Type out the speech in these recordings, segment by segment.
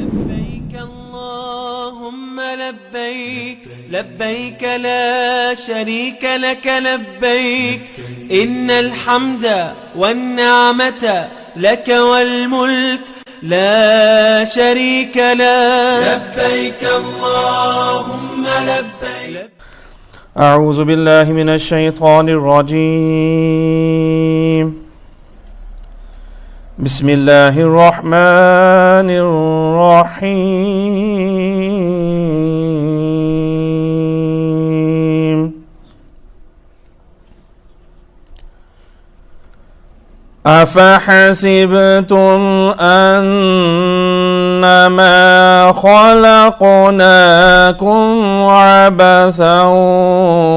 لبيك اللهم لبيك لبيك لا شريك لك لبيك إن الحمد والنعمة لك والملك لا شريك له لبيك اللهم لبيك. أعوذ بالله من الشيطان الرجيم. بسم الله الرحمن الرحيم. أفحسبتم أنما خلقناكم عبثا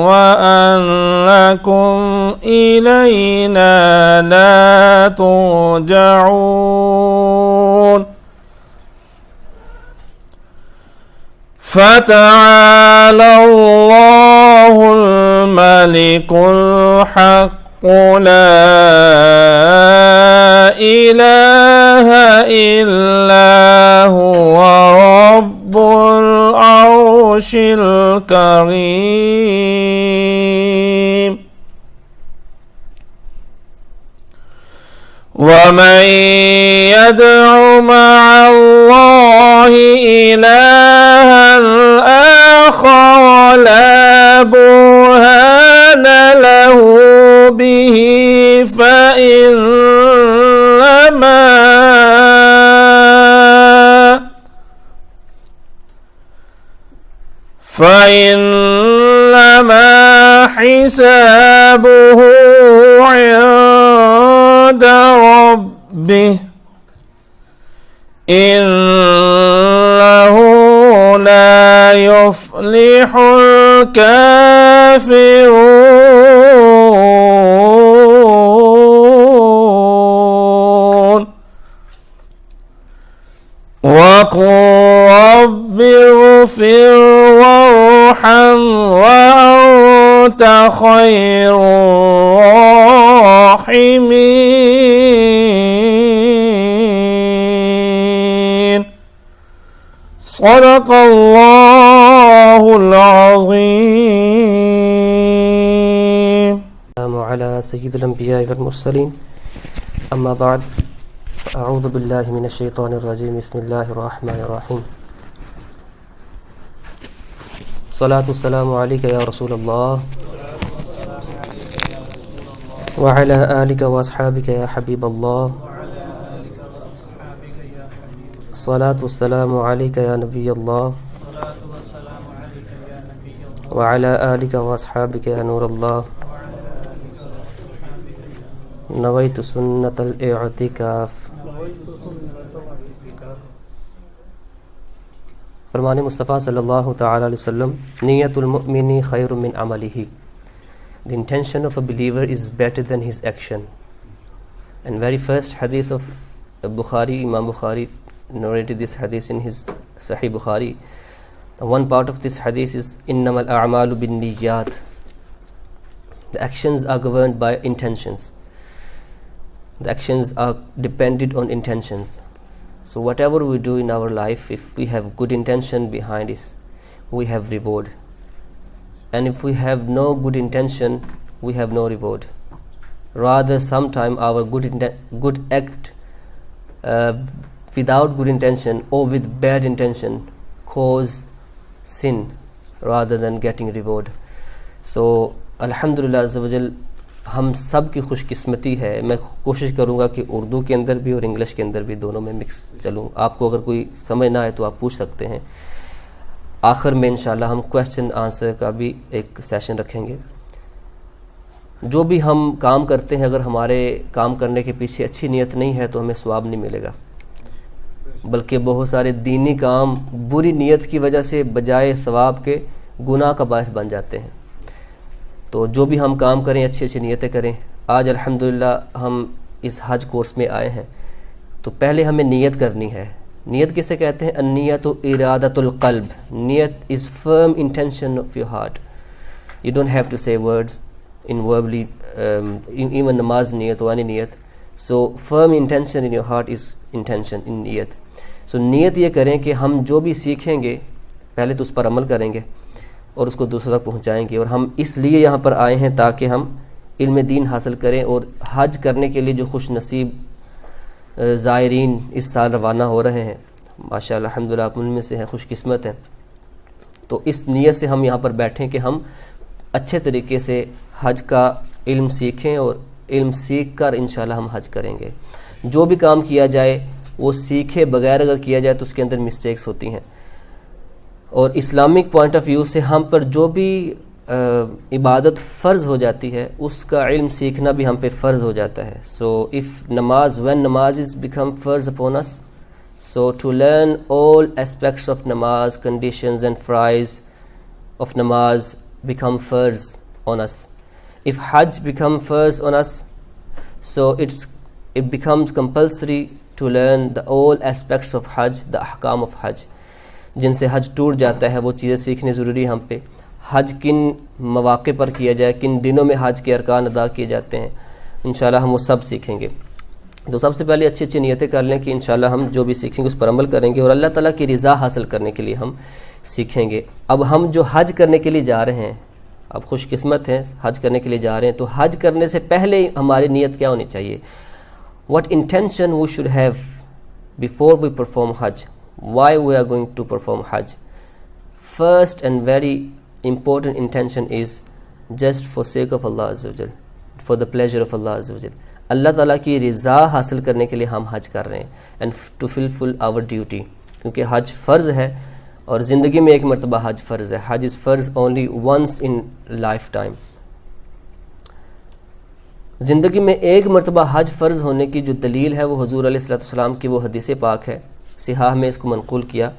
وأنكم إلينا لا ترجعون فتعالى الله الملك الحق لا إله إلا هو رب العرش الكريم. ومن يدع مع الله إلها آخر لا برهان له به فإنما حسابه عند ربه إنه لا يفلح الكافرون. وقل رب اغفر وارحم وأنت خير الراحمين. صدق الله العظيم. السلام على سيد الأنبياء والمرسلين. أما بعد، أعوذ بالله من الشيطان الرجيم. بسم الله الرحمن الرحيم. الصلاة والسلام عليك يا رسول الله وعلى آلك وأصحابك يا حبيب الله. الصلاة والسلام عليك يا نبي الله وعلى آلك وأصحابك يا نور الله. نويت سنة الاعتكاف. فرمان مصطفیٰ صلی اللہ تعالی علیہ وسلم، نیت المؤمن خیر من عملہ. The intention of a believer is better than his action. And very first hadith of Bukhari, Imam Bukhari narrated this hadith in his Sahih Bukhari. One part of this hadith is innamal a'malu bin niyyat. The actions are governed by intentions. The actions are dependent on intentions. So whatever we do in our life, if we have good intention behind it, we have reward. And if we have no good intention, we have no reward. Rather, sometime our good act without good intention or with bad intention cause sin rather than getting reward. So Alhamdulillah Azza wa Jal, ہم سب کی خوش قسمتی ہے. میں کوشش کروں گا کہ اردو کے اندر بھی اور انگلش کے اندر بھی دونوں میں مکس چلوں. آپ کو اگر کوئی سمجھ نہ آئے تو آپ پوچھ سکتے ہیں. آخر میں انشاءاللہ ہم کویسچن آنسر کا بھی ایک سیشن رکھیں گے. جو بھی ہم کام کرتے ہیں، اگر ہمارے کام کرنے کے پیچھے اچھی نیت نہیں ہے تو ہمیں ثواب نہیں ملے گا، بلکہ بہت سارے دینی کام بری نیت کی وجہ سے بجائے ثواب کے گناہ کا باعث بن جاتے ہیں. تو جو بھی ہم کام کریں اچھی اچھی نیتیں کریں. آج الحمدللہ ہم اس حج کورس میں آئے ہیں تو پہلے ہمیں نیت کرنی ہے. نیت کسے کہتے ہیں؟ النیت ارادۃ القلب. نیت is from intention of your heart. You don't have to say words in verbally, even namaz niyat or any niyat. So firm intention in your heart is intention in niyat. سو نیت یہ کریں کہ ہم جو بھی سیکھیں گے پہلے تو اس پر عمل کریں گے اور اس کو دوسروں تک پہنچائیں گے، اور ہم اس لیے یہاں پر آئے ہیں تاکہ ہم علم دین حاصل کریں، اور حج کرنے کے لیے جو خوش نصیب زائرین اس سال روانہ ہو رہے ہیں ماشاءاللہ الحمدللہ آپ ان میں سے ہیں، خوش قسمت ہیں، تو اس نیت سے ہم یہاں پر بیٹھیں کہ ہم اچھے طریقے سے حج کا علم سیکھیں، اور علم سیکھ کر انشاءاللہ ہم حج کریں گے۔ جو بھی کام کیا جائے وہ سیکھے بغیر اگر کیا جائے تو اس کے اندر مسٹیکس ہوتی ہیں، اور اسلامک پوائنٹ آف ویو سے ہم پر جو بھی عبادت فرض ہو جاتی ہے اس کا علم سیکھنا بھی ہم پہ فرض ہو جاتا ہے۔ سو when namaz is become فرض upon us, so to learn all aspects of namaz, conditions and frais of namaz become فرض on us. If hajj become فرض on us, so it becomes compulsory to learn the all aspects of hajj, the ahkam of hajj. جن سے حج ٹوٹ جاتا ہے وہ چیزیں سیکھنے ضروری ہم پہ۔ حج کن مواقع پر کیا جائے، کن دنوں میں حج کے ارکان ادا کیے جاتے ہیں، انشاءاللہ ہم وہ سب سیکھیں گے۔ تو سب سے پہلے اچھی نیتیں کر لیں کہ انشاءاللہ ہم جو بھی سیکھیں گے اس پر عمل کریں گے، اور اللہ تعالیٰ کی رضا حاصل کرنے کے لیے ہم سیکھیں گے۔ اب ہم جو حج کرنے کے لیے جا رہے ہیں، اب خوش قسمت ہیں حج کرنے کے لیے جا رہے ہیں، تو حج کرنے سے پہلے ہماری نیت کیا ہونی چاہیے؟ What intention we should have before we perform Hajj? Why we are going to perform Hajj? First and very important intention is just for sake of Allah Azza wa Jal, for the pleasure of Allah Azza wa Jal. اللہ تعالیٰ کی رضا حاصل کرنے کے لیے ہم حج کر رہے ہیں، and to fulfill our duty، کیونکہ حج فرض ہے اور زندگی میں ایک مرتبہ حج فرض ہے۔ حج is فرض only once in lifetime۔ زندگی میں ایک مرتبہ حج فرض ہونے کی جو دلیل ہے وہ حضور علیہ السلام کی وہ حدیث پاک ہے، صحاح میں اس کو منقول کیا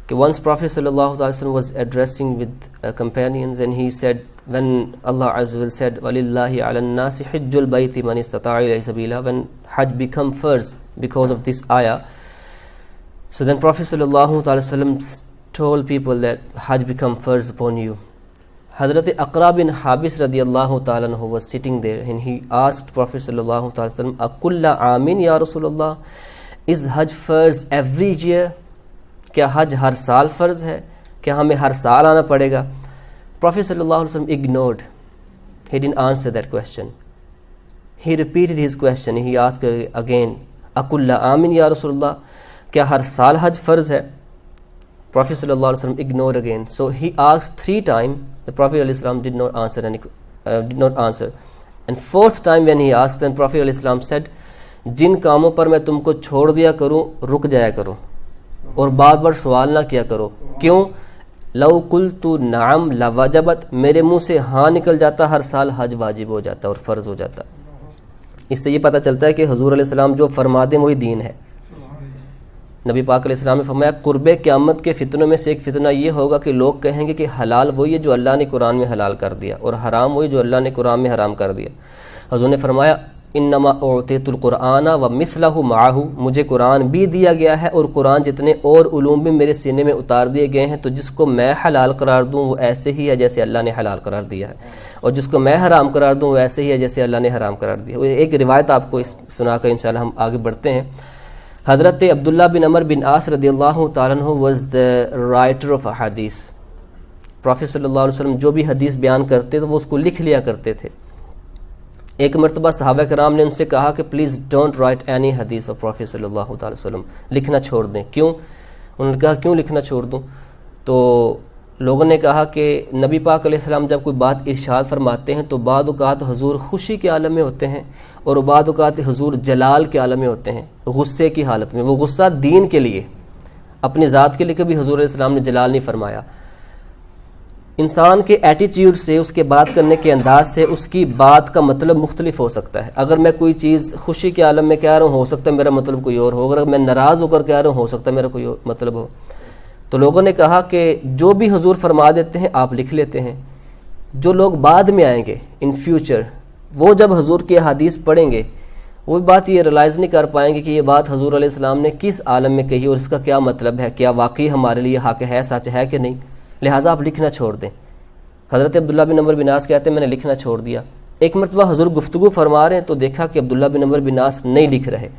کہ once Prophet صلی اللہ علیہ وسلم was addressing with companions and he said, when Allah Azza wa Jal said وَلِلَّهِ عَلَى النَّاسِ حِجُّ الْبَيْتِ مَنِ اسْتَطَاعَ إِلَيْهِ سَبِيلًا، when Hajj become first because of this ayah, so then Prophet صلی اللہ علیہ وسلم told people that Hajj become first upon you. Hazrat Aqra bin Habis radiyallahu ta'ala anhu was sitting there and he asked Prophet sallallahu ta'ala wasallam, akulla amin ya Rasulullah, is Hajj فرض every year؟ کیا حج ہر سال فرض ہے؟ کیا ہمیں ہر سال آنا پڑے گا؟ Prophet sallallahu alaihi wasallam ignored. He didn't answer that question. He repeated his question. He asked again, akulla amin ya Rasulullah, کیا ہر سال حج فرض ہے؟ Prophet sallallahu alaihi wasallam ignored again. So he asked 3 times. The Prophet alayhi salam did not answer. And 4th time when he asked, then Prophet alayhi salam said, جن کاموں پر میں تم کو چھوڑ دیا کروں رک جایا کرو اور بار بار سوال نہ کیا کرو۔ کیوں؟ لو قلت نعم لوجبت، میرے منہ سے ہاں نکل جاتا ہر سال حج واجب ہو جاتا اور فرض ہو جاتا۔ اس سے یہ پتہ چلتا ہے کہ حضور علیہ السلام جو فرما دیں وہی دین ہے۔ نبی پاک علیہ السلام نے فرمایا قرب قیامت کے فتنوں میں سے ایک فتنہ یہ ہوگا کہ لوگ کہیں گے کہ حلال وہی ہے جو اللہ نے قرآن میں حلال کر دیا اور حرام وہی جو اللہ نے قرآن میں حرام کر دیا۔ حضور نے فرمایا انما اعطیت القرآن ومثلہ معہ، مجھے قرآن بھی دیا گیا ہے اور قرآن جتنے اور علوم بھی میرے سینے میں اتار دیے گئے ہیں، تو جس کو میں حلال قرار دوں وہ ایسے ہی ہے جیسے اللہ نے حلال قرار دیا ہے، اور جس کو میں حرام قرار دوں وہ ایسے ہی ہے جیسے اللہ نے حرام قرار دیا۔ ایک روایت آپ کو سنا کر انشاءاللہ ہم آگے بڑھتے ہیں۔ حضرت عبداللہ بن عمر بن عاص رضی اللہ تعالیٰ عنہ was the writer of حدیث۔ پروفیٹ صلی اللہ علیہ وسلم جو بھی حدیث بیان کرتے تو وہ اس کو لکھ لیا کرتے تھے۔ ایک مرتبہ صحابہ کرام نے ان سے کہا کہ پلیز ڈونٹ رائٹ اینی حدیث آف پروفیٹ صلی اللہ علیہ وسلم، لکھنا چھوڑ دیں۔ کیوں؟ انہوں نے کہا کیوں لکھنا چھوڑ دوں؟ تو لوگوں نے کہا کہ نبی پاک علیہ السلام جب کوئی بات ارشاد فرماتے ہیں تو بعض اوقات حضور خوشی کے عالم میں ہوتے ہیں اور بعض اوقات حضور جلال کے عالم میں ہوتے ہیں، غصے کی حالت میں۔ وہ غصہ دین کے لیے، اپنی ذات کے لیے کبھی حضور علیہ السلام نے جلال نہیں فرمایا۔ انسان کے ایٹیٹیوڈ سے، اس کے بات کرنے کے انداز سے اس کی بات کا مطلب مختلف ہو سکتا ہے۔ اگر میں کوئی چیز خوشی کے عالم میں کہہ رہا ہوں ہو سکتا ہے میرا مطلب کوئی اور ہو، اگر میں ناراض ہو کر کہہ رہا ہوں ہو سکتا ہے میرا کوئی اور مطلب ہو۔ تو لوگوں نے کہا کہ جو بھی حضور فرما دیتے ہیں آپ لکھ لیتے ہیں، جو لوگ بعد میں آئیں گے ان فیوچر، وہ جب حضور کی حدیث پڑھیں گے وہ بات یہ ریلائز نہیں کر پائیں گے کہ یہ بات حضور علیہ السلام نے کس عالم میں کہی اور اس کا کیا مطلب ہے، کیا واقعی ہمارے لیے حق ہے، سچ ہے کہ نہیں، لہٰذا آپ لکھنا چھوڑ دیں۔ حضرت عبداللہ بن عمر بن عاص کہتے ہیں میں نے لکھنا چھوڑ دیا۔ ایک مرتبہ حضور گفتگو فرما رہے ہیں تو دیکھا کہ عبداللہ بن عمر بن عاص نہیں لکھ رہے۔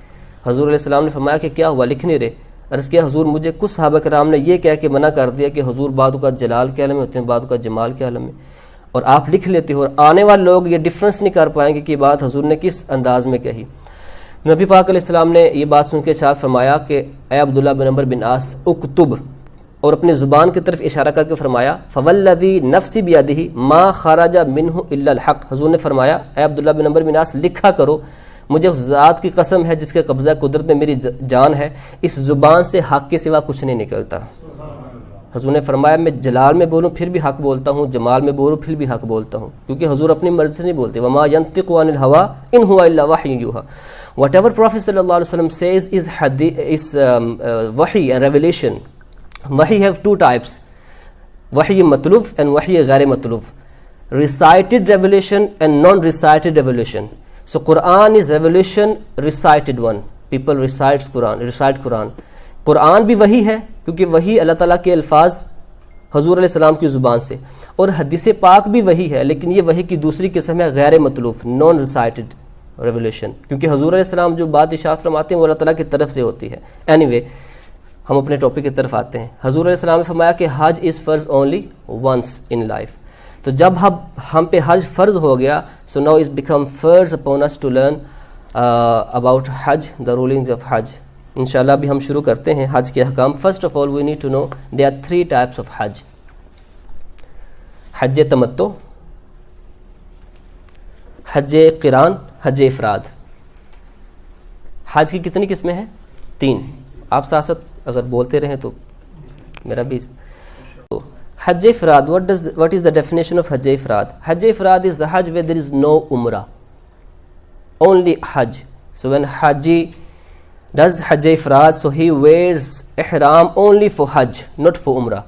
حضور علیہ السلام نے فرمایا کہ کیا ہوا، لکھ نہیں رہے؟ عرض کیا حضور مجھے کچھ صحابہ کرام نے یہ کہہ کے منع کر دیا کہ حضور بعض اوقات جلال کے عالم میں ہوتے ہیں، بعض اوقات جمال کے عالم میں، اور آپ لکھ لیتے ہو، اور آنے والے لوگ یہ ڈفرنس نہیں کر پائیں گے کہ یہ بات حضور نے کس انداز میں کہی۔ نبی پاک علیہ السلام نے یہ بات سن کے ارشاد فرمایا کہ اے عبداللہ بن عمر بن عاص اکتب، اور اپنی زبان کی طرف اشارہ کر کے فرمایا فوالذی نفسی بیدہ ما خرج منہ الا الحق، حضور نے فرمایا اے عبداللہ بن عمر بن عاص لکھا کرو، مجھے اس ذات کی قسم ہے جس کے قبضہ قدرت میں میری جان ہے، اس زبان سے حق کے سوا کچھ نہیں نکلتا۔ حضور نے فرمایا میں جلال میں بولوں پھر بھی حق بولتا ہوں، جمال میں بولوں پھر بھی حق بولتا ہوں، کیونکہ حضور اپنی مرضی سے نہیں بولتے، وما ينطق عن الهوى ان هو الا وحی یوحى۔ Whatever Prophet صلی اللہ علیہ وسلم says is وحی and revelation۔ وحی have two types، وحی مطلوب and وحی غیر مطلوب، recited revelation and non-recited revelation۔ So Quran is revelation recited one، people recite Quran۔ قرآن بھی وحی ہے کیونکہ وحی اللہ تعالیٰ کے الفاظ حضور علیہ السلام کی زبان سے، اور حدیث پاک بھی وحی ہے، لیکن یہ وحی کی دوسری قسم ہے غیر مطلوب، نان ریسائٹڈ ریولیشن، کیونکہ حضور علیہ السلام جو بات ارشاد فرماتے ہیں وہ اللہ تعالیٰ کی طرف سے ہوتی ہے۔ اینی ہم اپنے ٹاپک کی طرف آتے ہیں۔ حضور علیہ السلام نے فرمایا کہ حج از فرض اونلی ونس ان لائف، تو جب ہم پہ حج فرض ہو گیا، سو ناؤ از بیکم فرض upon us to learn about حج، دا رولنگز آف حج۔ انشاءاللہ ابھی ہم شروع کرتے ہیں حج کے احکام۔ First of all we need to know there are 3 types of حج۔ حج تمتع، حج قران، حج افراد۔ حج کی کتنی قسمیں ہیں؟ 3۔ آپ ساتھ ساتھ اگر بولتے رہیں تو میرا بھی۔ حج افراد، what is the definition of حج افراد؟ حج افراد is the hajj where there is no umrah, only hajj. So when Haji does Hajj Ifrad, so he wears ihram only for Hajj, not for Umrah.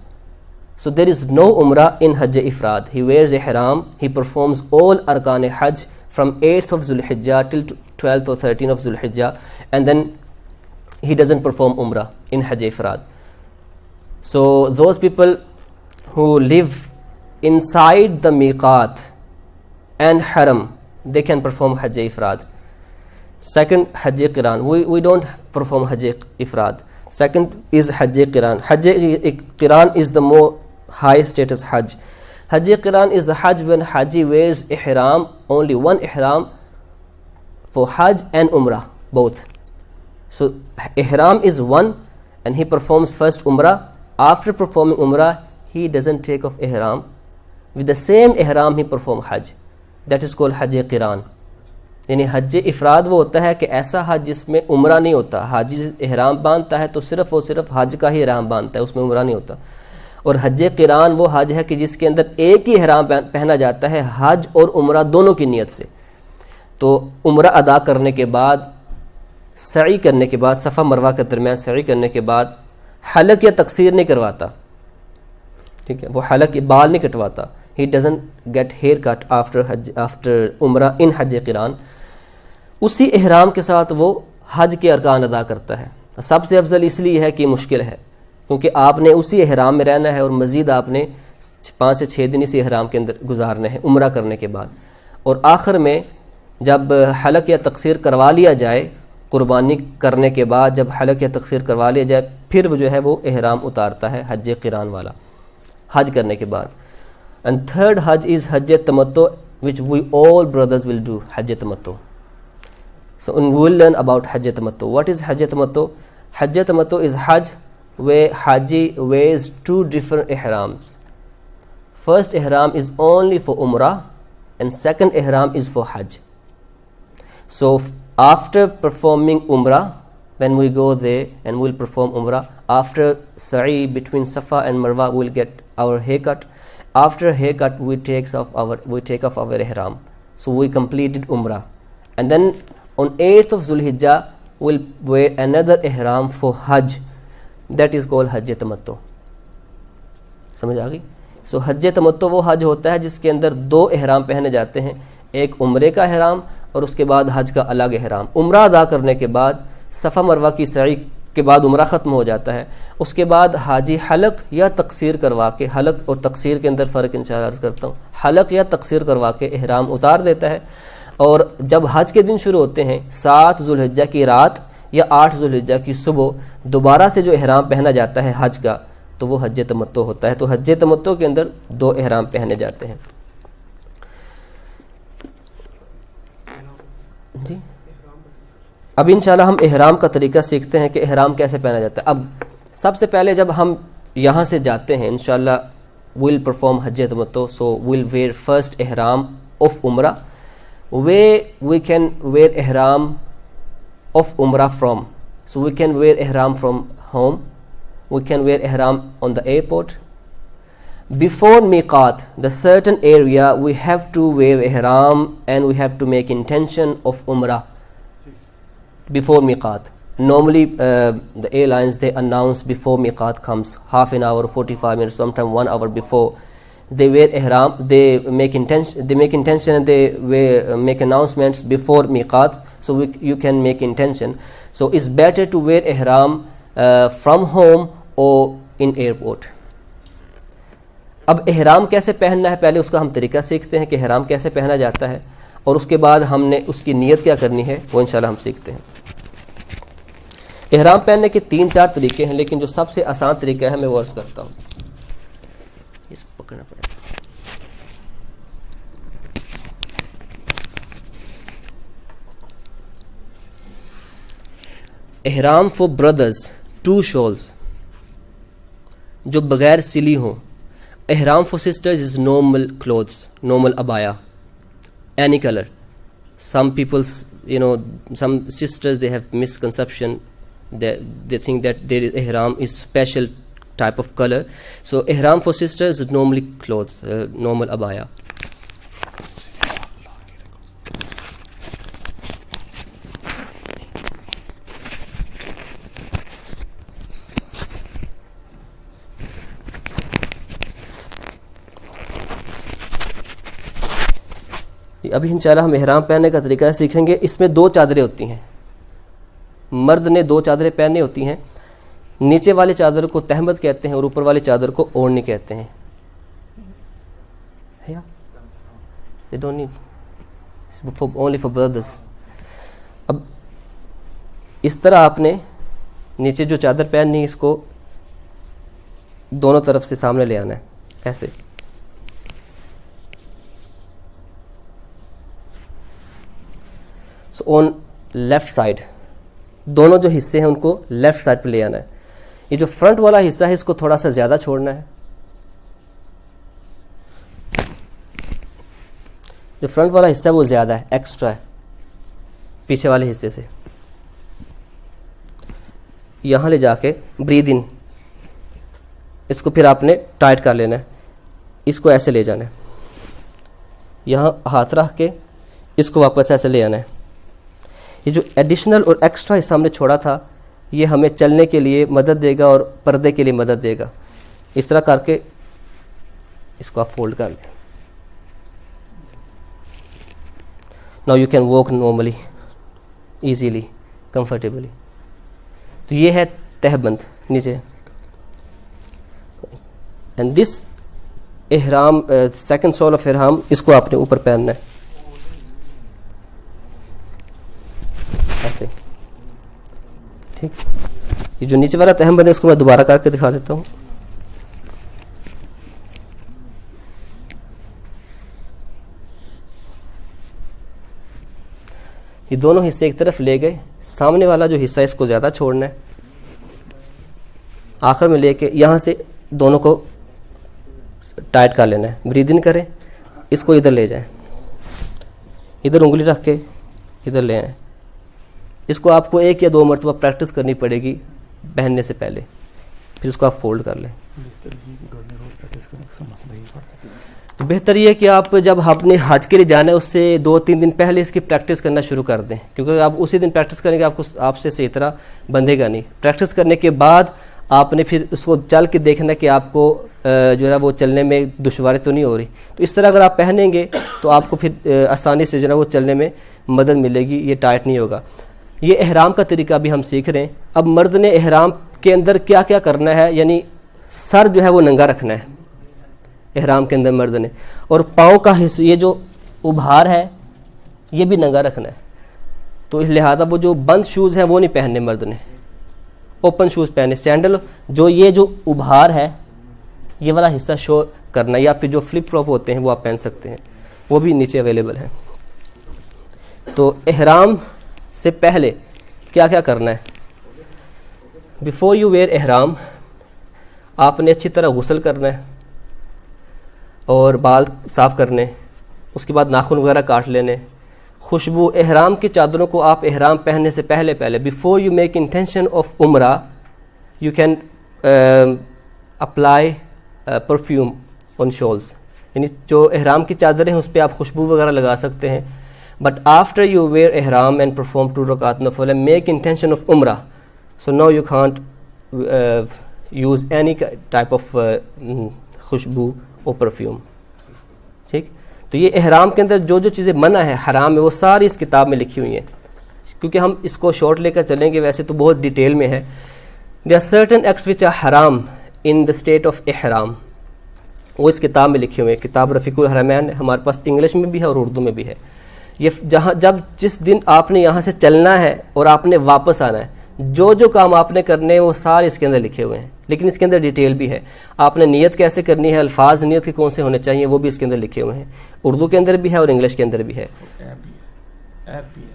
So there is no Umrah in Hajj Ifrad. He wears ihram, he performs all arkan Hajj from 8th of Zulhijjah till 12th or 13th of Zulhijjah, and then he doesn't perform Umrah in Hajj Ifrad. So those people who live inside the miqat and haram, they can perform Hajj Ifrad. Second, Hajj Qiran. We don't perform Hajj Ifrad. Second is Hajj Qiran. Hajj Qiran is the more high status Hajj. Hajj Qiran is the Hajj when Haji wears ihram, only one ihram for Hajj and Umrah, both. So ihram is one and he performs first Umrah. After performing Umrah, he doesn't take off ihram. With the same ihram he perform Hajj. That is called Hajj Qiran. یعنی حج افراد وہ ہوتا ہے کہ ایسا حج جس میں عمرہ نہیں ہوتا، حاجی احرام باندھتا ہے تو صرف اور صرف حج کا ہی احرام باندھتا ہے، اس میں عمرہ نہیں ہوتا۔ اور حج قران وہ حج ہے کہ جس کے اندر ایک ہی احرام پہنا جاتا ہے، حج اور عمرہ دونوں کی نیت سے۔ تو عمرہ ادا کرنے کے بعد، سعی کرنے کے بعد، صفا مروہ کے درمیان سعی کرنے کے بعد حلق یا تقصیر نہیں کرواتا، ٹھیک ہے، وہ حلق بال نہیں کٹواتا۔ He doesn't get haircut after عمرہ in حج قران۔ اسی احرام کے ساتھ وہ حج کے ارکان ادا کرتا ہے۔ سب سے افضل اس لیے ہے کہ یہ مشکل ہے، کیونکہ آپ نے اسی احرام میں رہنا ہے اور مزید آپ نے 5 سے 6 دن اسی احرام کے اندر گزارنے ہیں عمرہ کرنے کے بعد۔ اور آخر میں جب حلق یا تقصیر کروا لیا جائے، قربانی کرنے کے بعد جب حلق یا تقصیر کروا لیا جائے، پھر وہ جو ہے وہ احرام اتارتا ہے حج قران والا، حج کرنے کے بعد۔ And third Hajj is Hajj Tamattu, which we all brothers will do, Hajj Tamattu. So we will learn about Hajj Tamattu. What is Hajj Tamattu? Hajj Tamattu is Hajj where Haji wears 2 different ihrams. First ihram is only for Umrah and second ihram is for Hajj. So after performing Umrah, when we go there and we'll perform Umrah, after sa'i between Safa and Marwa, we'll get our haircut. After haircut, we take off our ihram. So we completed Umrah. And then on 8th of Zulhijjah, we'll wear another ihram for Hajj. That is called Hajj Tamattu. سمجھ آ گئی؟ سو حج تمتع وہ حج ہوتا ہے جس کے اندر 2 احرام پہنے جاتے ہیں، ایک عمرے کا احرام اور اس کے بعد حج کا الگ احرام۔ عمرہ ادا کرنے کے بعد صفا مروہ کی سعی کے بعد عمرہ ختم ہو جاتا ہے، اس کے بعد حاجی حلق یا تقصیر کروا کے، حلق اور تقصیر کے اندر فرق انشاءاللہ عرض کرتا ہوں، حلق یا تقصیر کروا کے احرام اتار دیتا ہے۔ اور جب حج کے دن شروع ہوتے ہیں 7 ذوالحجہ کی رات یا 8 ذوالحجہ کی صبح، دوبارہ سے جو احرام پہنا جاتا ہے حج کا تو وہ حج تمتع ہوتا ہے. تو حج تمتع کے اندر 2 احرام پہنے جاتے ہیں. جی اب انشاءاللہ ہم احرام کا طریقہ سیکھتے ہیں کہ احرام کیسے پہنا جاتا ہے. اب سب سے پہلے جب ہم یہاں سے جاتے ہیں انشاءاللہ we'll perform Hajj تمتع, so we'll wear first ihram of umrah, where we can wear ihram of umrah from. So we can wear ihram from home, we can wear ihram on the airport. Before miqat, the certain area we have to wear ihram and we have to make intention of umrah before miqat. Normally the airlines, they announce before miqat comes, half an hour, 45 minutes, sometimes 1 hour before. They wear ihram, they make intention and they make announcements before miqat, so you can make intention. So it's better to wear ihram from home or in airport. اب احرام کیسے پہننا ہے, پہلے اس کا ہم طریقہ سیکھتے ہیں کہ احرام کیسے پہنا جاتا ہے, اور اس کے بعد ہم نے اس کی نیت کیا کرنی ہے وہ انشاءاللہ ہم سیکھتے ہیں. احرام پہننے کے 3-4 طریقے ہیں, لیکن جو سب سے آسان طریقہ ہے میں وہ عرض کرتا ہوں. اس پکڑنا پڑے گا. احرام فور بردرز 2 شالز جو بغیر سلی ہوں. احرام four sisters is normal clothes, normal abaya, any color. Some people, some sisters, they have misconception that they think that their ihram is special type of color. So ihram for sisters is normally clothes, normal abaya. ابھی انشاءاللہ ہم احرام پہننے کا طریقہ سیکھیں گے. اس میں 2 چادریں ہوتی ہیں. مرد نے 2 چادریں پہننی ہوتی ہیں. نیچے والے چادر کو تہمت کہتے ہیں اور اوپر والے چادر کو اوڑھنی کہتے ہیں. They don't need, it's only for brothers. اب اس طرح آپ نے نیچے جو چادر پہننی اس کو دونوں طرف سے سامنے لے آنا ہے ایسے. آن لیفٹ سائڈ دونوں جو حصے ہیں ان کو لیفٹ سائڈ پہ لے آنا ہے. یہ جو فرنٹ والا حصہ ہے اس کو تھوڑا سا زیادہ چھوڑنا ہے. جو فرنٹ والا حصہ ہے وہ زیادہ ہے, ایکسٹرا ہے پیچھے والے حصے سے. یہاں لے جا کے بریدھ ان, اس کو پھر آپ نے ٹائٹ کر لینا ہے. اس کو ایسے لے جانا ہے, یہاں ہاتھ رکھ کے اس کو واپس ایسے لے آنا ہے. یہ جو ایڈیشنل اور ایکسٹرا حصہ ہم نے چھوڑا تھا یہ ہمیں چلنے کے لیے مدد دے گا اور پردے کے لیے مدد دے گا. اس طرح کر کے اس کو آپ فولڈ کر لیں. Now you can walk normally, easily, comfortably. تو یہ ہے تہبند نیچے. اینڈ دس احرام, سیکنڈ سول آف احرام, اس کو آپ نے اوپر پہننا ہے ایسے. ٹھیک, یہ جو نیچے والا تہبند ہے اس کو میں دوبارہ کر کے دکھا دیتا ہوں. یہ دونوں حصے ایک طرف لے گئے. سامنے والا جو حصہ ہے اس کو زیادہ چھوڑنا ہے. آخر میں لے کے یہاں سے دونوں کو ٹائٹ کر لینا ہے. بریدھ ان کریں, اس کو ادھر لے جائیں, ادھر انگلی رکھ کے ادھر لے آئیں. اس کو آپ کو 1 یا 2 مرتبہ پریکٹس کرنی پڑے گی پہننے سے پہلے, پھر اس کو آپ فولڈ کر لیں. تو بہتر یہ کہ آپ جب اپنے حج کے لیے جانا ہے اس سے 2-3 دن پہلے اس کی پریکٹس کرنا شروع کر دیں, کیونکہ آپ اسی دن پریکٹس کریں گے آپ سے صحیح طرح بندھے گا نہیں. پریکٹس کرنے کے بعد آپ نے پھر اس کو چل کے دیکھنا کہ آپ کو جو ہے وہ چلنے میں دشواری تو نہیں ہو رہی. تو اس طرح اگر آپ پہنیں گے تو آپ کو پھر آسانی سے جو ہے وہ چلنے میں مدد ملے گی, یہ ٹائٹ نہیں ہوگا. یہ احرام کا طریقہ بھی ہم سیکھ رہے ہیں. اب مرد نے احرام کے اندر کیا کیا کرنا ہے, یعنی سر جو ہے وہ ننگا رکھنا ہے احرام کے اندر مرد نے, اور پاؤں کا حصہ یہ جو ابھار ہے یہ بھی ننگا رکھنا ہے. تو اس لہٰذا وہ جو بند شوز ہیں وہ نہیں پہننے مرد نے, اوپن شوز پہنے, سینڈل جو یہ جو ابھار ہے یہ والا حصہ شو کرنا, یا پھر جو فلپ فلاپ ہوتے ہیں وہ آپ پہن سکتے ہیں, وہ بھی نیچے اویلیبل ہے. تو احرام سے پہلے کیا کیا کرنا ہے؟ بیفور یو ویئر احرام آپ نے اچھی طرح غسل کرنا ہے اور بال صاف کرنے, اس کے بعد ناخن وغیرہ کاٹ لینے. خوشبو, احرام کی چادروں کو آپ احرام پہننے سے پہلے before you make intention of عمرہ you can apply perfume on shoulders, یعنی جو احرام کی چادریں ہیں اس پہ آپ خوشبو وغیرہ لگا سکتے ہیں. بٹ آفٹر یو ویئر احرام اینڈ پرفارم 2 رکعات نفل اینڈ میک انٹینشن آف عمرہ, so know you can't use any type of خوشبو اور پرفیوم. ٹھیک, تو یہ احرام کے اندر جو جو چیزیں منع ہے, حرام ہے, وہ ساری اس کتاب میں لکھی ہوئی ہیں. کیونکہ ہم اس کو شارٹ لے کر چلیں گے, ویسے تو بہت ڈیٹیل میں ہے. there are certain acts which are haram in the state of احرام, وہ اس کتاب میں لکھے ہوئے ہیں. کتاب رفیق الحرمین ہمارے پاس انگلش میں بھی ہے اور اردو میں بھی ہے. یہ جس دن آپ نے یہاں سے چلنا ہے اور آپ نے واپس آنا ہے, جو جو کام آپ نے کرنے ہیں وہ سارے اس کے اندر لکھے ہوئے ہیں. لیکن اس کے اندر ڈیٹیل بھی ہے, آپ نے نیت کیسے کرنی ہے, الفاظ نیت کے کون سے ہونے چاہیے, وہ بھی اس کے اندر لکھے ہوئے ہیں. اردو کے اندر بھی ہے اور انگلش کے اندر بھی ہے.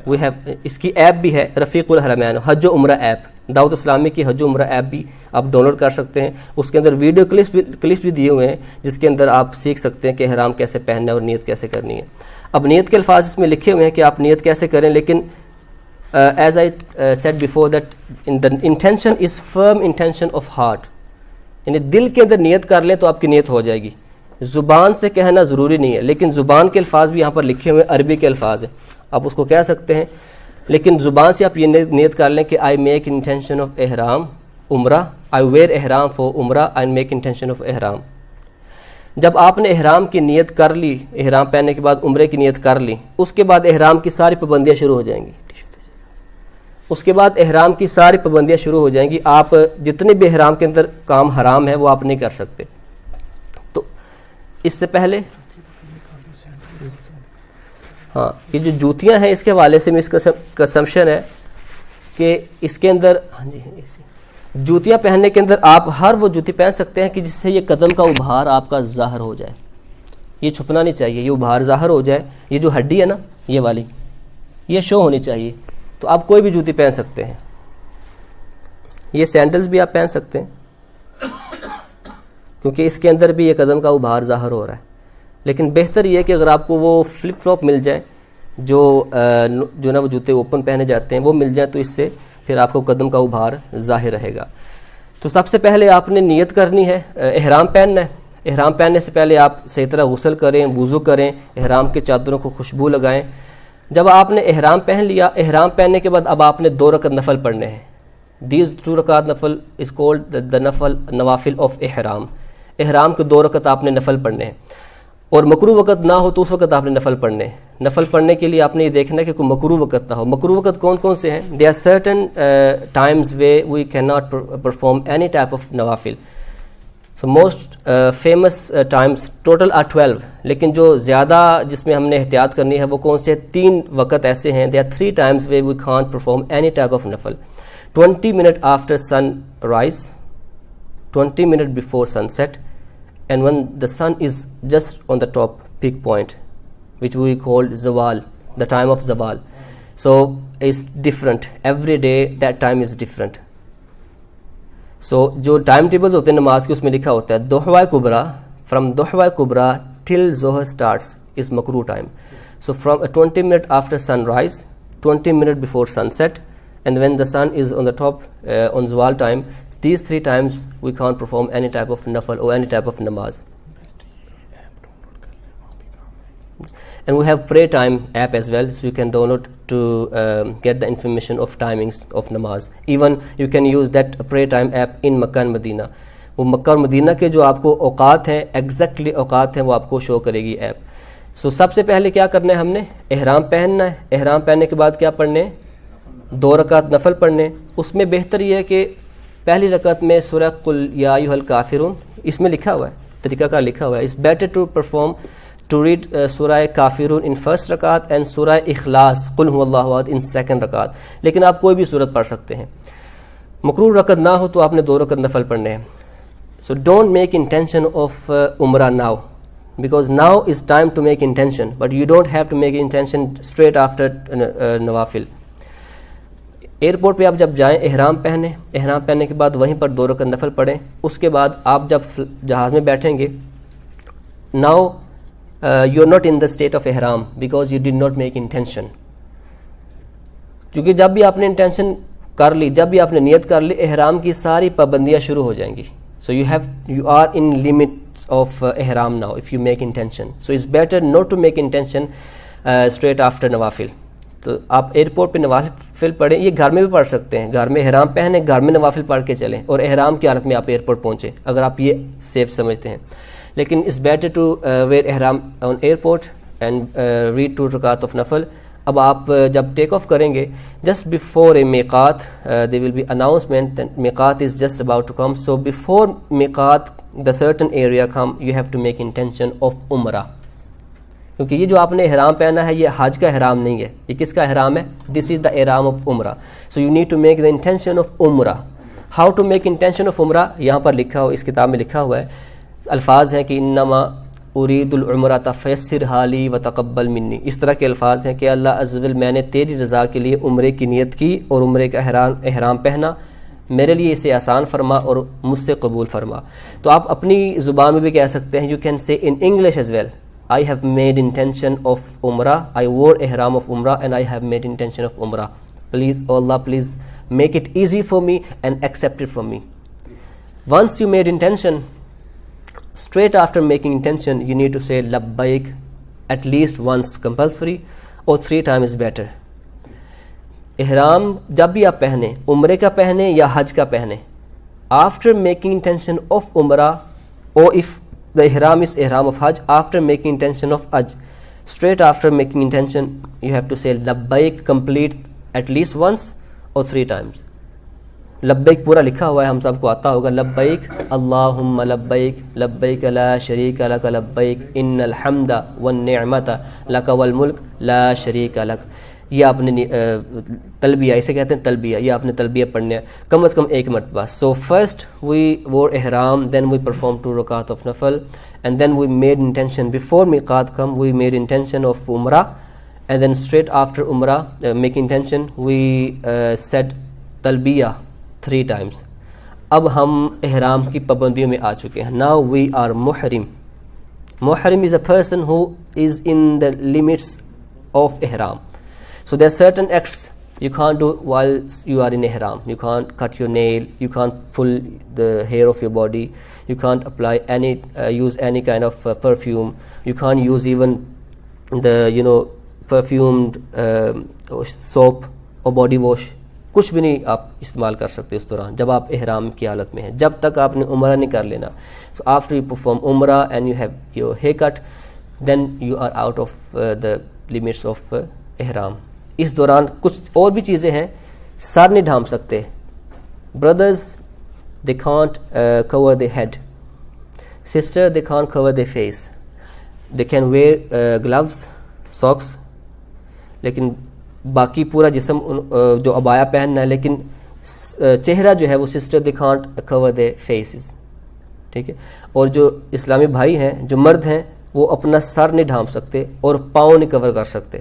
وی ہیو, اس کی ایپ بھی ہے رفیق الحرمین حج و عمرہ ایپ, دعوت اسلامی کی حج و عمرہ ایپ بھی آپ ڈاؤن لوڈ کر سکتے ہیں. اس کے اندر ویڈیو کلپس بھی دیے ہوئے ہیں جس کے اندر آپ سیکھ سکتے ہیں کہ احرام کیسے پہننا ہے اور نیت کیسے کرنی ہے. اب نیت کے الفاظ اس میں لکھے ہوئے ہیں کہ آپ نیت کیسے کریں, لیکن as I said before that the intention is from intention of heart, یعنی دل کے اندر نیت کر لیں تو آپ کی نیت ہو جائے گی. زبان سے کہنا ضروری نہیں ہے, لیکن زبان کے الفاظ بھی یہاں پر لکھے ہوئے ہیں, عربی کے الفاظ ہیں, آپ اس کو کہہ سکتے ہیں. لیکن زبان سے آپ یہ نیت کر لیں کہ آئی میک انٹینشن آف احرام عمرہ, آئی ویئر احرام فور عمرہ, آئی میک انٹینشن آف احرام. جب آپ نے احرام کی نیت کر لی, احرام پہننے کے بعد عمرے کی نیت کر لی, اس کے بعد احرام کی ساری پابندیاں شروع ہو جائیں گی. اس کے بعد احرام کی ساری پابندیاں شروع ہو جائیں گی. آپ جتنے بھی احرام کے اندر کام حرام ہے وہ آپ نہیں کر سکتے. تو اس سے پہلے ہاں, یہ جو جوتیاں ہیں اس کے حوالے سے اس کا کنسمپشن ہے کہ اس کے اندر, ہاں جی, جوتیاں پہننے کے اندر آپ ہر وہ جوتی پہن سکتے ہیں کہ جس سے یہ قدم کا ابھار آپ کا ظاہر ہو جائے. یہ چھپنا نہیں چاہیے, یہ ابھار ظاہر ہو جائے. یہ جو ہڈی ہے نا یہ والی, یہ شو ہونی چاہیے. تو آپ کوئی بھی جوتی پہن سکتے ہیں. یہ سینڈلز بھی آپ پہن سکتے ہیں کیونکہ اس کے اندر بھی یہ قدم کا ابھار ظاہر ہو رہا ہے. لیکن بہتر یہ ہے کہ اگر آپ کو وہ فلپ فلاپ مل جائے جو نا وہ جوتے اوپن پہنے جاتے ہیں وہ مل جائے, تو اس سے پھر آپ کو قدم کا ابھار ظاہر رہے گا. تو سب سے پہلے آپ نے نیت کرنی ہے, احرام پہننا ہے. احرام پہننے سے پہلے آپ صحیح طرح غسل کریں, وضو کریں, احرام کے چادروں کو خوشبو لگائیں. جب آپ نے احرام پہن لیا, احرام پہننے کے بعد اب آپ نے 2 رکعت نفل پڑھنے ہیں. دیز 2 رکعت نفل از کولڈ دا نوافل آف احرام. احرام کے 2 رکعت آپ نے نفل پڑھنے ہیں, اور مکروہ وقت نہ ہو تو اس وقت آپ نے نفل پڑھنے ہیں. نفل پڑھنے کے لیے آپ نے یہ دیکھنا ہے کہ کوئی مکروہ وقت نہ ہو. مکروہ وقت کون کون سے ہیں؟ They are certain times way we can not perform any type of نوافل. So most famous times total are 12, لیکن جو زیادہ جس میں ہم نے احتیاط کرنی ہے وہ کون سے 3 وقت ایسے ہیں. They are 3 times way we can't perform any type of نفل. 20 minute after sunrise, 20 minute before sunset, and when the sun is just on the top peak point, which we call zawal, the time of zawal. So it's different every day, that time is different. So جو time tables ہوتے ہیں نماز کے اس میں لکھا ہوتا ہے دوحوائے کبرا, from دوحوائے کبرا till zohar starts is makruh time. So from 20 minute after sunrise, 20 minute before sunset, and when the sun is on the top on zawal time, these 3 times we can't perform any type of nafal or any type of namaz. And we have prayer time app as well, so you can download to get the information of timings of namaz. Even you can use that prayer time app in Makkah and Medina. وہ مکہ اور مدینہ کے جو آپ کو اوقات ہیں, exactly اوقات ہیں, وہ آپ کو شو کرے گی ایپ. سو سب سے پہلے کیا کرنا ہے, ہم نے احرام پہننا ہے. احرام پہننے کے بعد کیا پڑھنے, 2 رکعت نفل پڑھنے. اس میں بہتر یہ ہے کہ پہلی رکعت میں سورہ قل یا ایھا الکافرون, اس میں لکھا ہوا ہے, طریقہ کار لکھا ہوا ہے. اٹس بیٹر ٹو ریڈ سورہ کافرون ان فرسٹ رکعت اینڈ سورہ اخلاص قل هو اللہ احد ان سیکنڈ رکعت. لیکن آپ کوئی بھی سورت پڑھ سکتے ہیں. مقرور رکعت نہ ہو تو آپ نے 2 رکعت نفل پڑھنے ہیں. So don't make intention of Umrah now, because now is time to make intention, but you don't have to make intention straight after nawafil. Airport پہ آپ جب جائیں احرام پہننے کے بعد وہیں پر 2 رکعت نفل پڑھیں. اس کے بعد آپ جب جہاز میں بیٹھیں گے, now you are not in the state of ihram because you did not make intention. کیونکہ جب بھی آپ نے انٹینشن کر لی, جب بھی آپ نے نیت کر لی, احرام کی ساری پابندیاں شروع ہو جائیں گی. So you are in limits of ihram now if you make intention. So it's better not to make intention straight after nawafil. تو آپ ایئرپورٹ پہ نوافل پڑھیں. یہ گھر میں بھی پڑھ سکتے ہیں, گھر میں احرام پہنیں, گھر میں نوافل پڑھ کے چلیں, اور احرام کی حالت میں آپ ایئرپورٹ پہنچیں اگر آپ یہ سیف سمجھتے ہیں. لیکن it's better to wear احرام on airport and read 2 رکعت of نفل. اب آپ جب ٹیک آف کریں گے, just before a miqat there will be announcement that miqat is just about to come. So before miqat the certain area come, you have to make intention of umrah. کیونکہ یہ جو آپ نے احرام پہنا ہے یہ حج کا احرام نہیں ہے, یہ کس کا احرام ہے؟ This is the ihram of umrah. So you need to make the intention of umrah. How to make intention of umrah؟ یہاں پر لکھا ہو, اس کتاب میں لکھا ہوا ہے, الفاظ ہیں کہ انما ارید العمرۃ فیسرھا لی وتقبل منی. اس طرح کے الفاظ ہیں کہ اللہ عز و جل میں نے تیری رضا کے لیے عمرے کی نیت کی اور عمرے کا احرام پہنا, میرے لیے اسے آسان فرما اور مجھ سے قبول فرما. تو آپ اپنی زبان میں بھی کہہ سکتے ہیں, you can say in English as well, I have made intention of Umrah, I wore ihram of Umrah and I have made intention of Umrah. Please, oh Allah, please make it easy for me and accept it from me. Once you made intention, straight after making intention, you need to say labbaik at least once compulsory, or 3 times is better. احرام جب بھی آپ پہنیں, عمرے کا پہنیں یا حج کا پہنیں, after making intention of Umrah, or if the ihram is ihram of Hajj, after making intention of Hajj, straight after making intention, you have to say labbaik complete at least once or 3 times. لبیک پورا لکھا ہوا ہے, ہم سب کو آتا ہوگا. لبیک اللہم لبیک لبیک لا شریک لک لبیک ان الحمد والنعمت لک والملک لا شریک لک. یہ آپ نے تلبیہ, اسے کہتے ہیں تلبیہ, یہ آپ نے تلبیہ پڑھنے کم از کم 1 مرتبہ. So first we wore ihram, then we performed 2 rakat of nafal, and then we made intention before miqat come, we made intention of umrah, and then straight after umrah making intention we said talbiyah 3 times. اب ہم احرام کی پابندیوں میں آ چکے ہیں. Now we are muhrim. Muhrim is a person who is in the limits of ihram. So there are certain acts you can't do while you are in ihram. You can't cut your nail, you can't pull the hair of your body, you can't apply use any kind of perfume, you can't use even the perfumed soap or body wash. کچھ بھی نہیں آپ استعمال کر سکتے اس دوران جب آپ احرام کی حالت میں ہیں, جب تک آپ نے عمرہ نہیں کر لینا. So after you perform umrah and you have your haircut, then you are out of the limits of ihram. اس دوران کچھ اور بھی چیزیں ہیں, سر نہیں ڈھانپ سکتے. Brothers, they can't cover their head. Sister, they can't cover their face. They can wear gloves, socks, لیکن باقی پورا جسم جو عبایا پہننا ہے, لیکن چہرہ جو ہے وہ sister they can't cover their faces. ٹھیک ہے. اور جو اسلامی بھائی ہیں, جو مرد ہیں, وہ اپنا سر نہیں ڈھانپ سکتے اور پاؤں نہیں کور کر سکتے.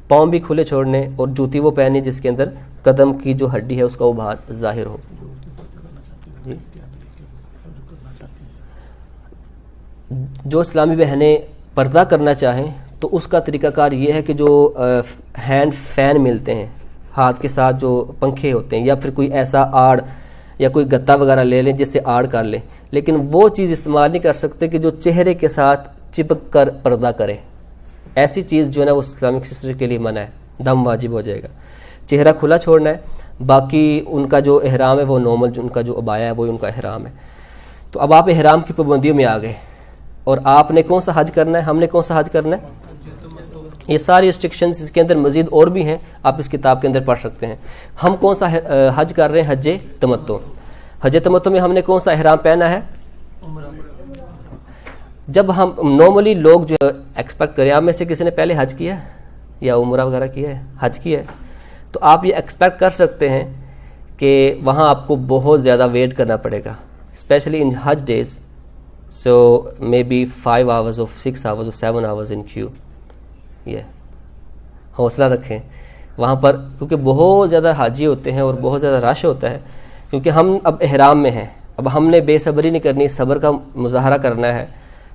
پاؤں بھی کھلے چھوڑنے, اور جوتی وہ پہنی جس کے اندر قدم کی جو ہڈی ہے اس کا وہ باہر ظاہر ہو. جو اسلامی بہنیں پردہ کرنا چاہیں تو اس کا طریقہ کار یہ ہے کہ جو ہینڈ فین ملتے ہیں, ہاتھ کے ساتھ جو پنکھے ہوتے ہیں, یا پھر کوئی ایسا آڑ یا کوئی گتا وغیرہ لے لیں جس سے آڑ کر لیں, لیکن وہ چیز استعمال نہیں کر سکتے کہ جو چہرے کے ساتھ چپک کر پردہ کرے. ایسی چیز جو ہے نا وہ اسلامک سسٹر کے لیے منع ہے, دم واجب ہو جائے گا. چہرہ کھلا چھوڑنا ہے, باقی ان کا جو احرام ہے وہ نارمل, جو ان کا جو عبایا ہے وہ ان کا احرام ہے. تو اب آپ احرام کی پابندیوں میں آ گئے, اور آپ نے کون سا حج کرنا ہے, ہم نے کون سا حج کرنا ہے. یہ ساری ریسٹرکشنز اس کے اندر مزید اور بھی ہیں, آپ اس کتاب کے اندر پڑھ سکتے ہیں. ہم کون سا حج کر رہے ہیں؟ حج تمتع. حج تمتع میں ہم نے کون سا احرام پہنا ہے؟ جب ہم نارملی لوگ جو ایکسپیکٹ کریں, آپ میں سے کسی نے پہلے حج کیا ہے یا عمرہ وغیرہ کیا ہے, حج کیا ہے, تو آپ یہ ایکسپیکٹ کر سکتے ہیں کہ وہاں آپ کو بہت زیادہ ویٹ کرنا پڑے گا, اسپیشلی ان حج days. So may be 5 hours or 6 hours or 7 hours in queue. حوصلہ رکھیں وہاں پر, کیونکہ بہت زیادہ حاجی ہوتے ہیں اور بہت زیادہ رش ہوتا ہے. کیونکہ ہم اب احرام میں ہیں, اب ہم نے بے صبری نہیں کرنی, صبر کا مظاہرہ کرنا ہے.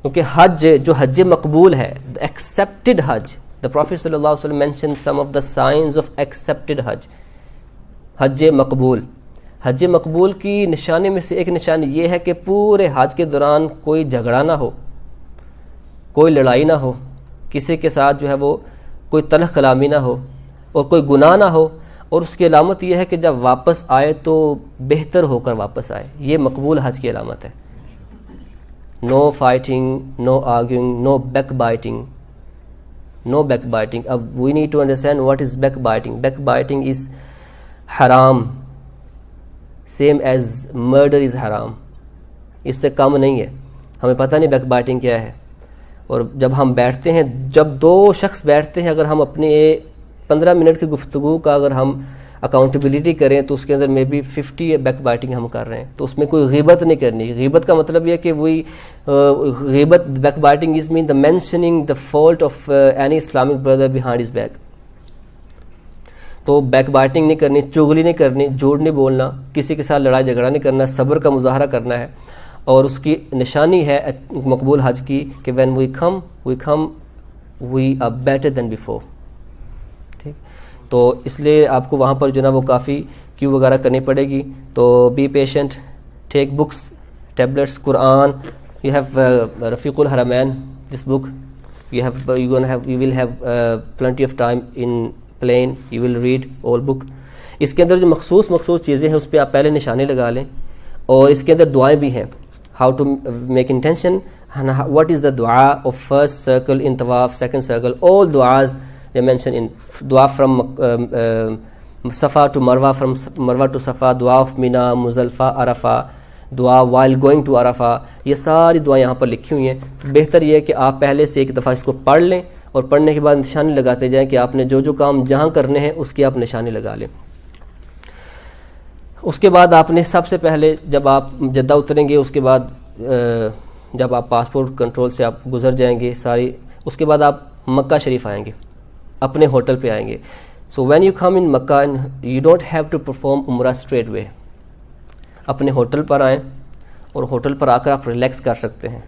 کیونکہ حج جو حج مقبول ہے, ایکسیپٹڈ حج, دا پروفیٹ صلی اللہ علیہ وسلم mention some of the signs of accepted حج, حج مقبول. حج مقبول کی نشانی میں سے ایک نشانی یہ ہے کہ پورے حج کے دوران کوئی جھگڑا نہ ہو, کوئی لڑائی نہ ہو, کسی کے ساتھ جو ہے وہ کوئی تلخ کلامی نہ ہو, اور کوئی گناہ نہ ہو. اور اس کی علامت یہ ہے کہ جب واپس آئے تو بہتر ہو کر واپس آئے. یہ مقبول حج کی علامت ہے. No fighting, no arguing, no backbiting, no backbiting. اب we need to understand what is backbiting. Backbiting is حرام, سیم ایز مرڈر از حرام, اس سے کم نہیں ہے. ہمیں پتہ نہیں بیک بائٹنگ کیا ہے. اور جب ہم بیٹھتے ہیں, جب 2 شخص بیٹھتے ہیں, اگر ہم اپنے 15 منٹ کی گفتگو کا اگر ہم اکاؤنٹیبلٹی کریں تو اس کے اندر میں بھی 50 بیک بائٹنگ ہم کر رہے ہیں. تو اس میں کوئی غیبت نہیں کرنی. غیبت کا مطلب یہ کہ وہی غیبت, backbiting is mean the mentioning the fault of any Islamic brother behind his back. تو بیک بائٹنگ نہیں کرنی, چغلی نہیں کرنی, جھوٹ نہیں بولنا, کسی کے ساتھ لڑائی جھگڑا نہیں کرنا, صبر کا مظاہرہ کرنا ہے. اور اس کی نشانی ہے مقبول حج کی کہ when we come we are better than before. ٹھیک, تو اس لیے آپ کو وہاں پر جو نا وہ کافی کیو وغیرہ کرنی پڑے گی. تو be patient, take books, tablets, قرآن. You have Rafiq al-Haramain, this book you will have plenty of time in plane, you will read all book. اس کے اندر جو مخصوص چیزیں ہیں اس پہ آپ پہلے نشانی لگا لیں. اور اس کے اندر دعائیں بھی ہیں, how to make intention, what is the dua of first circle in tawaf, second circle, all duas they mention in dua from Safa to Marwa, from Marwa to Safa, dua of Mina, Muzdalifah, Arafah, دعا while going to Arafah. یہ ساری دعائیں یہاں پر لکھی ہوئی ہیں. بہتر یہ ہے کہ آپ پہلے سے ایک دفعہ اس کو پڑھ لیں اور پڑھنے کے بعد نشانی لگاتے جائیں کہ آپ نے جو کام جہاں کرنے ہیں اس کی آپ نشانی لگا لیں. اس کے بعد آپ نے سب سے پہلے جب آپ جدہ اتریں گے, اس کے بعد جب آپ پاسپورٹ کنٹرول سے آپ گزر جائیں گے ساری, اس کے بعد آپ مکہ شریف آئیں گے, اپنے ہوٹل پہ آئیں گے. So when you come in Makkah you don't have to perform عمرہ اسٹریٹ وے. اپنے ہوٹل پر آئیں اور ہوٹل پر آ کر آپ ریلیکس کر سکتے ہیں,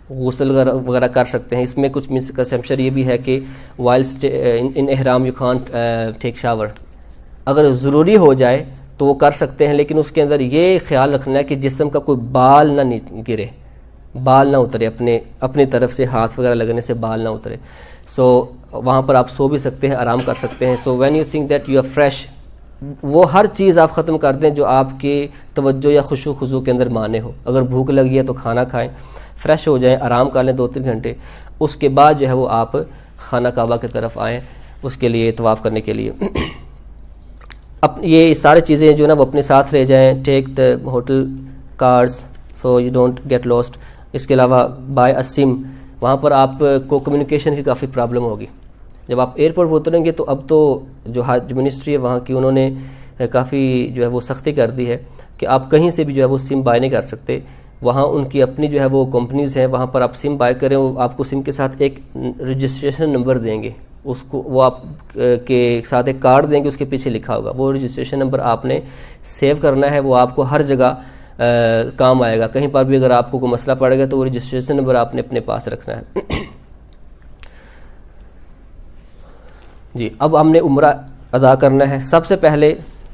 غسل وغیرہ کر سکتے ہیں. اس میں کچھ مسکنسیپشن یہ بھی ہے کہ وائل ان احرام یو کانٹ ٹیک شاور. اگر ضروری ہو جائے تو وہ کر سکتے ہیں, لیکن اس کے اندر یہ خیال رکھنا ہے کہ جسم کا کوئی بال نہ گرے, بال نہ اترے, اپنی طرف سے ہاتھ وغیرہ لگنے سے بال نہ اترے. سو وہاں پر آپ سو بھی سکتے ہیں, آرام کر سکتے ہیں. So when you think that you are fresh, وہ ہر چیز آپ ختم کر دیں جو آپ کی توجہ یا خشوع خضوع کے اندر مانے ہو. اگر بھوک لگی ہے تو کھانا کھائیں, فریش ہو جائیں, آرام کر لیں 2-3 گھنٹے. اس کے بعد جو ہے وہ آپ خانہ کعبہ کی طرف آئیں اس کے لیے طواف کرنے کے لیے. یہ ساری چیزیں جو ہے نا وہ اپنے ساتھ لے جائیں. Take the hotel cards so you don't get lost. اس کے علاوہ بائی اے سم, وہاں پر آپ کو کمیونیکیشن کی کافی پرابلم ہوگی. جب آپ ایئرپورٹ پر اتریں گے تو اب تو جو حج منسٹری ہے وہاں کی, انہوں نے کافی جو ہے وہ سختی کر دی ہے کہ آپ کہیں سے بھی جو ہے وہ سم بائی نہیں کر سکتے. وہاں ان کی اپنی جو ہے وہ کمپنیز ہیں, وہاں پر آپ سم بائی کریں, وہ آپ کو سم کے ساتھ ایک رجسٹریشن نمبر دیں گے. اس کو وہ آپ کے ساتھ ایک کارڈ دیں گے, اس کے پیچھے لکھا ہوگا. وہ رجسٹریشن نمبر آپ نے سیو کرنا ہے, وہ آپ کو ہر جگہ کام آئے گا. کہیں پر بھی اگر آپ کو کوئی مسئلہ پڑے گا تو وہ رجسٹریشن نمبر آپ نے اپنے پاس رکھنا ہے. جی, اب ہم نے عمرہ ادا کرنا ہے. سب سے پہلے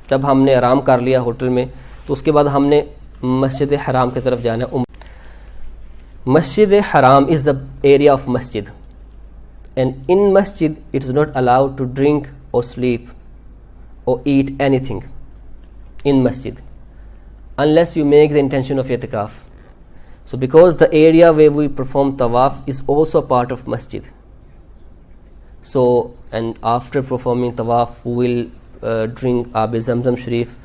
جب ہم نے آرام کر لیا ہوٹل میں تو اس کے بعد ہم نے مسجد حرام کی طرف جانا ہے. مسجد حرام از the area of Masjid, and in masjid it is not allowed to drink or sleep or eat anything in masjid unless you make the intention of i'tikaf. So because the area where we perform tawaf is also part of masjid, so and after performing tawaf we will drink Aab Zamzam Sharif,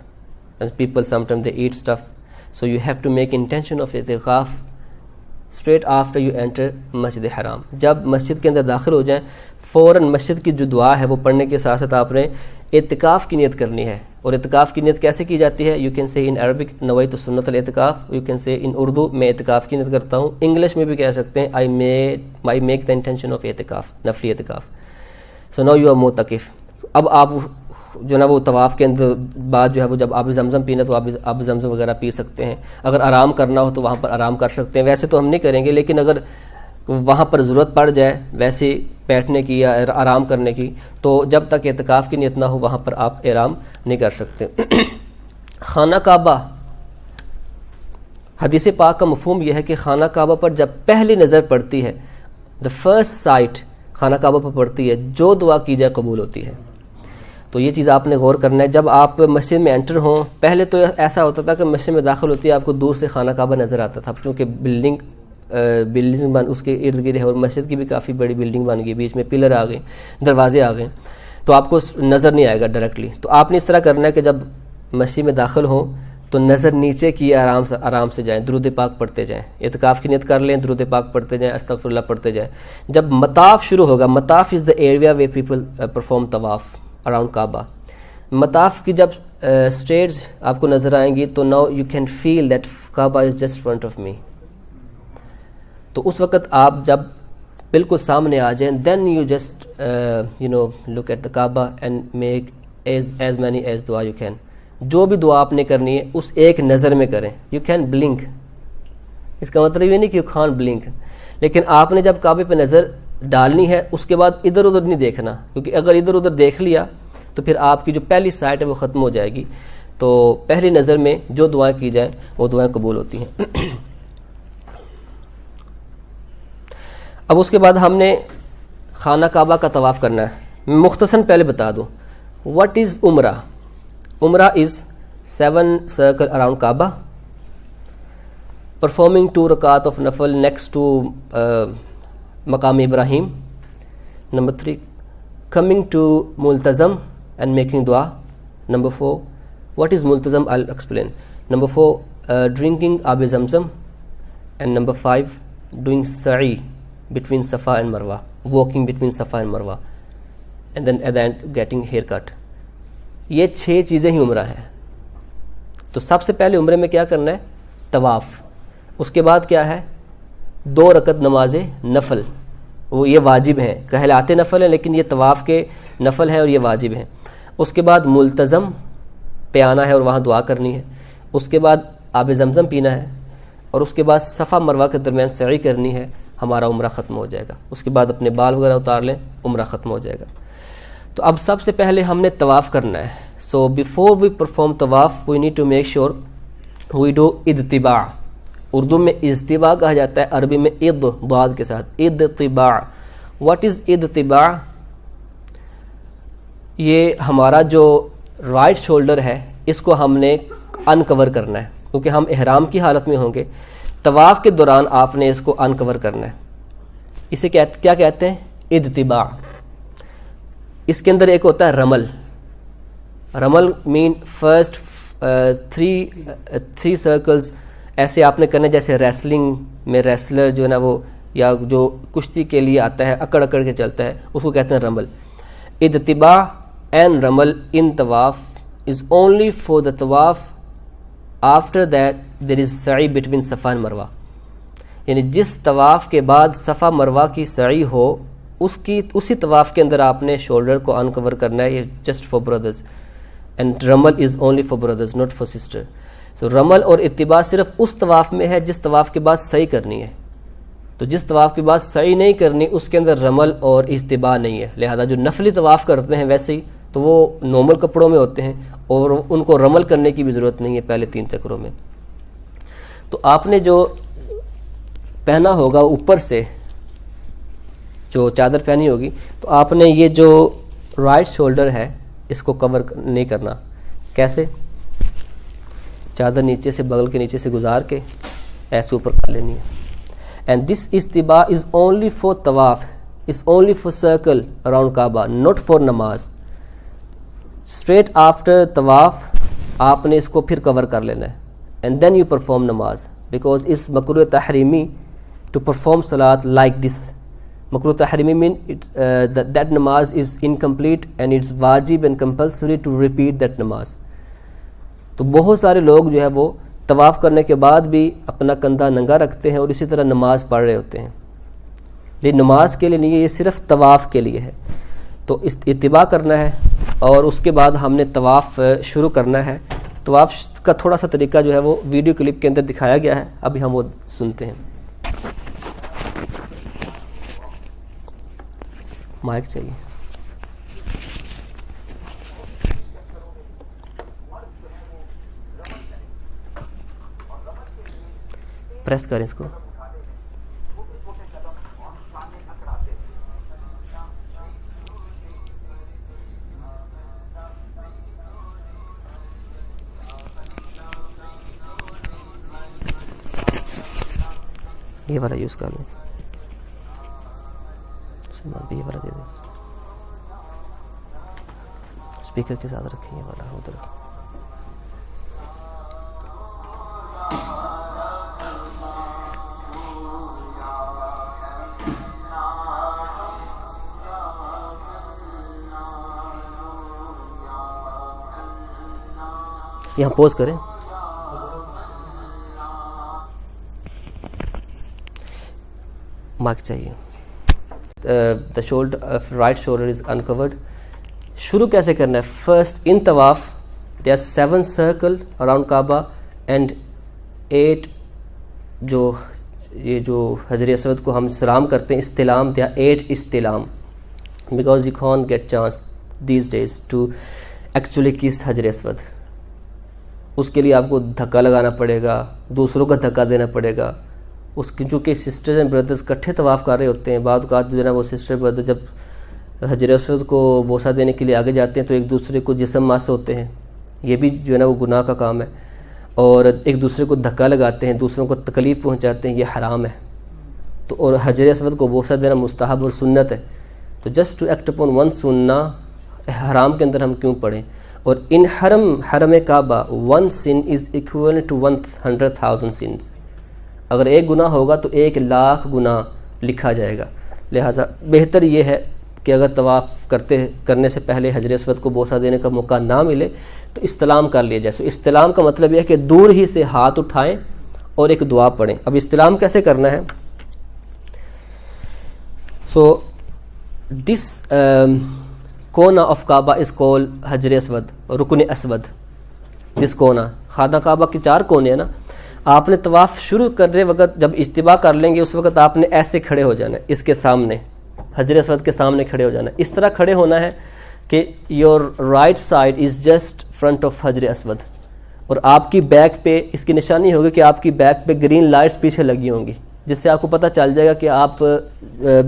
as people sometimes they eat stuff. So you have to make intention of i'tikaf straight after you enter مسجد حرام. جب مسجد کے اندر داخل ہو جائیں فوراً مسجد کی جو دعا ہے وہ پڑھنے کے ساتھ ساتھ آپ نے اعتکاف کی نیت کرنی ہے. اور اعتکاف کی نیت کیسے کی جاتی ہے؟ You can say in Arabic نویت سنت الاعتکاف، یو کین سے ان اردو میں اعتکاف کی نیت کرتا ہوں. انگلش میں بھی کہہ سکتے ہیں آئی میک دا انٹینشن آف اعتکاف، نفلی اعتکاف. سو نو یو آر معتکف. اب آپ جو نا وہ طواف کے اندر بعد جو ہے وہ جب آب زمزم پینا تو آب زمزم وغیرہ پی سکتے ہیں. اگر آرام کرنا ہو تو وہاں پر آرام کر سکتے ہیں. ویسے تو ہم نہیں کریں گے، لیکن اگر وہاں پر ضرورت پڑ جائے ویسے بیٹھنے کی یا آرام کرنے کی، تو جب تک اعتکاف کی نیت نہ ہو وہاں پر آپ آرام نہیں کر سکتے. خانہ کعبہ، حدیث پاک کا مفہوم یہ ہے کہ خانہ کعبہ پر جب پہلی نظر پڑتی ہے، دا فرسٹ سائٹ خانہ کعبہ پر پڑتی ہے، جو دعا کی جائے قبول ہوتی ہے. تو یہ چیز آپ نے غور کرنا ہے. جب آپ مسجد میں انٹر ہوں، پہلے تو ایسا ہوتا تھا کہ مسجد میں داخل ہوتی ہے آپ کو دور سے خانہ کعبہ نظر آتا تھا، چونکہ بلڈنگ اس کے ارد گرد ہے، اور مسجد کی بھی کافی بڑی بلڈنگ بن گئی، بیچ میں پلر آ گئے، دروازے آ گئے، تو آپ کو نظر نہیں آئے گا ڈائریکٹلی. تو آپ نے اس طرح کرنا ہے کہ جب مسجد میں داخل ہوں تو نظر نیچے کی آرام سے جائیں، درود پاک پڑھتے جائیں. اعتکاف کی نیت کر لیں، درود پاک پڑھتے جائیں، استغفر اللہ پڑھتے جائیں. جب مطاف شروع ہوگا، مطاف is the area where people perform طواف اراؤنڈ کعبہ. مطاف کی جب اسٹیٹس آپ کو نظر آئیں گی تو now you can feel that Kaaba is just front of me. تو اس وقت آپ جب بالکل سامنے آ جائیں، then you just look at the Kaaba and make as many as دعا یو کین. جو بھی دعا آپ نے کرنی ہے اس ایک نظر میں کریں. یو کین بلنک، اس کا مطلب یہ نہیں کہ یو کھان بلنک، لیکن آپ نے جب کعبے پہ نظر ڈالنی ہے اس کے بعد ادھر ادھر نہیں دیکھنا، کیونکہ اگر ادھر ادھر دیکھ لیا تو پھر آپ کی جو پہلی سائٹ ہے وہ ختم ہو جائے گی. تو پہلی نظر میں جو دعائیں کی جائیں وہ دعائیں قبول ہوتی ہیں. اب اس کے بعد ہم نے خانہ کعبہ کا طواف کرنا ہے. میں مختصراً پہلے بتا دوں واٹ از عمرہ. عمرہ از 7 circle around Kaaba, performing 2 rakat of nafil next to Maqam Ibrahim. Number 3, coming to Multazam and making dua. Number 4, what is Multazam? I'll explain. Number 4, drinking Ab Zamzam. And number 5, doing sa'i between Safa and Marwa, walking between Safa and Marwa, and then at the end getting haircut. یہ 6 چیزیں ہی عمرہ ہیں. تو سب سے پہلے عمرے میں کیا کرنا ہے؟ طواف. اس کے بعد کیا ہے؟ 2 رکعت نماز نفل، وہ یہ واجب ہیں، کہلاتے نفل ہیں لیکن یہ طواف کے نفل ہیں اور یہ واجب ہیں. اس کے بعد ملتزم پہ آنا ہے اور وہاں دعا کرنی ہے. اس کے بعد آب زمزم پینا ہے، اور اس کے بعد صفا مروہ کے درمیان سعی کرنی ہے. ہمارا عمرہ ختم ہو جائے گا. اس کے بعد اپنے بال وغیرہ اتار لیں، عمرہ ختم ہو جائے گا. تو اب سب سے پہلے ہم نے طواف کرنا ہے. سو بیفور وی پرفارم طواف we need to make sure we do اتباع. اردو میں اجتباع کہا جاتا ہے، عربی میں ضاد کے ساتھ اتباع. واٹ از اتباع؟ یہ ہمارا جو رائٹ شولڈر ہے اس کو ہم نے انکور کرنا ہے، کیونکہ ہم احرام کی حالت میں ہوں گے. طواف کے دوران آپ نے اس کو انکور کرنا ہے. اسے کیا کہتے ہیں؟ اتباع. اس کے اندر ایک ہوتا ہے رمل. رمل مین فرسٹ 3 سرکلز ایسے آپ نے کرنے، جیسے ریسلنگ میں ریسلر جو ہے نا وہ، یا جو کشتی کے لیے آتا ہے اکڑ اکڑ کے چلتا ہے، اس کو کہتے ہیں رمل. اتباع اینڈ رمل ان طواف از اونلی فار دا طواف. آفٹر دیٹ دیر از سعی بٹوین صفا اینڈ مروہ. یعنی جس طواف کے بعد صفا مروہ کی سعی ہو اسی طواف کے اندر آپ نے شولڈر کو انکور کرنا ہے. یہ جسٹ فار بردرز، اینڈ رمل is only for brothers not for sister. So رمل اور اتباع صرف اس طواف میں ہے جس طواف کے بعد سعی کرنی ہے. تو جس طواف کے بعد سعی نہیں کرنی اس کے اندر رمل اور اتباع نہیں ہے. لہذا جو نفلی طواف کرتے ہیں ویسے ہی تو وہ نارمل کپڑوں میں ہوتے ہیں اور ان کو رمل کرنے کی بھی ضرورت نہیں ہے پہلے 3 چکروں میں. تو آپ نے جو پہنا ہوگا اوپر سے جو چادر پہنی ہوگی، تو آپ نے یہ جو رائٹ شولڈر ہے اس کو کور نہیں کرنا. کیسے؟ چادر نیچے سے، بغل کے نیچے سے گزار کے ایسے اوپر کر لینی ہے. اینڈ دس اتباع از اونلی فار طواف، از only for circle around Kaaba, not for نماز. اسٹریٹ آفٹر طواف آپ نے اس کو پھر کور کر لینا ہے. اینڈ دین یو پرفارم نماز، بیکاز اس مکروہ تحریمی ٹو پرفارم صلاۃ like this. Makruh tahrimi means that namaz is incomplete and it's wajib and compulsory to repeat that namaz. تو بہت سارے لوگ جو ہے وہ طواف کرنے کے بعد بھی اپنا کندھا ننگا رکھتے ہیں اور اسی طرح نماز پڑھ رہے ہوتے ہیں، لیکن نماز کے لیے نہیں ہے، یہ صرف طواف کے لیے ہے. تو اتباع کرنا ہے اور اس کے بعد ہم نے طواف شروع کرنا ہے. طواف کا تھوڑا سا طریقہ جو ہے وہ ویڈیو کلپ کے اندر دکھایا گیا ہے، ابھی ہم وہ سنتے ہیں. مائک چاہیے. پریس کریں اس کو. یہ والا یوز کر لیں. یہ والا دے دیں. اسپیکر کے ساتھ رکھیں یہ والا ادھر. یہاں پوز کریں. مائک چاہیے. the shoulder right shoulder is uncovered. شروع کیسے کرنا ہے؟ فرسٹ ان طواف there are 7 circle around Kaaba and 8 یہ جو حجر اسود کو ہم سلام کرتے ہیں استلام. there are 8 استلام because you can't get chance these days to actually kiss حجر اسود. اس کے لیے آپ کو دھکا لگانا پڑے گا، دوسروں کا دھکا دینا پڑے گا. اس کی چونکہ سسٹرز اینڈ بردرز اکٹھے طواف کر رہے ہوتے ہیں، بعض اوقات جو ہے نا وہ سسٹر بردر جب حجر اسود کو بوسہ دینے کے لیے آگے جاتے ہیں تو ایک دوسرے کو جسم ماس ہوتے ہیں، یہ بھی جو ہے نا وہ گناہ کا کام ہے. اور ایک دوسرے کو دھکا لگاتے ہیں، دوسروں کو تکلیف پہنچاتے ہیں، یہ حرام ہے. تو اور حجر اسود کو بوسہ دینا مستحب اور سنت ہے. تو just to act upon one سننا حرام کے اندر ہم کیوں پڑھیں؟ اور ان حرم کعبہ 1 sin is equivalent to 100,000 sins. اگر ایک گناہ ہوگا تو 1,00,000 گناہ لکھا جائے گا. لہٰذا بہتر یہ ہے کہ اگر طواف کرنے سے پہلے حجر اسود کو بوسہ دینے کا موقع نہ ملے تو استلام کر لیا جائے. سو استلام کا مطلب یہ ہے کہ دور ہی سے ہاتھ اٹھائیں اور ایک دعا پڑھیں. اب استلام کیسے کرنا ہے؟ سو دس کونا آف کعبہ از کال حجر اسود، رکن اسود. دس کونا، خانہ کعبہ کے 4 کونے ہیں نا. آپ نے طواف شروع کرنے وقت جب اجتباع کر لیں گے اس وقت آپ نے ایسے کھڑے ہو جانا ہے، اس کے سامنے حجر اسود کے سامنے کھڑے ہو جانا ہے. اس طرح کھڑے ہونا ہے کہ your right side is just front of حجر اسود، اور آپ کی بیک پہ اس کی نشانی ہوگی کہ آپ کی بیک پہ گرین لائٹس پیچھے لگی ہوں گی، جس سے آپ کو پتہ چل جائے گا کہ آپ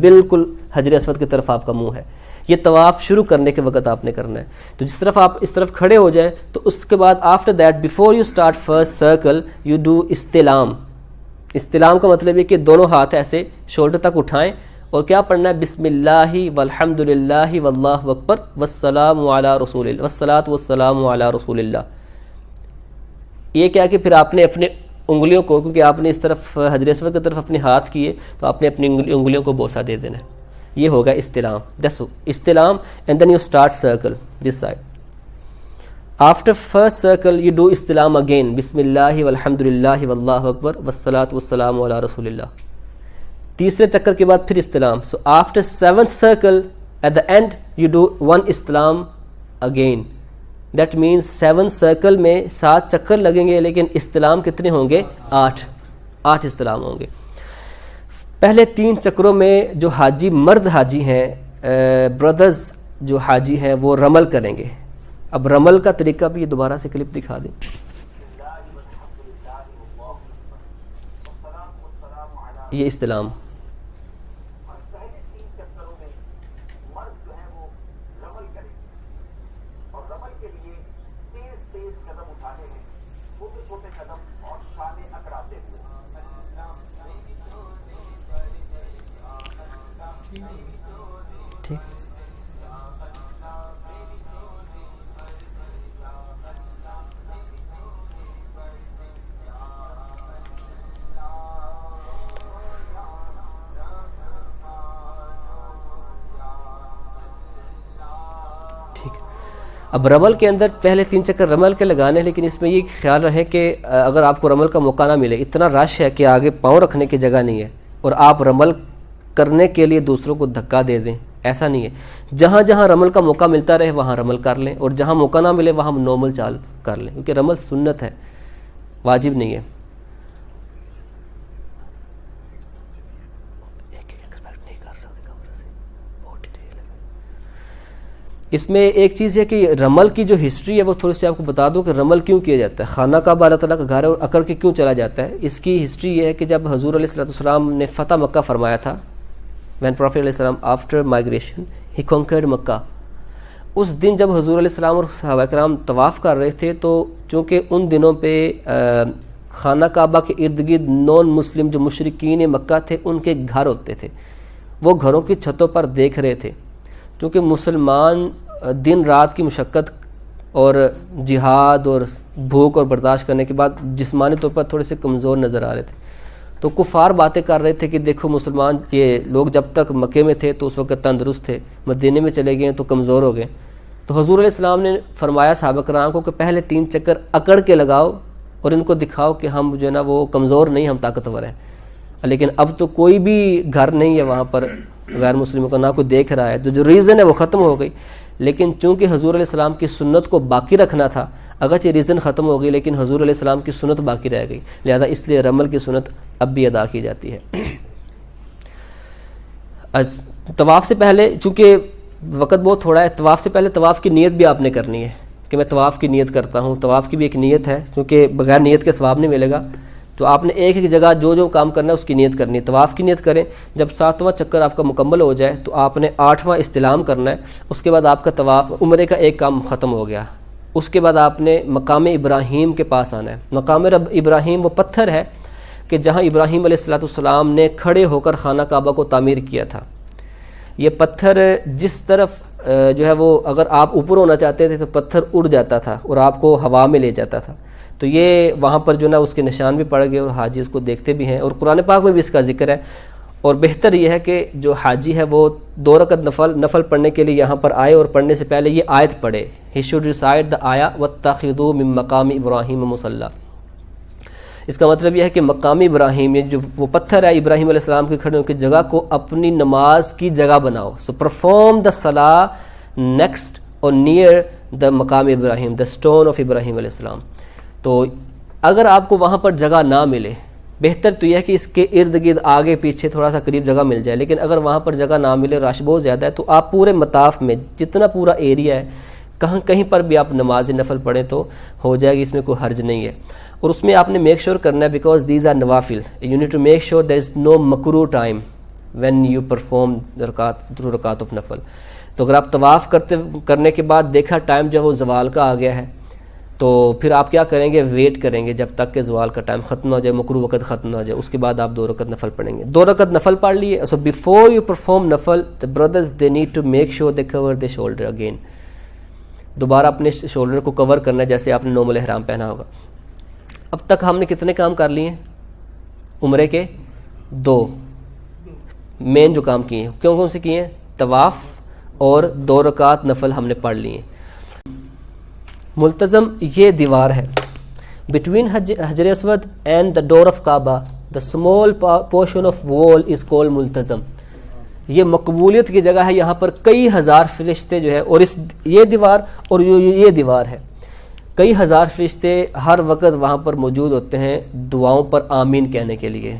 بالکل حجر اسود کی طرف آپ کا منہ ہے. یہ طواف شروع کرنے کے وقت آپ نے کرنا ہے. تو جس طرف آپ اس طرف کھڑے ہو جائیں تو اس کے بعد after that before you start first circle you do استلام. استلام کا مطلب یہ کہ دونوں ہاتھ ایسے شولڈر تک اٹھائیں اور کیا پڑھنا ہے؟ بسم اللہ والحمد للہ واللہ اکبر والسلام علی رسول اللہ والصلاۃ والسلام علی رسول اللہ. یہ کیا کہ پھر آپ نے اپنے انگلیوں کو، کیونکہ آپ نے اس طرف حجر اسود کی طرف اپنے ہاتھ کیے تو آپ نے اپنی انگلیوں کو بوسہ دے دینا ہے. یہ ہوگا استلام. دسو استلام and then you start circle this side. After first circle you do استلام اگین بسم اللہ والحمد للہ واللہ اکبر والصلاۃ والسلام علی رسول اللہ. تیسرے چکر کے بعد پھر استلام. So after 7th circle at the end you do 1 استلام اگین. دیٹ مینس 7 سرکل میں 7 چکر لگیں گے، لیکن استلام کتنے ہوں گے؟ 8 استلام ہوں گے. پہلے 3 چکروں میں جو حاجی مرد حاجی ہیں، برادرز جو حاجی ہیں وہ رمل کریں گے. اب رمل کا طریقہ بھی دوبارہ سے کلپ دکھا دیں. یہ استلام اب رمل کے اندر پہلے 3 چکر رمل کے لگانے ہیں، لیکن اس میں یہ خیال رہے کہ اگر آپ کو رمل کا موقع نہ ملے، اتنا رش ہے کہ آگے پاؤں رکھنے کی جگہ نہیں ہے اور آپ رمل کرنے کے لیے دوسروں کو دھکا دے دیں، ایسا نہیں ہے. جہاں جہاں رمل کا موقع ملتا رہے وہاں رمل کر لیں، اور جہاں موقع نہ ملے وہاں نارمل چال کر لیں، کیونکہ رمل سنت ہے، واجب نہیں ہے. اس میں ایک چیز ہے کہ رمل کی جو ہسٹری ہے وہ تھوڑی سی آپ کو بتا دوں کہ رمل کیوں کیا جاتا ہے. خانہ کعبہ اللہ تعالیٰ کا گھر ہے اور اکڑ کے کیوں چلا جاتا ہے. اس کی ہسٹری یہ ہے کہ جب حضور علیہ السلام نے فتح مکہ فرمایا تھا، when Prophet علیہ السلام after migration he conquered مکہ، اس دن جب حضور علیہ السلام اور صحابہ کرام طواف کر رہے تھے تو چونکہ ان دنوں پہ خانہ کعبہ کے ارد گرد نان مسلم جو مشرکین مکہ تھے ان کے گھر ہوتے تھے، وہ گھروں کی چھتوں پر دیکھ رہے تھے. چونکہ مسلمان دن رات کی مشقت اور جہاد اور بھوک اور برداشت کرنے کے بعد جسمانی طور پر تھوڑے سے کمزور نظر آ رہے تھے، تو کفار باتیں کر رہے تھے کہ دیکھو مسلمان یہ لوگ جب تک مکے میں تھے تو اس وقت تندرست تھے، مدینے میں چلے گئے تو کمزور ہو گئے. تو حضور علیہ السلام نے فرمایا صحابہ کرام کو کہ پہلے 3 چکر اکڑ کے لگاؤ اور ان کو دکھاؤ کہ ہم جو ہے نا وہ کمزور نہیں، ہم طاقتور ہیں. لیکن اب تو کوئی بھی گھر نہیں ہے وہاں پر غیر مسلموں کا، نہ کوئی دیکھ رہا ہے، تو جو ریزن ہے وہ ختم ہو گئی. لیکن چونکہ حضور علیہ السلام کی سنت کو باقی رکھنا تھا، اگرچہ ریزن ختم ہو گئی لیکن حضور علیہ السلام کی سنت باقی رہ گئی، لہذا اس لیے رمل کی سنت اب بھی ادا کی جاتی ہے. طواف سے پہلے چونکہ وقت بہت تھوڑا ہے، طواف سے پہلے طواف کی نیت بھی آپ نے کرنی ہے کہ میں طواف کی نیت کرتا ہوں. طواف کی بھی ایک نیت ہے، چونکہ بغیر نیت کے ثواب نہیں ملے گا، تو آپ نے ایک جگہ جو کام کرنا ہے اس کی نیت کرنی ہے. طواف کی نیت کریں، جب 7واں چکر آپ کا مکمل ہو جائے تو آپ نے 8واں استلام کرنا ہے. اس کے بعد آپ کا طواف عمرے کا ایک کام ختم ہو گیا. اس کے بعد آپ نے مقام ابراہیم کے پاس آنا ہے. مقام ابراہیم وہ پتھر ہے کہ جہاں ابراہیم علیہ السلام نے کھڑے ہو کر خانہ کعبہ کو تعمیر کیا تھا. یہ پتھر جس طرف جو ہے وہ اگر آپ اوپر ہونا چاہتے تھے تو پتھر اڑ جاتا تھا اور آپ کو ہوا میں لے جاتا تھا. تو یہ وہاں پر جو نا اس کے نشان بھی پڑ گئے اور حاجی اس کو دیکھتے بھی ہیں، اور قرآن پاک میں بھی اس کا ذکر ہے. اور بہتر یہ ہے کہ جو حاجی ہے وہ 2 رکعت نفل پڑھنے کے لیے یہاں پر آئے اور پڑھنے سے پہلے یہ آیت پڑھے. He should recite the ayah وَاتَّخِذُوا مِن مَقَامِ إِبْرَاهِيمَ مُصَلَّى. اس کا مطلب یہ ہے کہ مقام ابراہیم، یہ جو وہ پتھر ہے ابراہیم علیہ السلام کے کھڑے ہونے کی جگہ کو اپنی نماز کی جگہ بناؤ. So perform the salah next or near the مقام ابراہیم, the stone of ابراہیم علیہ السلام. تو اگر آپ کو وہاں پر جگہ نہ ملے، بہتر تو یہ ہے کہ اس کے ارد گرد آگے پیچھے تھوڑا سا قریب جگہ مل جائے، لیکن اگر وہاں پر جگہ نہ ملے، رش بہت زیادہ ہے، تو آپ پورے مطاف میں جتنا پورا ایریا ہے کہیں پر بھی آپ نماز نفل پڑھیں تو ہو جائے گی، اس میں کوئی حرج نہیں ہے. اور اس میں آپ نے میک شور کرنا ہے بیکاز دیز آر نوافل، you need to make sure there is no مکروہ ٹائم وین یو پرفارم رکعت آف نفل. تو اگر آپ طواف کرنے کے بعد دیکھا ٹائم جو ہے وہ زوال کا آ گیا ہے، تو پھر آپ کیا کریں گے، ویٹ کریں گے جب تک کہ زوال کا ٹائم ختم ہو جائے، مکروہ وقت ختم ہو جائے، اس کے بعد آپ 2 رکعت نفل پڑھیں گے. 2 رکعت نفل پڑھ لیے. سو بیفور یو پرفارم نفل the brothers they need to make sure they cover their shoulder again. دوبارہ اپنے شولڈر کو کور کرنا ہے جیسے آپ نے نارمل احرام پہنا ہوگا. اب تک ہم نے کتنے کام کر لیے ہیں عمرے کے؟ 2 مین جو کام کیے ہیں. کون سے کیے ہیں؟ طواف اور 2 رکعت نفل ہم نے پڑھ لیے ہیں. ملتزم یہ دیوار ہے بٹوین حجر اسود and the door of Kaaba. The small portion of وال از کال ملتزم. یہ مقبولیت کی جگہ ہے، یہاں پر کئی ہزار فرشتے جو ہے، اور یہ دیوار اور یہ دیوار ہے، کئی ہزار فرشتے ہر وقت وہاں پر موجود ہوتے ہیں دعاؤں پر آمین کہنے کے لیے.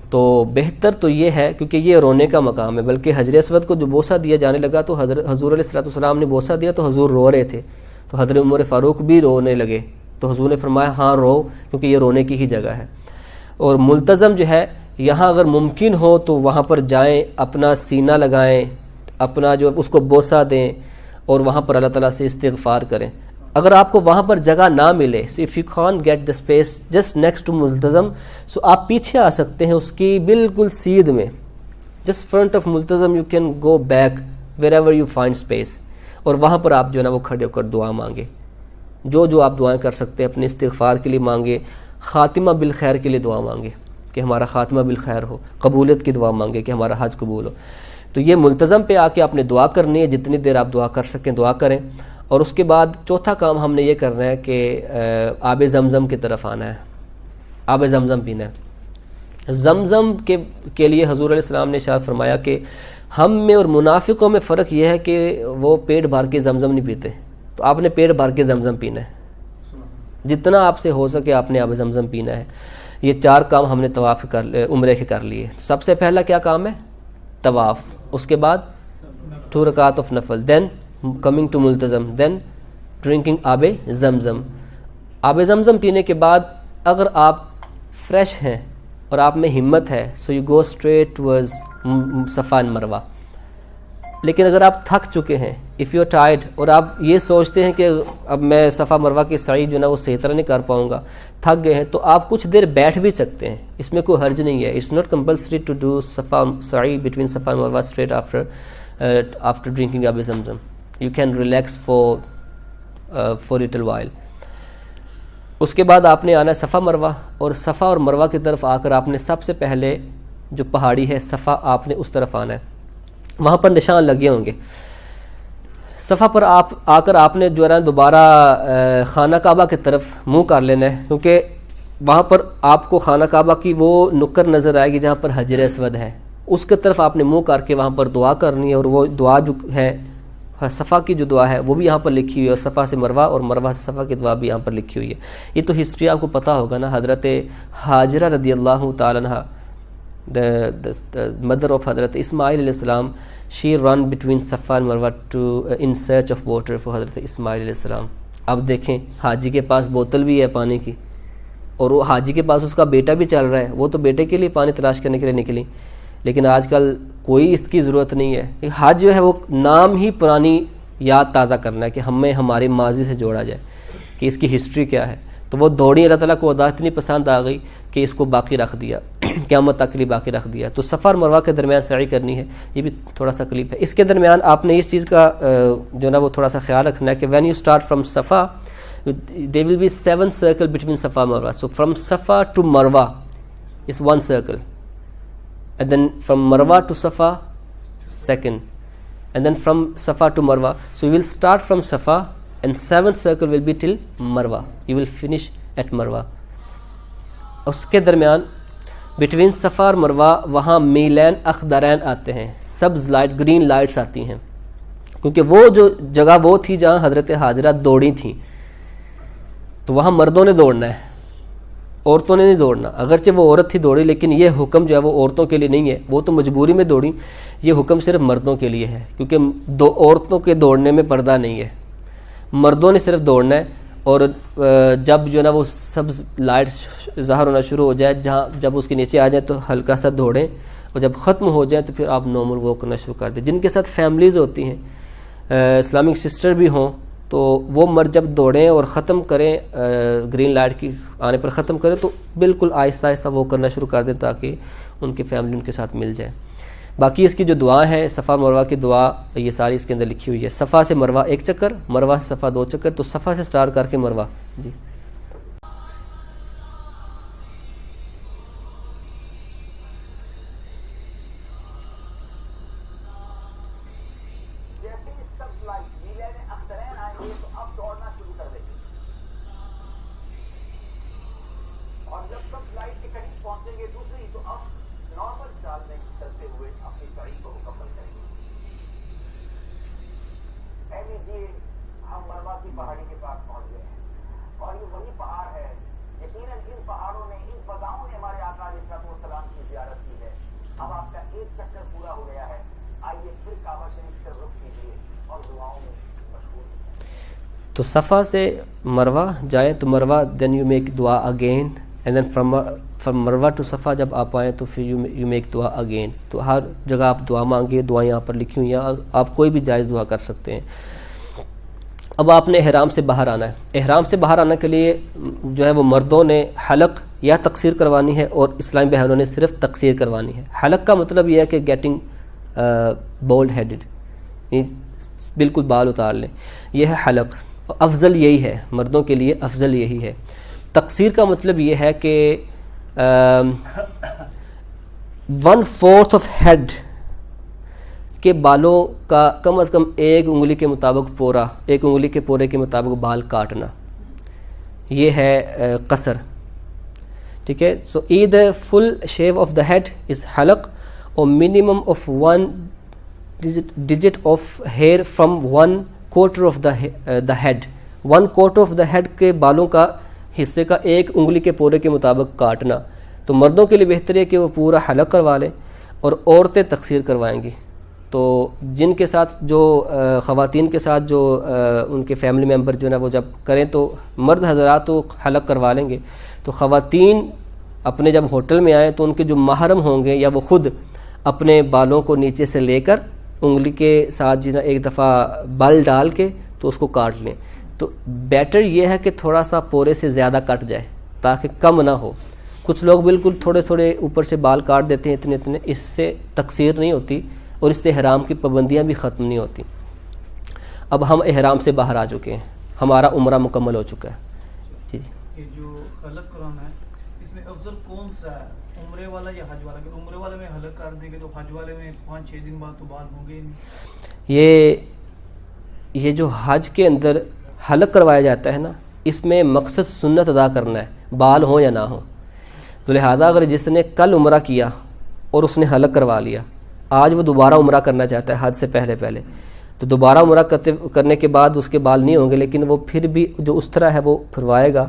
تو بہتر تو یہ ہے کیونکہ یہ رونے کا مقام ہے، بلکہ حجر اسود کو جو بوسہ دیا جانے لگا تو حضور علیہ السلام نے بوسہ دیا تو حضور رو رہے تھے، تو حضرت عمر فاروق بھی رونے لگے، تو حضور نے فرمایا ہاں رو، کیونکہ یہ رونے کی ہی جگہ ہے. اور ملتزم جو ہے، یہاں اگر ممکن ہو تو وہاں پر جائیں، اپنا سینہ لگائیں، اپنا جو اس کو بوسہ دیں اور وہاں پر اللہ تعالیٰ سے استغفار کریں. اگر آپ کو وہاں پر جگہ نہ ملے، so if you can't get the space just next to ملتزم، so آپ پیچھے آ سکتے ہیں اس کی بالکل سیدھ میں، just front of ملتزم you can go back wherever you find space. اور وہاں پر آپ جو ہے نا وہ کھڑے ہو کر دعا مانگے، جو آپ دعائیں کر سکتے ہیں، اپنے استغفار کے لیے مانگے، خاتمہ بالخیر کے لیے دعا مانگے کہ ہمارا خاتمہ بالخیر ہو، قبولیت کی دعا مانگے کہ ہمارا حج قبول ہو. تو یہ ملتزم پہ آ کے آپ نے دعا کرنی ہے، جتنی دیر آپ دعا کر سکیں دعا کریں. اور اس کے بعد چوتھا کام ہم نے یہ کرنا ہے کہ آب زمزم کی طرف آنا ہے، آب زمزم پینا ہے۔ زمزم کے لیے حضور علیہ السلام نے ارشاد فرمایا کہ ہم میں اور منافقوں میں فرق یہ ہے کہ وہ پیٹ بھر کے زمزم نہیں پیتے، تو آپ نے پیٹ بھر کے زمزم پینا ہے، جتنا آپ سے ہو سکے آپ نے آب زمزم پینا ہے۔ یہ 4 کام ہم نے طواف عمرے کے کر لیے۔ سب سے پہلا کیا کام ہے؟ طواف، اس کے بعد 2 رکعات آف نفل، دین کمنگ ٹو ملتزم، دین ڈرنکنگ آب زمزم۔ آب زمزم پینے کے بعد اگر آپ فریش ہیں اور آپ میں ہمت ہے، so you go straight towards صفا اینڈ مروہ۔ لیکن اگر آپ تھک چکے ہیں، اف یو آر ٹائرڈ، اور آپ یہ سوچتے ہیں کہ اب میں صفا مروہ کی سعی جو نا وہ صحیح طرح نہیں کر پاؤں گا، تھک گئے ہیں، تو آپ کچھ دیر بیٹھ بھی سکتے ہیں، اس میں کوئی حرج نہیں ہے۔ It's not compulsory to do Safa سعی between Safa and Marwah straight after drinking آب Zamzam. You can relax for little while. اس کے بعد آپ نے آنا ہے صفا مروہ، اور صفا اور مروہ کی طرف آ کر آپ نے سب سے پہلے جو پہاڑی ہے صفا، آپ نے اس طرف آنا ہے، وہاں پر نشان لگے ہوں گے۔ صفا پر آپ آ کر آپ نے جو ہے نا دوبارہ خانہ کعبہ کی طرف منہ کر لینا ہے، کیونکہ وہاں پر آپ کو خانہ کعبہ کی وہ نکر نظر آئے گی جہاں پر حجر اسود ہے، اس کی طرف آپ نے منہ کر کے وہاں پر دعا کرنی ہے، اور وہ دعا جو ہے صفا کی جو دعا ہے وہ بھی یہاں پر لکھی ہوئی ہے، اور صفا سے مروہ اور مروہ سے صفا کی دعا بھی یہاں پر لکھی ہوئی ہے۔ یہ تو ہسٹری آپ کو پتہ ہوگا نا، حضرت ہاجرہ رضی اللہ تعالیٰ عنہ، the mother of حضرت اسماعیل علیہ السلام، she run between صفا and Marwa in search of water for حضرت اسماعیل علیہ السلام۔ اب دیکھیں حاجی کے پاس بوتل بھی ہے پانی کی، اور وہ حاجی کے پاس اس کا بیٹا بھی چل رہا ہے، وہ تو بیٹے کے لیے پانی تلاش کرنے کے لیے نکلی، لیکن آج کل کوئی اس کی ضرورت نہیں ہے۔ حج جو ہے وہ نام ہی پرانی یاد تازہ کرنا ہے کہ ہمیں ہمارے ماضی سے جوڑا جائے کہ اس کی ہسٹری کیا ہے، تو وہ دوڑی اللہ تعالیٰ کو ادا اتنی پسند آ گئی کہ اس کو باقی رکھ دیا، قیامت تک کے لیے باقی رکھ دیا۔ تو صفا اور مروہ کے درمیان سعی کرنی ہے، یہ بھی تھوڑا سا کلپ ہے۔ اس کے درمیان آپ نے اس چیز کا جو نا وہ تھوڑا سا خیال رکھنا ہے کہ وین یو اسٹارٹ فرام صفا there will be 7 circle between Safa and Marwa. So from Safa to Marwa is 1 circle, and then from Marwa to Safa, second, and then from Safa to Marwa. So you will start from Safa, and 7th circle will be till Marwa. You will finish at Marwa. اس کے درمیان between صفا اور مروہ وہاں میلین اخضرین آتے ہیں، سبز light, green lights آتی ہیں، کیونکہ وہ جو جگہ وہ تھی جہاں حضرت ہاجرہ دوڑی تھیں، تو وہاں مردوں نے دوڑنا ہے، عورتوں نے نہیں دوڑنا۔ اگرچہ وہ عورت تھی دوڑی، لیکن یہ حکم جو ہے وہ عورتوں کے لیے نہیں ہے، وہ تو مجبوری میں دوڑی، یہ حکم صرف مردوں کے لیے ہے، کیونکہ عورتوں کے دوڑنے میں پردہ نہیں ہے، مردوں نے صرف دوڑنا ہے۔ اور جب جو ہے نا وہ سبز لائٹ ظاہر ہونا شروع ہو جائے، جب اس کے نیچے آ جائیں تو ہلکا سا دوڑیں، اور جب ختم ہو جائیں تو پھر آپ نارمل واک کرنا شروع کر دیں۔ جن کے ساتھ فیملیز ہوتی ہیں، اسلامک سسٹر بھی ہوں، تو وہ مرد جب دوڑیں اور ختم کریں، گرین لائٹ کی آنے پر ختم کریں، تو بالکل آہستہ آہستہ وہ کرنا شروع کر دیں تاکہ ان کی فیملی ان کے ساتھ مل جائے۔ باقی اس کی جو دعا ہے صفا مروہ کی دعا، یہ ساری اس کے اندر لکھی ہوئی ہے۔ صفا سے مروہ 1 چکر، مروہ سے صفا 2 چکر، تو صفا سے سٹارٹ کر کے مروہ۔ جی پہاڑی کے پاس پہنچ گئے ہیں، اور یہ وہی پہاڑ ہے، یقیناً ان پہاڑوں نے، ان فضاؤں نے ہمارے آقا علیہ السلام کی زیارت کی ہے۔ اب آپ کا 1 چکر پورا ہو گیا ہے، آئیے پھر کعبہ شریف پر رخ کیجیے اور دعاؤں میں مشغول ہیں۔ تو صفا سے مروہ جائیں تو مروہ دین یو میک دعا again, and then from Marwah to Safa جب آپ آئیں تو پھر یو میک دعا اگین۔ تو ہر جگہ آپ دعا مانگیے، دعا یہاں پر لکھی ہوئی ہیں، آپ کوئی بھی جائز دعا کر سکتے ہیں۔ اب آپ نے احرام سے باہر آنا ہے۔ احرام سے باہر آنے کے لیے جو ہے وہ مردوں نے حلق یا تقصیر کروانی ہے، اور اسلامی بہنوں نے صرف تقصیر کروانی ہے۔ حلق کا مطلب یہ ہے کہ گیٹنگ بولڈ ہیڈڈ، بالکل بال اتار لیں، یہ ہے حلق۔ افضل یہی ہے، مردوں کے لیے افضل یہی ہے۔ تقصیر کا مطلب یہ ہے کہ 1/4 آف ہیڈ کے بالوں کا کم از کم ایک انگلی کے مطابق پورا، ایک انگلی کے پورے کے مطابق بال کاٹنا، یہ ہے قصر. ٹھیک ہے. سو either full shave of the head is حلق or minimum of 1 digit of hair from 1/4 of the head. 1/4 of the head کے بالوں کا حصے کا ایک انگلی کے پورے کے مطابق کاٹنا. تو مردوں کے لیے بہتر ہے کہ وہ پورا حلق کروا لیں اور عورتیں تقصیر کروائیں گی. تو جن کے ساتھ جو خواتین کے ساتھ جو ان کے فیملی ممبر جو ہے نا وہ جب کریں تو مرد حضرات تو حلق کروا لیں گے. تو خواتین اپنے جب ہوٹل میں آئیں تو ان کے جو محرم ہوں گے یا وہ خود اپنے بالوں کو نیچے سے لے کر انگلی کے ساتھ جنا ایک دفعہ بال ڈال کے تو اس کو کاٹ لیں. تو بیٹر یہ ہے کہ تھوڑا سا پورے سے زیادہ کٹ جائے تاکہ کم نہ ہو. کچھ لوگ بالکل تھوڑے تھوڑے اوپر سے بال کاٹ دیتے ہیں اتنے اتنے، اس سے تقصیر نہیں ہوتی اور اس سے احرام کی پابندیاں بھی ختم نہیں ہوتی. اب ہم احرام سے باہر آ چکے ہیں، ہمارا عمرہ مکمل ہو چکا ہے. جی یہ جو حلق کرانا ہے اس میں افضل کون سا ہے، عمرے والا یا حج والا؟ کہ عمرے والے میں حلق کر دیں گے تو حج والے میں 5-6 دن بعد تو بال ہوں گے نہیں. یہ جو حج کے اندر حلق کروایا جاتا ہے نا، اس میں مقصد سنت ادا کرنا ہے، بال ہوں یا نہ ہوں. تو لہذا اگر جس نے کل عمرہ کیا اور اس نے حلق کروا لیا، آج وہ دوبارہ عمرہ کرنا چاہتا ہے حج سے پہلے تو دوبارہ عمرہ کرنے کے بعد اس کے بال نہیں ہوں گے، لیکن وہ پھر بھی جو اس طرح ہے وہ پھروائے گا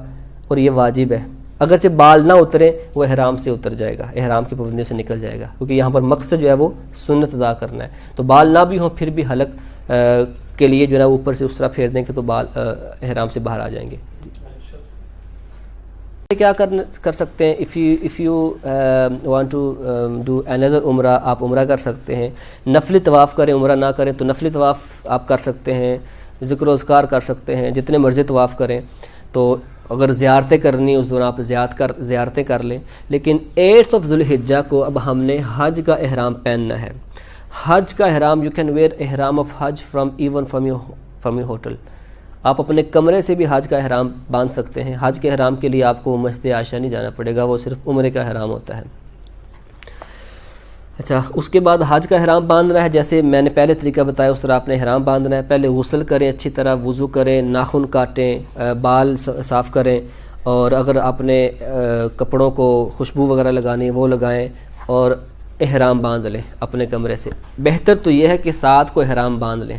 اور یہ واجب ہے. اگرچہ بال نہ اترے وہ احرام سے اتر جائے گا، احرام کی پابندیوں سے نکل جائے گا، کیونکہ یہاں پر مقصد جو ہے وہ سنت ادا کرنا ہے. تو بال نہ بھی ہوں پھر بھی حلق کے لیے جو ہے نا اوپر سے اس طرح پھیر دیں کہ تو بال احرام سے باہر آ جائیں گے. کیا کر سکتے ہیں؟ if you want to do another عمرہ، آپ عمرہ کر سکتے ہیں. نفلی طواف کریں، عمرہ نہ کریں تو نفلی طواف آپ کر سکتے ہیں، ذکر و اذکار کر سکتے ہیں، جتنے مرضی طواف کریں. تو اگر زیارتیں کرنی اس دوران آپ زیارتیں کر لیں. لیکن 8 ذو الحجہ کو اب ہم نے حج کا احرام پہننا ہے. حج کا احرام یو کین ویئر احرام of Hajj from your hotel. آپ اپنے کمرے سے بھی حج کا احرام باندھ سکتے ہیں. حج کے احرام کے لیے آپ کو مسجد عائشہ نہیں جانا پڑے گا، وہ صرف عمرے کا احرام ہوتا ہے. اچھا، اس کے بعد حج کا احرام باندھنا ہے جیسے میں نے پہلے طریقہ بتایا اس طرح آپ نے احرام باندھنا ہے. پہلے غسل کریں، اچھی طرح وضو کریں، ناخن کاٹیں، بال صاف کریں، اور اگر آپ نے کپڑوں کو خوشبو وغیرہ لگانی ہے وہ لگائیں اور احرام باندھ لیں اپنے کمرے سے. بہتر تو یہ ہے کہ 7 کو احرام باندھ لیں،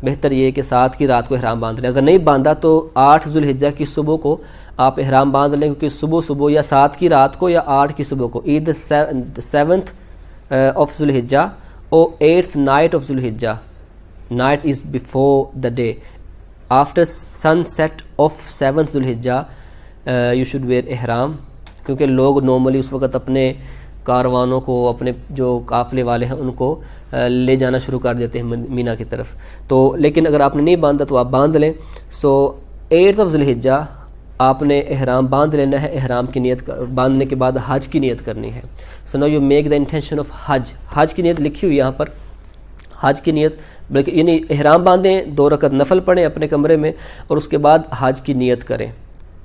بہتر یہ ہے کہ 7 کی رات کو احرام باندھ لیں. اگر نہیں باندھا تو 8 ذو الحجہ کی صبح کو آپ احرام باندھ لیں، کیونکہ صبح یا 7 کی رات کو یا 8 کی صبح کو، either 7th of ذو الحجہ or 8th night of ذو الحجہ. Night is before the day. After sunset of 7th ذو الحجہ you should wear احرام، کیونکہ لوگ نارملی اس وقت اپنے کاروانوں کو، اپنے جو قافلے والے ہیں ان کو لے جانا شروع کر دیتے ہیں مینا کی طرف. تو لیکن اگر آپ نے نہیں باندھا تو آپ باندھ لیں. سو 8 ذو الحجہ آپ نے احرام باندھ لینا ہے. احرام کی نیت باندھنے کے بعد حج کی نیت کرنی ہے. So know you make the intention of حج. حج کی نیت لکھی ہوئی یہاں پر، حج کی نیت، بلکہ یعنی احرام باندھیں، 2 رکعت نفل پڑھیں اپنے کمرے میں اور اس کے بعد حج کی نیت کریں.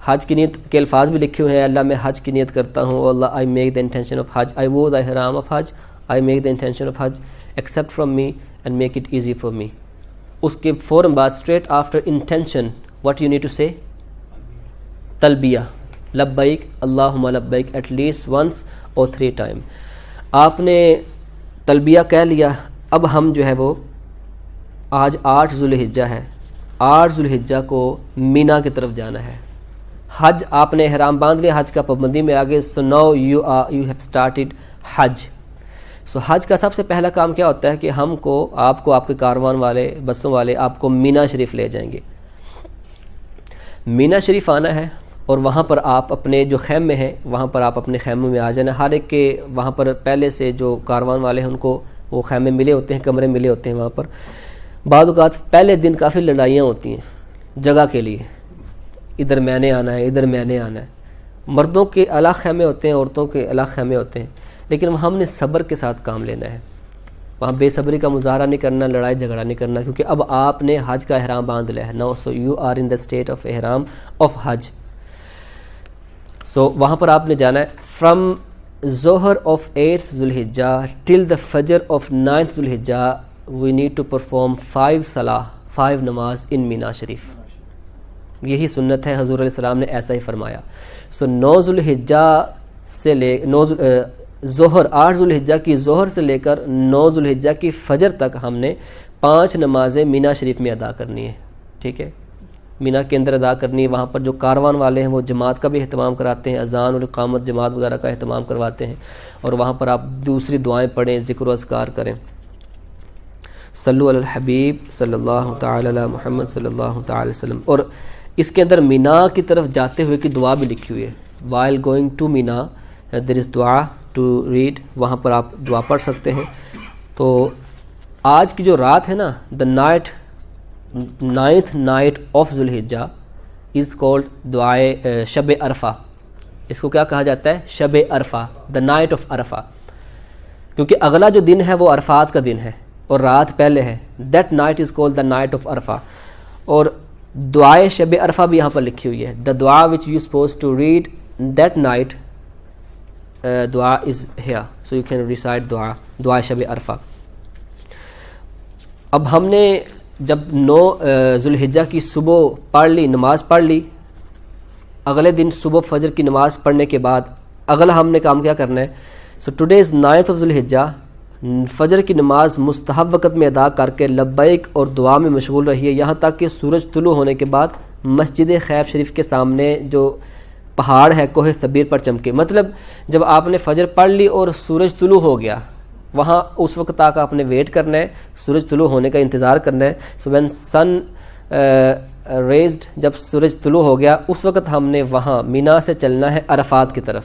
حج کی نیت کے الفاظ بھی لکھے ہوئے ہیں، اللہ میں حج کی نیت کرتا ہوں، اللہ I make the intention of حج، آئی وو دا احرام آف حج، I make the intention of حج، accept from me and make it easy for me. اس کے فوراً بعد straight after intention what you need to say تلبیہ، لبیک اللہم لبیک، ایٹ لیسٹ ونس اور 3 ٹائم. آپ نے تلبیہ کہہ لیا. اب ہم جو ہے وہ آج 8 ذو الحجہ ہے، 8 ذو الحجہ کو مینا کی طرف جانا ہے. حج آپ نے احرام باندھ لیا، حج کا پابندی میں آگے. So now you have started حج. سو حج کا سب سے پہلا کام کیا ہوتا ہے کہ آپ کو آپ کے کاروان والے، بسوں والے آپ کو مینا شریف لے جائیں گے. مینا شریف آنا ہے اور وہاں پر آپ اپنے جو خیمے ہیں وہاں پر آپ اپنے خیموں میں آ جانا. ہر ایک کے وہاں پر پہلے سے جو کاروان والے ہیں ان کو وہ خیمے ملے ہوتے ہیں، کمرے ملے ہوتے ہیں وہاں پر. بعض اوقات پہلے دن کافی لڑائیاں ہوتی ہیں جگہ کے لیے، ادھر میں نے آنا ہے، ادھر میں نے آنا ہے. مردوں کے الگ خیمے ہوتے ہیں، عورتوں کے الگ خیمے ہوتے ہیں، لیکن ہم نے صبر کے ساتھ کام لینا ہے. وہاں بے صبری کا مظاہرہ نہیں کرنا، لڑائی جھگڑا نہیں کرنا، کیونکہ اب آپ نے حج کا احرام باندھ لیا ہے. Now so you are in the state of احرام آف حج. سو وہاں پر آپ نے جانا ہے. From Zohar of 8th Zulhijjah till the Fajr of 9th Zulhijjah, we need to perform 5 salah, 5 namaz in Mina Sharif. یہی سنت ہے, حضور علیہ السلام نے ایسا ہی فرمایا. سو 9 ذوالحجہ سے لے ظہر 8 ذوالحجہ کی ظہر سے لے کر 9 ذوالحجہ کی فجر تک ہم نے 5 نمازیں مینا شریف میں ادا کرنی ہے. ٹھیک ہے, مینا کے اندر ادا کرنی ہے. وہاں پر جو کاروان والے ہیں وہ جماعت کا بھی اہتمام کراتے ہیں, اذان اور اقامت جماعت وغیرہ کا اہتمام کرواتے ہیں, اور وہاں پر آپ دوسری دعائیں پڑھیں, ذکر و اذکار کریں. صلو علی الحبیب صلی اللہ تعالی علی محمد صلی اللہ تعالی وسلم. اور اس کے اندر مینا کی طرف جاتے ہوئے کی دعا بھی لکھی ہوئی ہے. while going to Mina there is دعا to read, وہاں پر آپ دعا پڑھ سکتے ہیں. تو آج کی جو رات ہے نا, the night 9th night of Dhul Hijjah is called دعائے شب عرفہ. اس کو کیا کہا جاتا ہے؟ شب عرفہ, the night of عرفہ, کیونکہ اگلا جو دن ہے وہ عرفات کا دن ہے اور رات پہلے ہے. that night is called the night of عرفہ. اور دعائے شب عرفہ بھی یہاں پر لکھی ہوئی ہے. the دعا which you supposed to read that night, دعا is here, so you can recite دعا شب عرفہ. اب ہم نے جب 9 ذوالحجہ کی صبح پڑھ لی, نماز پڑھ لی, اگلے دن صبح فجر کی نماز پڑھنے کے بعد اگلا ہم نے کام کیا کرنا ہے. so today is 9th of ذوالحجہ. فجر کی نماز مستحب وقت میں ادا کر کے لبیک اور دعا میں مشغول رہیے یہاں تک کہ سورج طلوع ہونے کے بعد مسجد خیف شریف کے سامنے جو پہاڑ ہے کوہ صبیر پر چمکے. مطلب جب آپ نے فجر پڑھ لی اور سورج طلوع ہو گیا, وہاں اس وقت تک آپ نے ویٹ کرنا ہے, سورج طلوع ہونے کا انتظار کرنا ہے. سو وین سن ریزڈ, جب سورج طلوع ہو گیا اس وقت ہم نے وہاں مینا سے چلنا ہے عرفات کی طرف.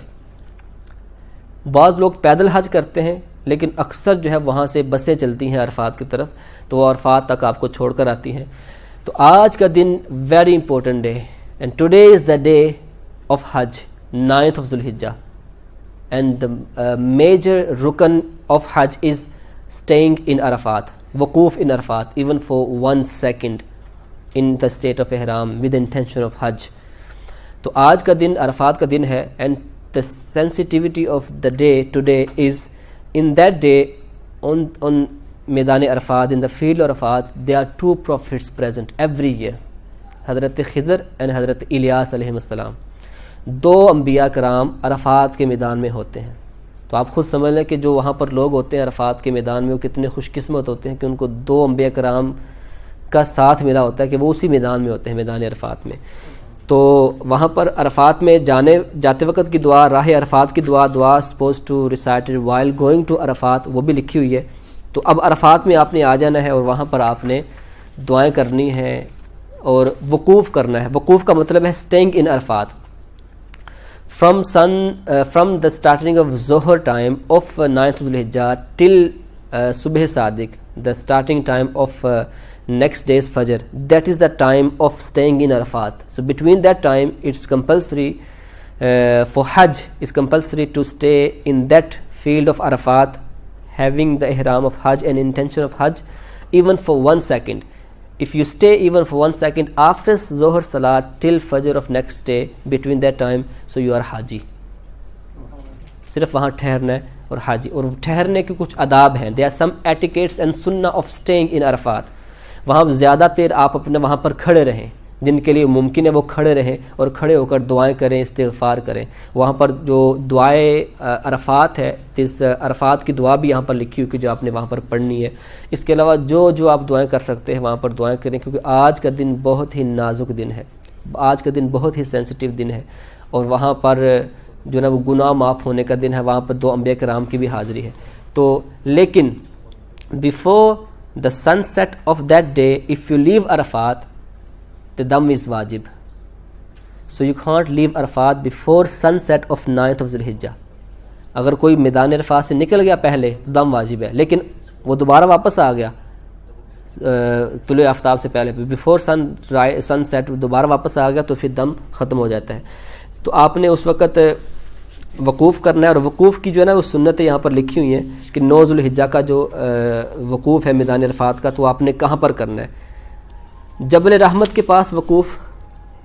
بعض لوگ پیدل حج کرتے ہیں لیکن اکثر جو ہے وہاں سے بسیں چلتی ہیں عرفات کی طرف, تو وہ عرفات تک آپ کو چھوڑ کر آتی ہیں. تو آج کا دن very important day, and today is the day of حج 9th of ذوالحجہ, اینڈ the major رکن of حج is staying in عرفات, وقوف in Arafat even for 1 second in the state of ihram with the intention of حج. تو آج کا دن عرفات کا دن ہے, and the sensitivity of the day today is in that day on میدان Arafat, in the field of Arafat, there are 2 prophets present every year, حضرت خضر and حضرت الیاس علیہ السلام. 2 انبیاء کرام عرفات کے میدان میں ہوتے ہیں. تو آپ خود سمجھ لیں کہ جو وہاں پر لوگ ہوتے ہیں عرفات کے میدان میں وہ کتنے خوش قسمت ہوتے ہیں کہ ان کو 2 انبیاء کرام کا ساتھ ملا ہوتا ہے کہ وہ اسی میدان میں ہوتے ہیں, میدان عرفات میں. تو وہاں پر عرفات میں جاتے وقت کی دعا, راہ عرفات کی دعا supposed to recite while going to Arafat, وہ بھی لکھی ہوئی ہے. تو اب عرفات میں آپ نے آ جانا ہے اور وہاں پر آپ نے دعائیں کرنی ہیں اور وقوف کرنا ہے. وقوف کا مطلب ہے staying in Arafat. from the starting of Zohar time of 9th Dhul Hijjah till صبح صادق, the starting time of next day's Fajr, that is the time of staying in Arafat. So between that time it's compulsory for Hajj, is compulsory to stay in that field of Arafat having the ihram of Hajj and intention of Hajj even for 1 second. If you stay even for 1 second after Zohar Salat till Fajr of next day, between that time, so you are Haji. صرف وہاں ٹھہرنا ہے اور حاجی. اور ٹھہرنے کے کچھ آداب ہیں. there are some etiquettes and sunnah of staying in Arafat. وہاں زیادہ دیر آپ اپنے وہاں پر کھڑے رہیں, جن کے لیے ممکن ہے وہ کھڑے رہیں اور کھڑے ہو کر دعائیں کریں, استغفار کریں. وہاں پر جو دعائے عرفات ہے, اس عرفات کی دعا بھی یہاں پر لکھی ہوئی کہ جو آپ نے وہاں پر پڑھنی ہے. اس کے علاوہ جو آپ دعائیں کر سکتے ہیں وہاں پر دعائیں کریں, کیونکہ آج کا دن بہت ہی نازک دن ہے, آج کا دن بہت ہی سینسٹیو دن ہے. اور وہاں پر جو نا وہ گناہ معاف ہونے کا دن ہے, وہاں پر 2 انبیاء کرام کی بھی حاضری ہے. تو لیکن before the sunset of that day, if you leave Arafat, the dam is wajib. So you can't leave Arafat before sunset of 9th of Zulhijjah. اگر کوئی میدان عرفات سے نکل گیا پہلے دم واجب ہے, لیکن وہ دوبارہ واپس آ گیا طلوع آفتاب سے پہلے, بیفور سن سیٹ دوبارہ واپس آ گیا تو پھر دم ختم ہو جاتا ہے. تو آپ نے اس وقت وقوف کرنا ہے. اور وقوف کی جو ہے نا وہ سنتیں یہاں پر لکھی ہوئی ہیں کہ 9 ذوالحجہ کا جو وقوف ہے میدان عرفات کا, تو آپ نے کہاں پر کرنا ہے. جبل رحمت کے پاس وقوف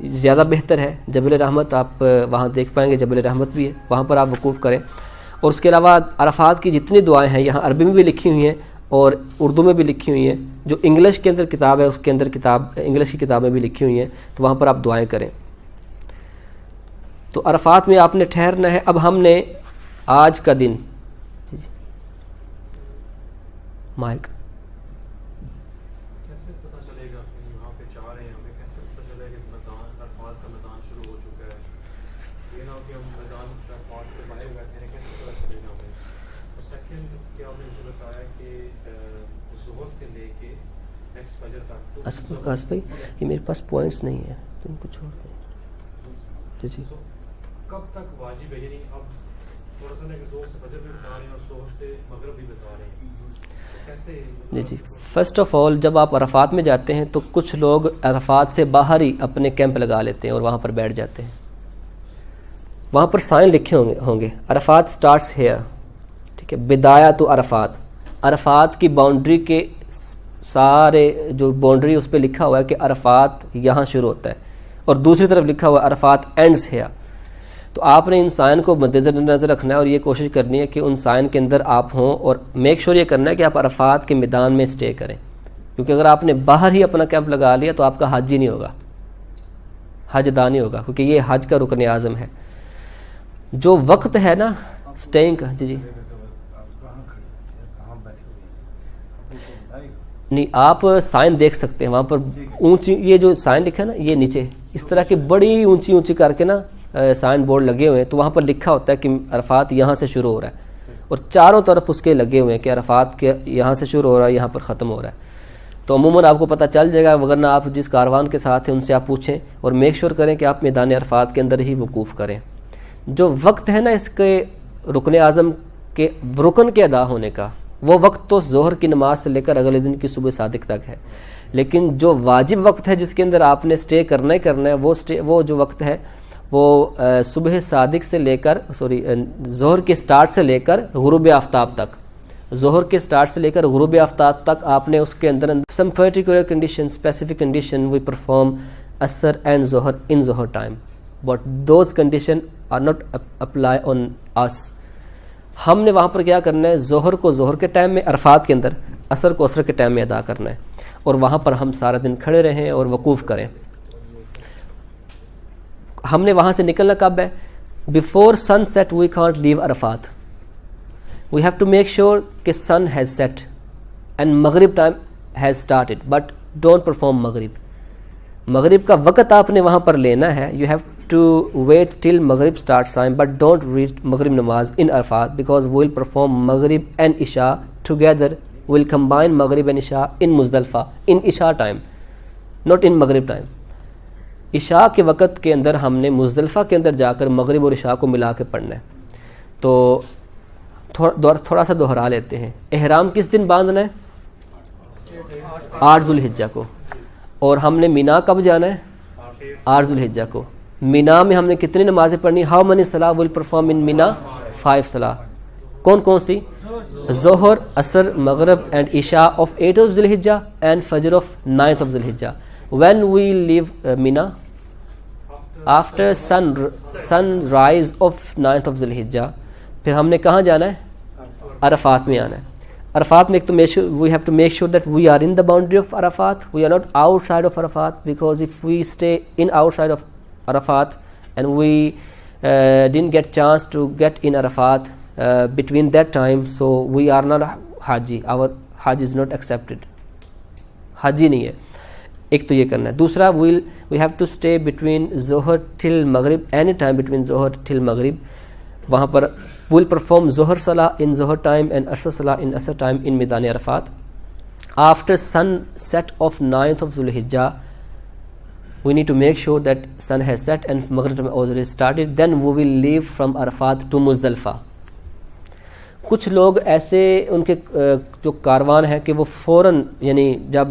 زیادہ بہتر ہے. جبل رحمت آپ وہاں دیکھ پائیں گے, جبل رحمت بھی ہے, وہاں پر آپ وقوف کریں. اور اس کے علاوہ عرفات کی جتنی دعائیں ہیں یہاں عربی میں بھی لکھی ہوئی ہیں اور اردو میں بھی لکھی ہوئی ہیں. جو انگلش کے اندر کتاب ہے اس کے اندر انگلش کی کتابیں بھی لکھی ہوئی ہیں, تو وہاں پر آپ دعائیں کریں. تو عرفات میں آپ نے ٹھہرنا ہے. اب ہم نے آج کا دن مائک کیسے پتہ چلے گا کہ یہاں پہ جا رہے ہیں, ہمیں کیسے پتہ چلے گا کہ میدان عرفات کا میدان شروع ہو چکا ہے؟ یہ نہ کہ ہم میدان عرفات سے باہر بیٹھے ہیں, کیسے پتہ چلے گا ہمیں؟ اور سیکنڈ کیا آپ نے اسے بتایا کہ ظہر سے لے کے نیکسٹ فجر تک. وکاس بھائی یہ میرے پاس پوائنٹس نہیں ہیں, تو ان کو چھوڑ دیں. جی کب تک واجب ہے؟ یعنی اب تھوڑا سا کہ ظہر سے فجر بھی بتا رہے ہیں اور ظہر سے مغرب بھی بتا رہے ہیں, جی فرسٹ آف آل جب آپ عرفات میں جاتے ہیں تو کچھ لوگ عرفات سے باہر ہی اپنے کیمپ لگا لیتے ہیں اور وہاں پر بیٹھ جاتے ہیں. وہاں پر سائن لکھے ہوں گے عرفات سٹارٹس ہیئر, ٹھیک ہے, بدایا تو عرفات. عرفات کی باؤنڈری کے سارے جو باؤنڈری اس پہ لکھا ہوا ہے کہ عرفات یہاں شروع ہوتا ہے, اور دوسری طرف لکھا ہوا ہے عرفات اینڈز ہیئر. تو آپ نے ان سائن کو مد نظر رکھنا ہے اور یہ کوشش کرنی ہے کہ ان سائن کے اندر آپ ہوں, اور میک شور یہ کرنا ہے کہ آپ عرفات کے میدان میں اسٹے کریں, کیونکہ اگر آپ نے باہر ہی اپنا کیمپ لگا لیا تو آپ کا حج ہی نہیں ہوگا, حج ادا نہیں ہوگا, کیونکہ یہ حج کا رکن اعظم ہے. جو وقت ہے نا اسٹیئنگ کا, جی نہیں آپ سائن دیکھ سکتے ہیں وہاں پر اونچی, یہ جو سائن لکھا ہے نا یہ نیچے اس طرح کی بڑی اونچی کر کے نا سائن بورڈ لگے ہوئے ہیں, تو وہاں پر لکھا ہوتا ہے کہ عرفات یہاں سے شروع ہو رہا ہے, اور چاروں طرف اس کے لگے ہوئے ہیں کہ عرفات کے یہاں سے شروع ہو رہا ہے, یہاں پر ختم ہو رہا ہے. تو عموماً آپ کو پتہ چل جائے گا, ورنہ آپ جس کاروان کے ساتھ ہیں ان سے آپ پوچھیں, اور میک شور کریں کہ آپ میدان عرفات کے اندر ہی وقوف کریں. جو وقت ہے نا اس کے رکن اعظم کے رکن کے ادا ہونے کا, وہ وقت تو ظہر کی نماز سے لے کر اگلے دن کی صبح صادق تک ہے, لیکن جو واجب وقت ہے جس کے اندر آپ نے اسٹے کرنا ہی کرنا ہے, وہ جو وقت ہے وہ صبح صادق سے لے کر ظہر کے سٹارٹ سے لے کر غروب آفتاب تک, ظہر کے سٹارٹ سے لے کر غروب آفتاب تک آپ نے اس کے اندر some particular condition, specific condition we perform عصر اینڈ ظہر ان ظہر time, but those condition are not apply on us. ہم نے وہاں پر کیا کرنا ہے, ظہر کو ظہر کے ٹائم میں عرفات کے اندر, عصر کو عصر کے ٹائم میں ادا کرنا ہے, اور وہاں پر ہم سارا دن کھڑے رہیں اور وقوف کریں. ہم نے وہاں سے نکلنا کب ہے؟ Before sunset we can't leave Arafat, we have to make sure کہ سن ہیز سیٹ اینڈ مغرب time has started, but don't perform مغرب. مغرب کا وقت آپ نے وہاں پر لینا ہے, you have to wait till مغرب start time, but don't read مغرب نماز in Arafat, because we will perform مغرب اینڈ عشاء ٹوگیدر, وی ول کمبائن مغرب اینڈ عشاء ان مزدلفہ ان عشاء ٹائم, ناٹ ان مغرب ٹائم. عشاء کے وقت کے اندر ہم نے مزدلفہ کے اندر جا کر مغرب اور عشاء کو ملا کے پڑھنا ہے. تو تھوڑا سا دوہرا لیتے ہیں. احرام کس دن باندھنا ہے؟ 8 ذو الحجہ کو. اور ہم نے مینا کب جانا ہے؟ 8 ذو الحجہ کو. مینا میں ہم نے کتنی نمازیں پڑھنی؟ ہاؤ منی صلاح ول پرفارم ان مینا؟ 5 صلاح. کون سی؟ ظہر, عصر, مغرب اینڈ عشاء آف 8 ذو الحجہ اینڈ فجر آف 9 ذو الحجہ. When we leave Mina? After sunrise of 9th of Zulhijjah. پھر ہم نے کہاں جانا ہے؟ عرفات میں آنا ہے. عرفات میں ایک تو we have to make sure that we are in the boundary of Arafat. We are not outside of Arafat, because if we stay in outside of Arafat and we didn't get chance to get in Arafat between that time, so we are not Haji. Our Hajj is not accepted. Haji نہیں ہے. ایک تو یہ کرنا ہے. دوسرا we have to stay between ظہر till مغرب, any time between ظہر till مغرب. وہاں پر we'll perform ظہر صلاح in ظہر time and عصر صلاح in عصر time in میدان Arafat. After sunset of 9th of Zulhijjah, we need to make sure that sun has set and Maghrib already started. Then we will leave from Arafat to Muzdalifah. کچھ لوگ ایسے ان کے جو کاروان ہے کہ وہ فوراً یعنی جب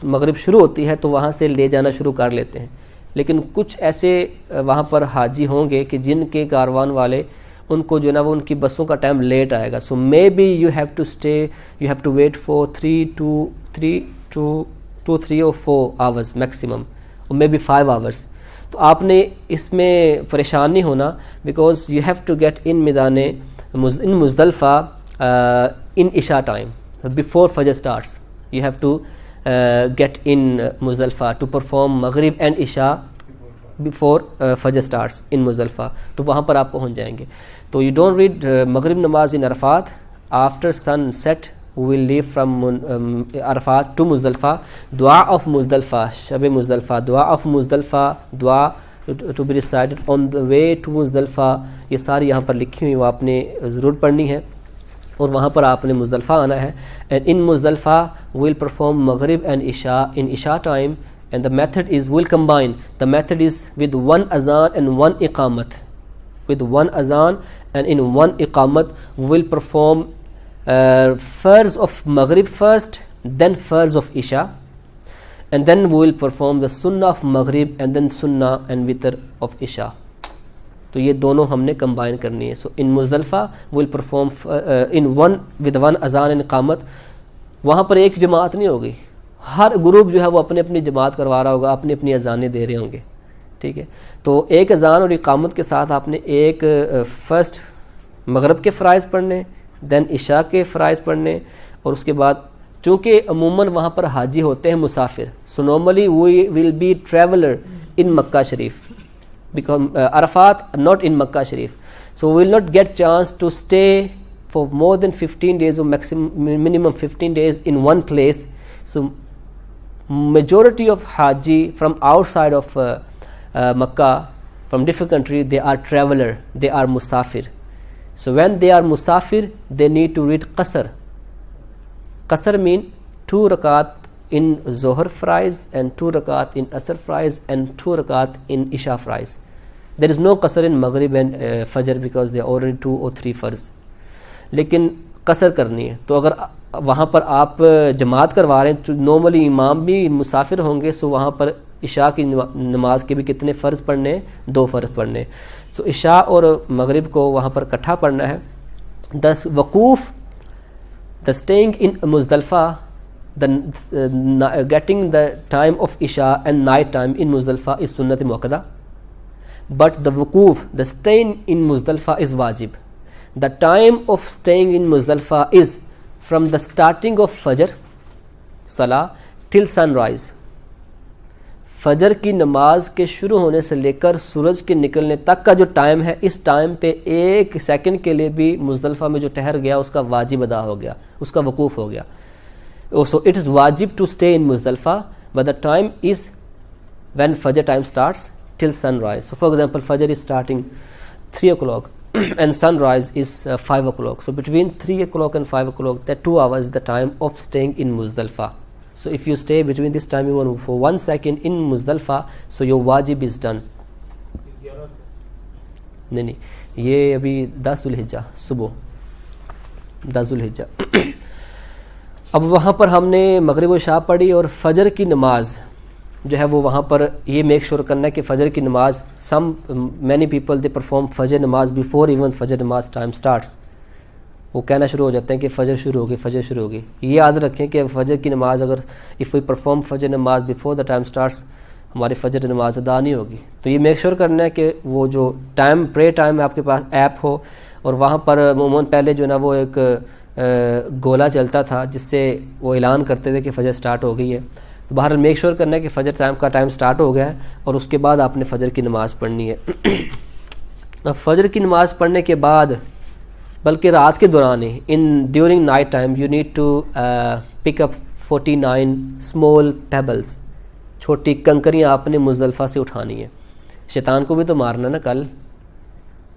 مغرب شروع ہوتی ہے تو وہاں سے لے جانا شروع کر لیتے ہیں, لیکن کچھ ایسے وہاں پر حاجی ہوں گے کہ جن کے کاروان والے ان کو جو ہے نا وہ ان کی بسوں کا ٹائم لیٹ آئے گا. So may be you have to stay, you have to wait for 3 to 4 hours maximum, اور مے بی 5 hours. تو آپ نے اس میں پریشان نہیں ہونا, because you have to get in میدان in Muzdalifah in Isha time, before Fajr starts. You have to get in Muzdalifah to perform Maghrib and Isha before Fajr starts in Muzdalifah. تو وہاں پر آپ پہنچ جائیں گے. تو you don't read Maghrib namaz in Arafat. After sunset we will leave from Arafat to Muzdalifah. Dua of Muzdalifah, Shab Muzdalifah, Dua of Muzdalifah, Dua to be recited on the way to Muzdalifah. یہ ساری یہاں پر لکھی ہوئی وہ آپ نے ضرور پڑھنی ہے, اور وہاں پر آپ نے مزدلفہ آنا ہے. And in Muzdalifah we'll perform مغرب اینڈ عشاء ان عشاء time, and the method is we'll combine, the method is with one اذان اینڈ ون اقامت, ود ون اذان اینڈ ان ون اقامت ویل پرفارم فرض آف مغرب فرسٹ, دین فرض آف عشاء, and then we will perform the سنہ of مغرب اینڈ دین سنہ اینڈ وتر آف عشاء. تو یہ دونوں ہم نے کمبائن کرنی ہے. So in Muzdalifah will perform in one with one اذان اینڈ اقامت. وہاں پر ایک جماعت نہیں ہوگی, ہر گروپ جو ہے وہ اپنی اپنی جماعت کروا رہا ہوگا, اپنی اپنی اذانیں دے رہے ہوں گے, ٹھیک ہے. تو ایک اذان اور اقامت کے ساتھ آپ نے ایک فرسٹ مغرب کے فرائض پڑھنے, دین عشاء کے فرائض پڑھنے, اور اس کے بعد چونکہ عموماً وہاں پر حاجی ہوتے ہیں مسافر, so normally we will be traveller in Makkah Sharif, because Arafat not in Makkah Sharif, so we will not get chance to stay for more than 15 days or minimum 15 days in one place. So majority of Haji from outside of Makkah, from different country, they are traveler, they are musafir. So when they are musafir, they need to read qasr. Qasr mean 2 rakat in Zohar fries and 2 rakat in Asr fries and 2 rakat in Isha fries. There is no qasr in Maghrib and Fajr because they are already 2 or 3 فرض, لیکن قصر کرنی ہے. تو اگر وہاں پر آپ جماعت کروا رہے ہیں, نارملی امام بھی مسافر ہوں گے, سو وہاں پر عشاء کی نماز کے بھی کتنے فرض پڑھنے, 2 فرض پڑھنے. سو عشاء اور مغرب کو وہاں پر اکٹھا پڑھنا ہے. دس وقوف, the staying in Muzdalifah, getting the time of Isha and night time in Muzdalifah is sunnat muakkada, but the wukuf, the staying in Muzdalifah is wajib. The time of staying in Muzdalifah is from the starting of Fajr Salah till sunrise. فجر کی نماز کے شروع ہونے سے لے کر سورج کے نکلنے تک کا جو ٹائم ہے, اس ٹائم پہ 1 سیکنڈ کے لیے بھی مزدلفہ میں جو ٹھہر گیا اس کا واجب ادا ہو گیا, اس کا وقوف ہو گیا. So it is wajib to stay in Muzdalifah, but the time is when Fajr time starts till sunrise. So for example, Fajr is starting 3 o'clock and sunrise is 5 o'clock. So between 3 o'clock and 5 o'clock, that 2 hours is the time of staying in Muzdalifah. So if you stay between this time even for 1 second in Muzdalifah, so your wajib is done. نہیں یہ ابھی 10 ذوالحجہ صبح 10 ذوالحجہ. اب وہاں پر ہم نے مغرب و عشاء پڑھی, اور فجر کی نماز جو ہے وہ وہاں پر یہ میک شور کرنا ہے کہ فجر کی نماز, many people they perform فجر نماز before even فجر نماز ٹائم starts. وہ کہنا شروع ہو جاتے ہیں کہ فجر شروع ہوگی, فجر شروع ہوگی. یہ یاد رکھیں کہ فجر کی نماز اگر if we perform فجر نماز before the time starts, ہماری فجر نماز ادا نہیں ہوگی. تو یہ میک شور کرنا ہے کہ وہ جو ٹائم پرے ٹائم آپ کے پاس ایپ ہو, اور وہاں پر عموماً پہلے جو ہے نا وہ ایک گولا چلتا تھا جس سے وہ اعلان کرتے تھے کہ فجر سٹارٹ ہو گئی ہے. تو بہرحال میک شور کرنا ہے کہ فجر ٹائم کا ٹائم سٹارٹ ہو گیا ہے, اور اس کے بعد آپ نے فجر کی نماز پڑھنی ہے. اب فجر کی نماز پڑھنے کے بعد, بلکہ رات کے دوران ہی, during night time you need to pick up 49 small pebbles, چھوٹی کنکریاں آپ نے مزدلفہ سے اٹھانی ہیں. شیطان کو بھی تو مارنا ہے نا کل,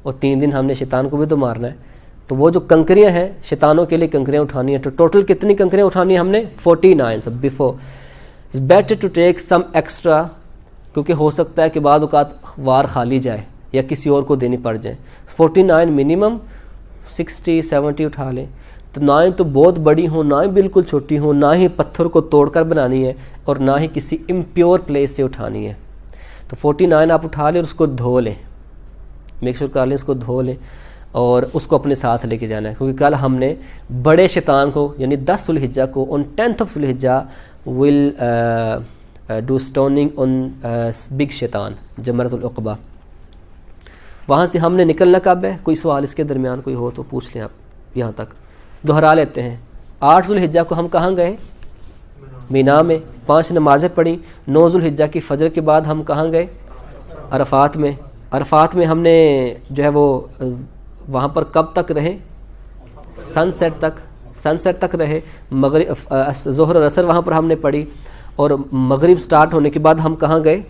اور 3 دن ہم نے شیطان کو بھی تو مارنا ہے. تو وہ جو کنکریاں ہیں شیطانوں کے لیے کنکریاں اٹھانی ہیں. تو ٹوٹل کتنی کنکریاں اٹھانی ہیں ہم نے؟ 49. So before it's better to take some extra, کیونکہ ہو سکتا ہے کہ بعض اوقات وار خالی جائے یا کسی اور کو دینی پڑ جائیں. 49 منیمم, 60-70 اٹھا لیں. تو نہ ہی تو بہت بڑی ہوں, نہ ہی بالکل چھوٹی ہوں, نہ ہی پتھر کو توڑ کر بنانی ہے, اور نہ ہی کسی امپیور پلیس سے اٹھانی ہے. تو 49 آپ اٹھا لیں اور اس کو دھو لیں, میک شور کر لیں اس کو دھو لیں, اور اس کو اپنے ساتھ لے کے جانا ہے. کیونکہ کل ہم نے بڑے شیطان کو یعنی 10 ذوالحجہ کو, on 10th of Dhul Hijjah will do stoning on big شیطان جمرۃ العقبہ. وہاں سے ہم نے نکلنا کب ہے؟ کوئی سوال اس کے درمیان کوئی ہو تو پوچھ لیں آپ. یہاں تک دہرا لیتے ہیں. 8 ذوالحجہ کو ہم کہاں گئے؟ مینا میں 5 نمازیں پڑھیں. 9 ذوالحجہ کی فجر کے بعد ہم کہاں گئے؟ عرفات میں. عرفات میں ہم نے جو ہے وہ وہاں پر کب تک رہے؟ سن سیٹ تک رہے. مغرب ظہر اور عصر وہاں پر ہم نے پڑھی, اور مغرب سٹارٹ ہونے کے بعد ہم کہاں گئے؟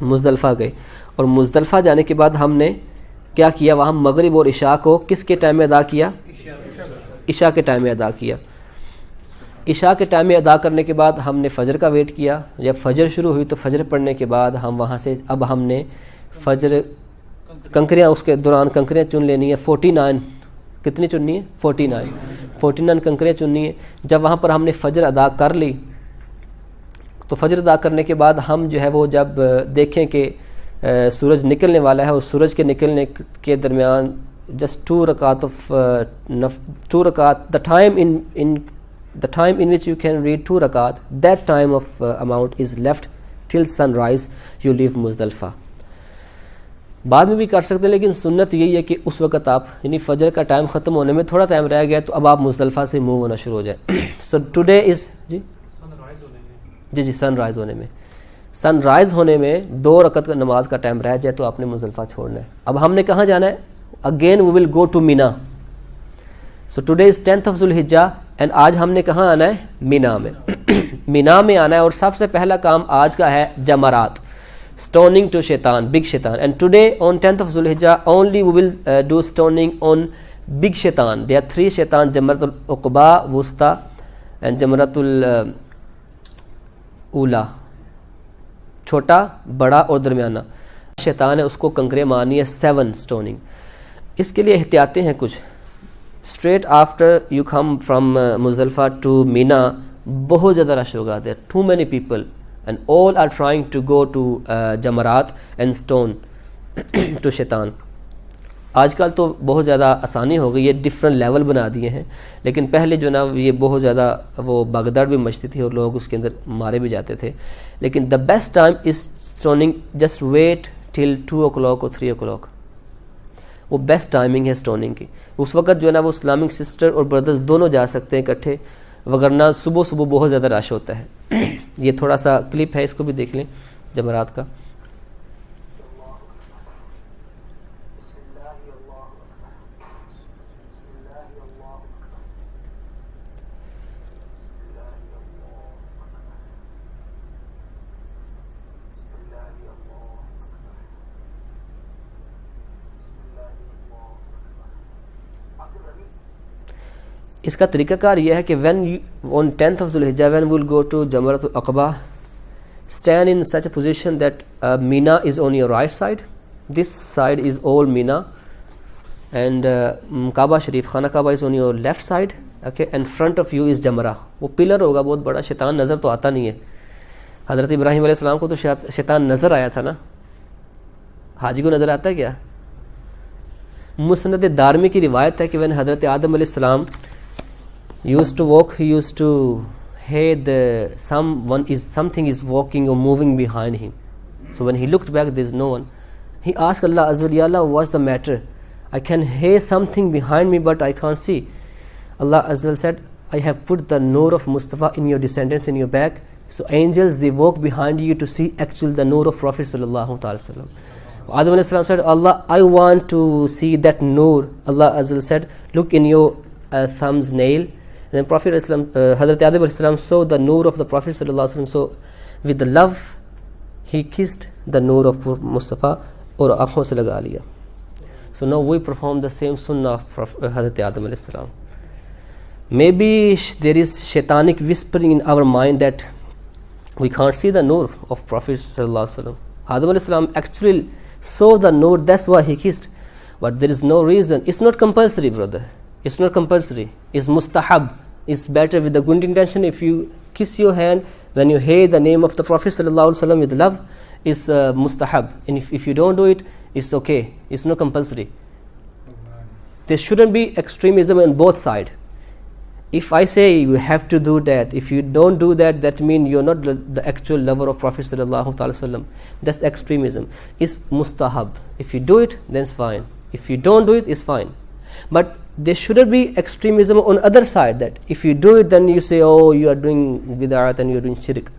مزدلفہ گئے. اور مزدلفہ جانے کے بعد ہم نے کیا کیا؟ وہاں مغرب اور عشاء کو کس کے ٹائم میں ادا کیا؟ عشاء کے ٹائم میں ادا کیا. عشاء کے ٹائم میں ادا کرنے کے بعد ہم نے فجر کا ویٹ کیا. جب فجر شروع ہوئی تو فجر پڑھنے کے بعد ہم وہاں سے اب ہم نے فجر کنکریاں اس کے دوران کنکریاں چن لینی ہے. 49 کتنی چننی ہے؟ 49 کنکریاں چننی ہے. جب وہاں پر ہم نے فجر ادا کر لی تو فجر ادا کرنے کے بعد ہم جو ہے وہ جب دیکھیں کہ سورج نکلنے والا ہے, اور سورج کے نکلنے کے درمیان جسٹ 2 رکعت آف 2 رکعت the time in which you can read 2 rakat, that time of amount is left till sunrise. You leave Muzdalfa. بعد میں بھی کر سکتے ہیں, لیکن سنت یہی ہے کہ اس وقت آپ یعنی فجر کا ٹائم ختم ہونے میں تھوڑا ٹائم رہ گیا تو اب آپ مزدلفہ سے موو ہونا شروع ہو جائے. سو ٹوڈے از جی سن رائز ہونے میں سن رائز ہونے میں 2 رکعت کا نماز کا ٹائم رہ جائے تو آپ نے مزدلفہ چھوڑنا ہے. اب ہم نے کہاں جانا ہے؟ Again we will go to Mina. So today is 10th of Zulhijjah, اینڈ آج ہم نے کہاں آنا ہے؟ مینا میں. مینا میں آنا ہے, اور سب سے پہلا کام آج کا ہے جمرات, stoning to shaitan, big shaitan. And today on 10th of Zulhijjah only we will do stoning on big shaitan. There are 3 shaitan, Jamratul Uqba, Wusta and Jamratul Ula. چھوٹا, بڑا اور درمیانہ شیطان ہے, اس کو کنکرے مارنی ہے. 7 stoning. اس کے لیے احتیاطیں ہیں کچھ. Straight after you come from Muzdalifah to Mina, بہت زیادہ رش ہوگا. There are too many people and all are trying to go to Jamarat and stone to shaitan. آج کل تو بہت زیادہ آسانی ہو گئی ہے, ڈفرینٹ لیول بنا دیے ہیں, لیکن پہلے جو نا یہ بہت زیادہ وہ بغداد بھی مچتی تھی اور لوگ اس کے اندر مارے بھی جاتے تھے. لیکن the best time is stoning, just wait till 2 o'clock اور 3 o'clock. وہ بیسٹ ٹائمنگ ہے اسٹوننگ کی. اس وقت جو ہے نا وہ اسلامک سسٹر اور بردرز دونوں جا سکتے ہیں اکٹھے, وگرنہ صبح بہت زیادہ رش ہوتا ہے. یہ تھوڑا سا کلپ ہے, اس کو بھی دیکھ لیں جمرات کا. اس کا طریقہ کار یہ ہے کہ when you on 10th of Zulhijjah when we will go to Jamratul Aqaba, stand in such a position that Mina is on your right side. This side is all Mina, and Kaaba Sharif, Khana Kaaba is on your left side. Okay, and front of you is Jamra. وہ pillar ہوگا بہت بڑا, شیطان نظر تو آتا نہیں ہے. حضرت ابراہیم علیہ السلام کو تو شیطان نظر آیا تھا نا, حاجی کو نظر آتا ہے کیا؟ مسند دارمی کی روایت ہے کہ when حضرت آدم علیہ السلام used to walk, he used to hear something is walking or moving behind him. So when he looked back, there is no one. He asked Allah Azza wa Jalla, what's the matter? I can hear something behind me but I can't see. Allah Azza wa Jalla said, I have put the Noor of Mustafa in your descendants in your back. So angels, they walk behind you to see actually the Noor of Prophet sallallahu ta'ala sallam. Adam alayhi salam said, Allah, I want to see that Noor. Allah Azza wa Jalla said, look in your thumb's nail. And then Prophet Hazrat Adam alayhi salam saw the Noor of the Prophet sallallahu alaihi wasallam. So with the love, he kissed the Noor of Mustafa اور آنکھوں سے لگا لیا. So now we perform the same sunnah of Hazrat Adam alayhi salam. Maybe there is shaitanic whispering in our mind that we can't see the Noor of Prophet sallallahu alaihi wasallam. Adam alayhi salam actually saw the Noor, that's why he kissed. But there is no reason. It's not compulsory, brother. It's not compulsory. It's mustahab. It's better with the good intention. If you kiss your hand when you hear the name of the Prophet sallallahu alaihi wasallam with love, it's mustahab. And if you don't do it, it's okay. It's not compulsory. There shouldn't be extremism on both sides. if I say you have to do that, if you don't do that, that means you're not the actual lover of Prophet sallallahu alaihi wasallam. That's extremism. It's mustahab. If you do it, then it's fine. If you don't do it, it's fine. But there shouldn't be extremism on other side, that if you do it, then you say, oh, you are doing bid'at and you are doing shirk.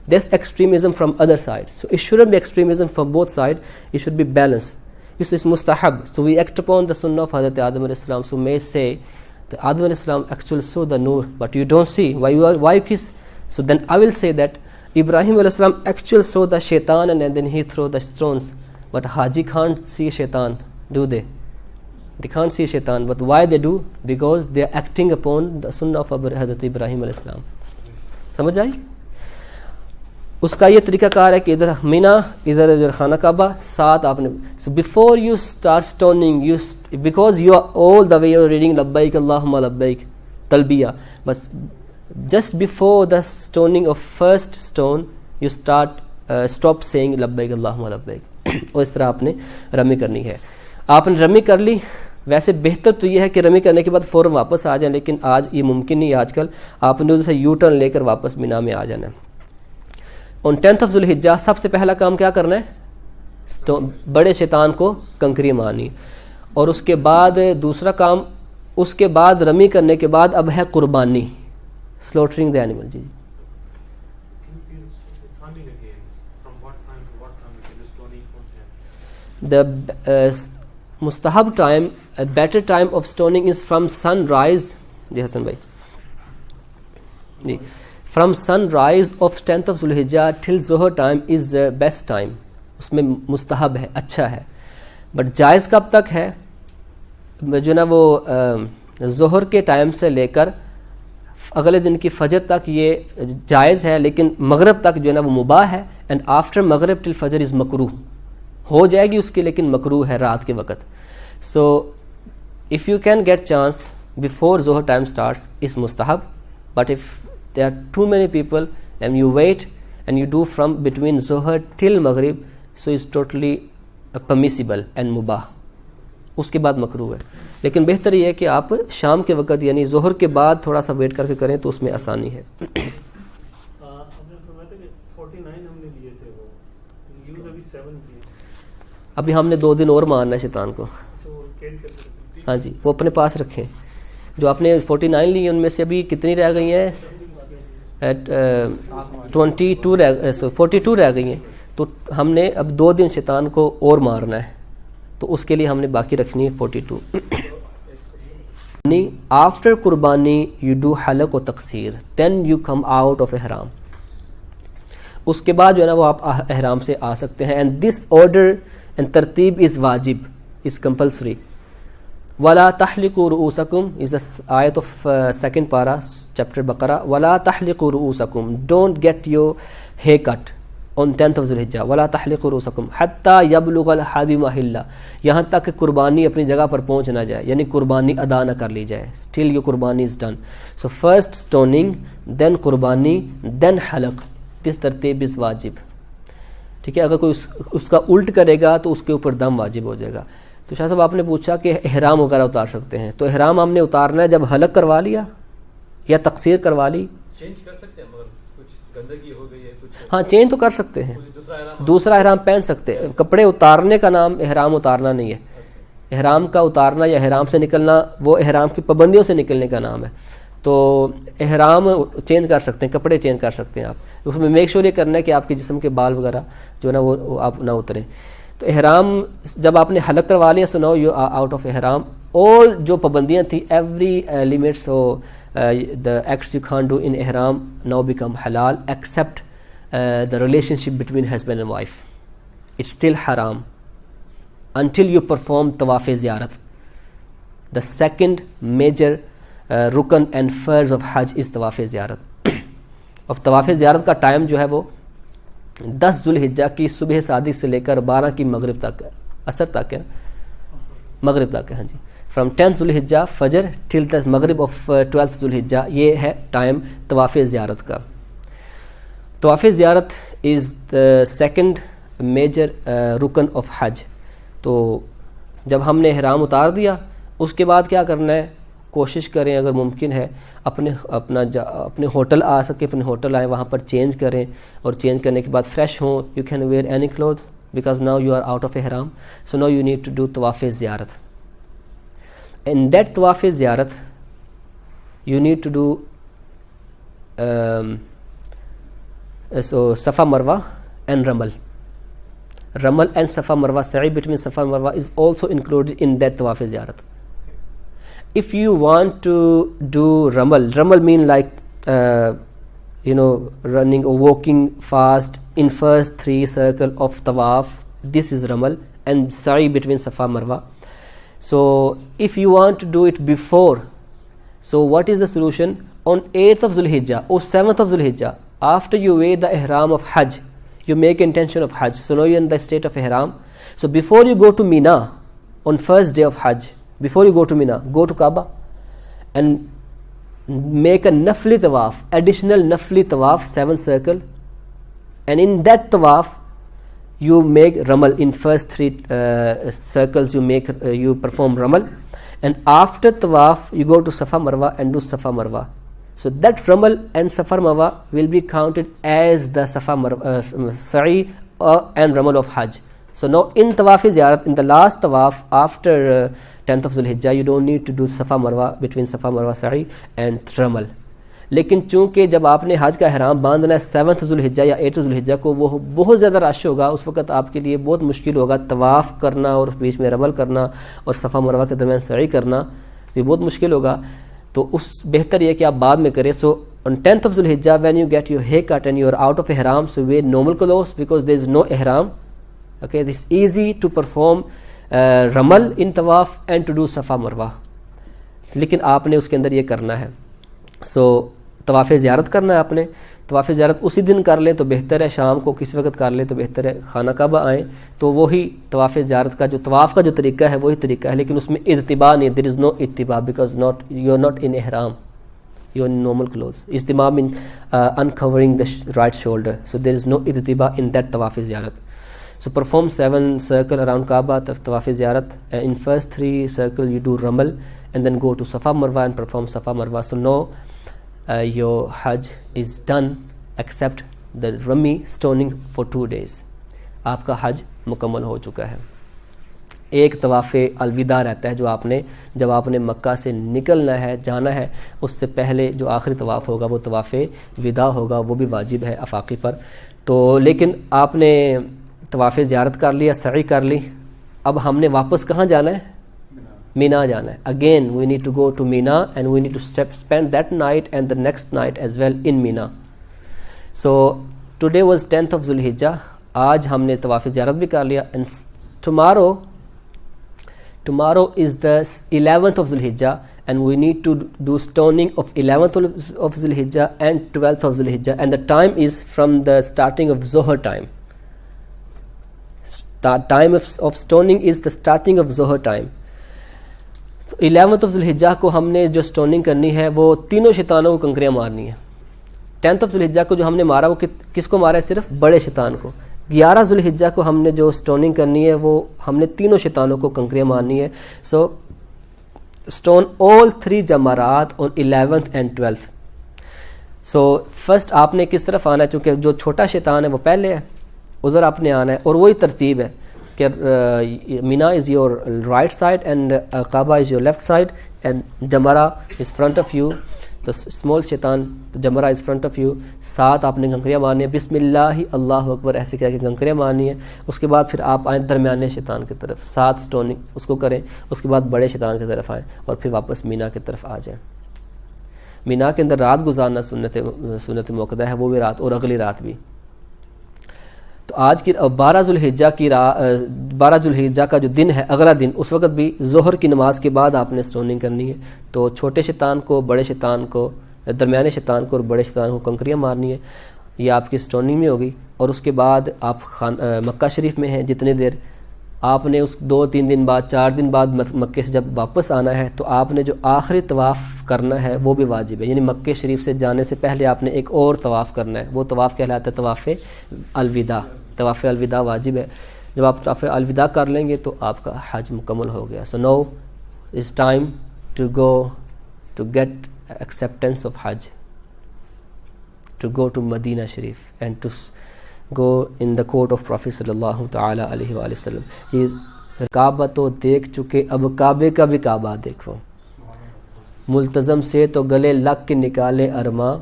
That's extremism from other side. So it shouldn't be extremism from both sides. It should be balanced. It's mustahab. So we act upon the sunnah of Hazrat Adam alayhi salam. So may say the Adam alayhi salam actually saw the nur, but you don't see. Why you kiss? So then I will say that Ibrahim alayhi salam actually saw the shaitan, and then he threw the stones. But Haji can't see shaitan, do they? They can't see shaitan. But why they do? Because they are acting upon the sunnah of Hazrat Ibrahim alayhi salam. سمجھ آئی؟ اس کا یہ طریقہ کار ہے کہ ادھر مینا، ادھر خانہ کعبہ، ساتھ آپ نے before you start stoning you, because you are all the way you are reading لبیک اللہم لبیک تلبیہ، بس just before the stoning of first stone you stop saying لبیک اللہم لبیک، اور اس طرح آپ نے رمی کرنی ہے. آپ نے رمی کر لی. ویسے بہتر تو یہ ہے کہ رمی کرنے کے بعد فوراً واپس آ جائیں، لیکن آج یہ ممکن نہیں. آج کل آپ نے ادھر سے یو ٹرن لے کر واپس مینا میں آ جانا ہے. on 10th of ذوالحجہ سب سے پہلا کام کیا کرنا ہے؟ بڑے شیطان کو کنکری مارنی. اور اس کے بعد دوسرا کام، اس کے بعد رمی کرنے کے بعد اب ہے قربانی، سلوٹرنگ دا اینیمل. جی the مستحب time, better time of stoning is from sunrise. جی حسن بھائی، جی from sunrise of 10th of ذوالحجہ ٹل ظہر ٹائم از بیسٹ ٹائم. اس میں مستحب ہے، اچھا ہے. بٹ جائز کب تک ہے؟ جو نا وہ ظہر کے ٹائم سے لے کر اگلے دن کی فجر تک یہ جائز ہے، لیکن مغرب تک جو ہے نا وہ مباح ہے. اینڈ آفٹر مغرب ٹل فجر از مکروہ، ہو جائے گی اس کی لیکن مکروہ ہے رات کے وقت. So if you can get chance before ظہر ٹائم اسٹارٹس از مستحب. But if there are too many people and you wait and you do from between Zohar till Maghrib, so it's totally permissible and mubah. اس کے بعد مکروہ ہے. لیکن بہتر یہ ہے کہ آپ شام کے وقت یعنی ظہر کے بعد تھوڑا سا ویٹ کر کے کریں تو اس میں آسانی ہے. ابھی ہم نے 2 دن اور مارنا ہے شیطان کو. ہاں جی، وہ اپنے پاس رکھیں. جو آپ نے 49 لی ان میں سے ابھی کتنی رہ گئی ہیں؟ 42 رہ گئی ہیں. تو ہم نے اب 2 دن شیطان کو اور مارنا ہے، تو اس کے لیے ہم نے باقی رکھنی ہے 42. آفٹر قربانی یو ڈو حلق و تقصیر، then you come out of احرام. اس کے بعد جو ہے نا وہ آپ احرام سے آ سکتے ہیں. اینڈ دس آرڈر اینڈ ترتیب از واجب، از کمپلسری. وَلَا تَحْلِقُوا رُؤُوسَكُمْ is the ayat of second para chapter Baqarah. وَلَا تَحْلِقُوا رُؤُوسَكُمْ, don't get your hair cut on 10th of Zulhijjah. وَلَا تَحْلِقُوا رُؤُوسَكُمْ حَتَّى يَبْلُغَ الْحَادِي مَحِلَّهُ, یہاں تک کہ قربانی اپنی جگہ پر پہنچ نہ جائے، یعنی قربانی ادا نہ کر لی جائے. Still your قربانی is done. So first stoning, then قربانی, then حلق. This ترتیب is واجب. ٹھیک ہے، اگر کوئی اس کا الٹ کرے گا تو اس کے اوپر دم واجب ہو جائے گا. تو شاہ صاحب آپ نے پوچھا کہ احرام وغیرہ اتار سکتے ہیں، تو احرام ہم نے اتارنا ہے جب حلق کروا لیا یا تقصیر کروا لی. چینج کر سکتے ہیں مگر کچھ گندگی ہو گئی ہے کچھ، ہاں چینج تو کر سکتے ہیں، دوسرا احرام پہن سکتے ہیں. کپڑے اتارنے کا نام احرام اتارنا نہیں ہے. احرام کا اتارنا یا احرام سے نکلنا وہ احرام کی پابندیوں سے نکلنے کا نام ہے. تو احرام چینج کر سکتے ہیں، کپڑے چینج کر سکتے ہیں آپ. اس میں میک شور یہ کرنا ہے کہ آپ کے جسم کے بال وغیرہ جو ہے نا وہ آپ نہ اتریں. تو احرام جب آپ نے حلق کروا لیا، so now you are out of احرام. آل جو پابندیاں تھیں، every limits the acts you can't do in احرام ناؤ بیکم حلال except the relationship between husband and wife. It's still حرام انٹل یو پرفارم طواف زیارت. دا سیکنڈ میجر رکن اینڈ فرض آف حج از طواف زیارت. اب طواف زیارت کا ٹائم جو ہے وہ 10 ذوالحجہ کی صبح صادق سے لے کر 12 کی مغرب تک، عصر تک ہے، مغرب تک ہے. ہاں جی، فرام 10 ذوالحجہ فجر ٹل دا مغرب آف 12 ذوالحجہ، یہ ہے ٹائم طواف زیارت کا. طواف زیارت از دا سیکنڈ میجر رکن آف حج. تو جب ہم نے احرام اتار دیا، اس کے بعد کیا کرنا ہے؟ کوشش کریں اگر ممکن ہے اپنے ہوٹل آ سکے اپنے ہوٹل آئیں, وہاں پر چینج کریں, اور چینج کرنے کے بعد فریش ہوں. You can wear any cloth because now you are out of احرام. So now you need to do طواف زیارت. ان دیٹ طواف زیارت یو نیڈ ٹو ڈو صفا مروا and Ramal. Ramal and Safa Marwa, sa'i between Safa and Marwa is also included in that tawaf ziyarat. If you want to do Ramal mean like running or walking fast in first 3 circle of tawaf, this is Ramal, and sa'i between Safa and Marwa. So if you want to do it before, so what is the solution? On 8th of Zulhijjah or 7th of Zulhijjah, after you wear the ihram of Hajj, you make intention of Hajj, so now you're in the state of ihram. So before you go to Mina on first day of Hajj, before you go to Mina, go to Kaaba and make a nafli tawaf, additional nafli tawaf, 7 circle, and in that tawaf you make ramal. In first 3 circles you perform ramal, and after tawaf you go to Safa Marwa and do Safa Marwa. So that Ramal and Safa Marwa will be counted as the Safa Sa'i and Ramal of Hajj. So now in Tawaf Ziyarat, in the last Tawaf after 10th of Zulhijjah, you don't need to do Safa Marwa between Safa Marwa Sa'i and Ramal. لیکن چونکہ جب آپ نے حج کا احرام باندھنا ہے 7th ذوالحجہ یا 8th ذوالحجہ کو, وہ بہت زیادہ رش ہوگا, اس وقت آپ کے لیے بہت مشکل ہوگا طواف کرنا اور بیچ میں رمل کرنا اور صفا مروہ کے درمیان سعی کرنا, یہ بہت مشکل ہوگا. تو اس بہتر یہ کہ آپ بعد میں کریں. سو on 10th of Zulhijjah when you get your hair cut and you are out of ihram, so wear normal clothes because there is no ihram. Okay, this is easy to perform ramal in tawaf and to do safa marwa, لیکن آپ نے اس کے اندر یہ کرنا ہے. سو طواف زیارت کرنا ہے آپ نے. طواف زیارت اسی دن کر لیں تو بہتر ہے, شام کو کسی وقت کر لیں تو بہتر ہے. خانہ کعبہ آئیں تو وہی طواف زیارت کا جو طواف کا جو طریقہ ہے وہی طریقہ ہے, لیکن اس میں اتباع نہیں, دیر از نو اتباع because you are not in احرام, you are in normal clothes. اجتماع mean uncovering the right shoulder, so there is no اتباع in that طواف زیارت. So perform 7 circle around Kaaba, طواف زیارت. In first 3 circle you do ramal and then go to Safa Marwa and perform Safa Marwa. So no, your Hajj is done except the Rami stoning for 2 days. آپ کا حج مکمل ہو چکا ہے. ایک طواف الوداع رہتا ہے جو آپ نے جب آپ نے مکہ سے نکلنا ہے جانا ہے, اس سے پہلے جو آخری طواف ہوگا وہ طواف وداع ہوگا, وہ بھی واجب ہے افاقی پر. تو لیکن آپ نے طواف زیارت کر لیا, سعی کر لی, اب ہم نے واپس کہاں جانا ہے؟ مینا جانا ہے. Again we need to go to Mina and we need to spend that night and the next night as well in Mina. So today was 10th of Zulhijjah, آج ہم نے طواف زیارت بھی کر لیا. And tomorrow is the 11th of Zulhijjah and we need to do stoning of 11th of Zulhijjah and 12th of Zulhijjah, and the time is from the starting of Zohar time. Time of stoning is the starting of Zohar time. 11th of Zulhijjah کو ہم نے جو stoning کرنی ہے وہ تینوں شیطانوں کو کنکریاں مارنی ہے. 10th of Zulhijjah کو جو ہم نے مارا وہ کس کو مارا ہے؟ صرف بڑے شیطان کو. 11 ذوالحجہ کو ہم نے جو سٹوننگ کرنی ہے وہ ہم نے تینوں شیطانوں کو کنکریاں مارنی ہے. سو اسٹون all 3 جمرات on 11th and 12th. So first آپ نے کس طرف آنا ہے؟ چونکہ جو چھوٹا شیطان ہے وہ پہلے ہے, ادھر آپ نے آنا ہے, اور وہی ترتیب ہے کہ Mina is your right side and Kaaba is your left side and جمرہ از فرنٹ آف یو. تو اسمال شیطان جمرہ از فرنٹ آف یو. 7 آپ نے کنکریاں مارنی ہے, بسم اللہ اللہ اکبر ایسے کہہ کے کنکریاں مارنی ہے. اس کے بعد پھر آپ آئیں درمیانے شیطان کی طرف, 7 سٹوننگ اس کو کریں. اس کے بعد بڑے شیطان کی طرف آئیں اور پھر واپس مینا کی طرف آ جائیں. مینا کے اندر رات گزارنا سنت موقدہ ہے, وہ بھی رات اور اگلی رات بھی. تو آج کی 12 ذوالحجہ کا جو دن ہے, اگلا دن, اس وقت بھی ظہر کی نماز کے بعد آپ نے سٹوننگ کرنی ہے. تو چھوٹے شیطان کو, بڑے شیطان کو, درمیانے شیطان کو اور بڑے شیطان کو کنکریاں مارنی ہے. یہ آپ کی سٹوننگ میں ہوگی. اور اس کے بعد آپ مکہ شریف میں ہیں جتنے دیر, آپ نے اس 2-3 دن بعد 4 دن بعد مکے سے جب واپس آنا ہے تو آپ نے جو آخری طواف کرنا ہے وہ بھی واجب ہے. یعنی مکے شریف سے جانے سے پہلے آپ نے ایک اور طواف کرنا ہے, وہ طواف کہلاتا ہے طواف الوداع. طواف الوداع واجب ہے. جب آپ طواف الوداع کر لیں گے تو آپ کا حج مکمل ہو گیا. So now is time to go to get acceptance of Hajj, to go to Medina Sharif and to go in the court of Prophet sallallahu ta'ala alaihi wa sallam. یہ کعبہ تو دیکھ چکے اب کعبے کا بھی کعبہ دیکھو، ملتزم سے تو گلے لگ کے نکالے ارماں،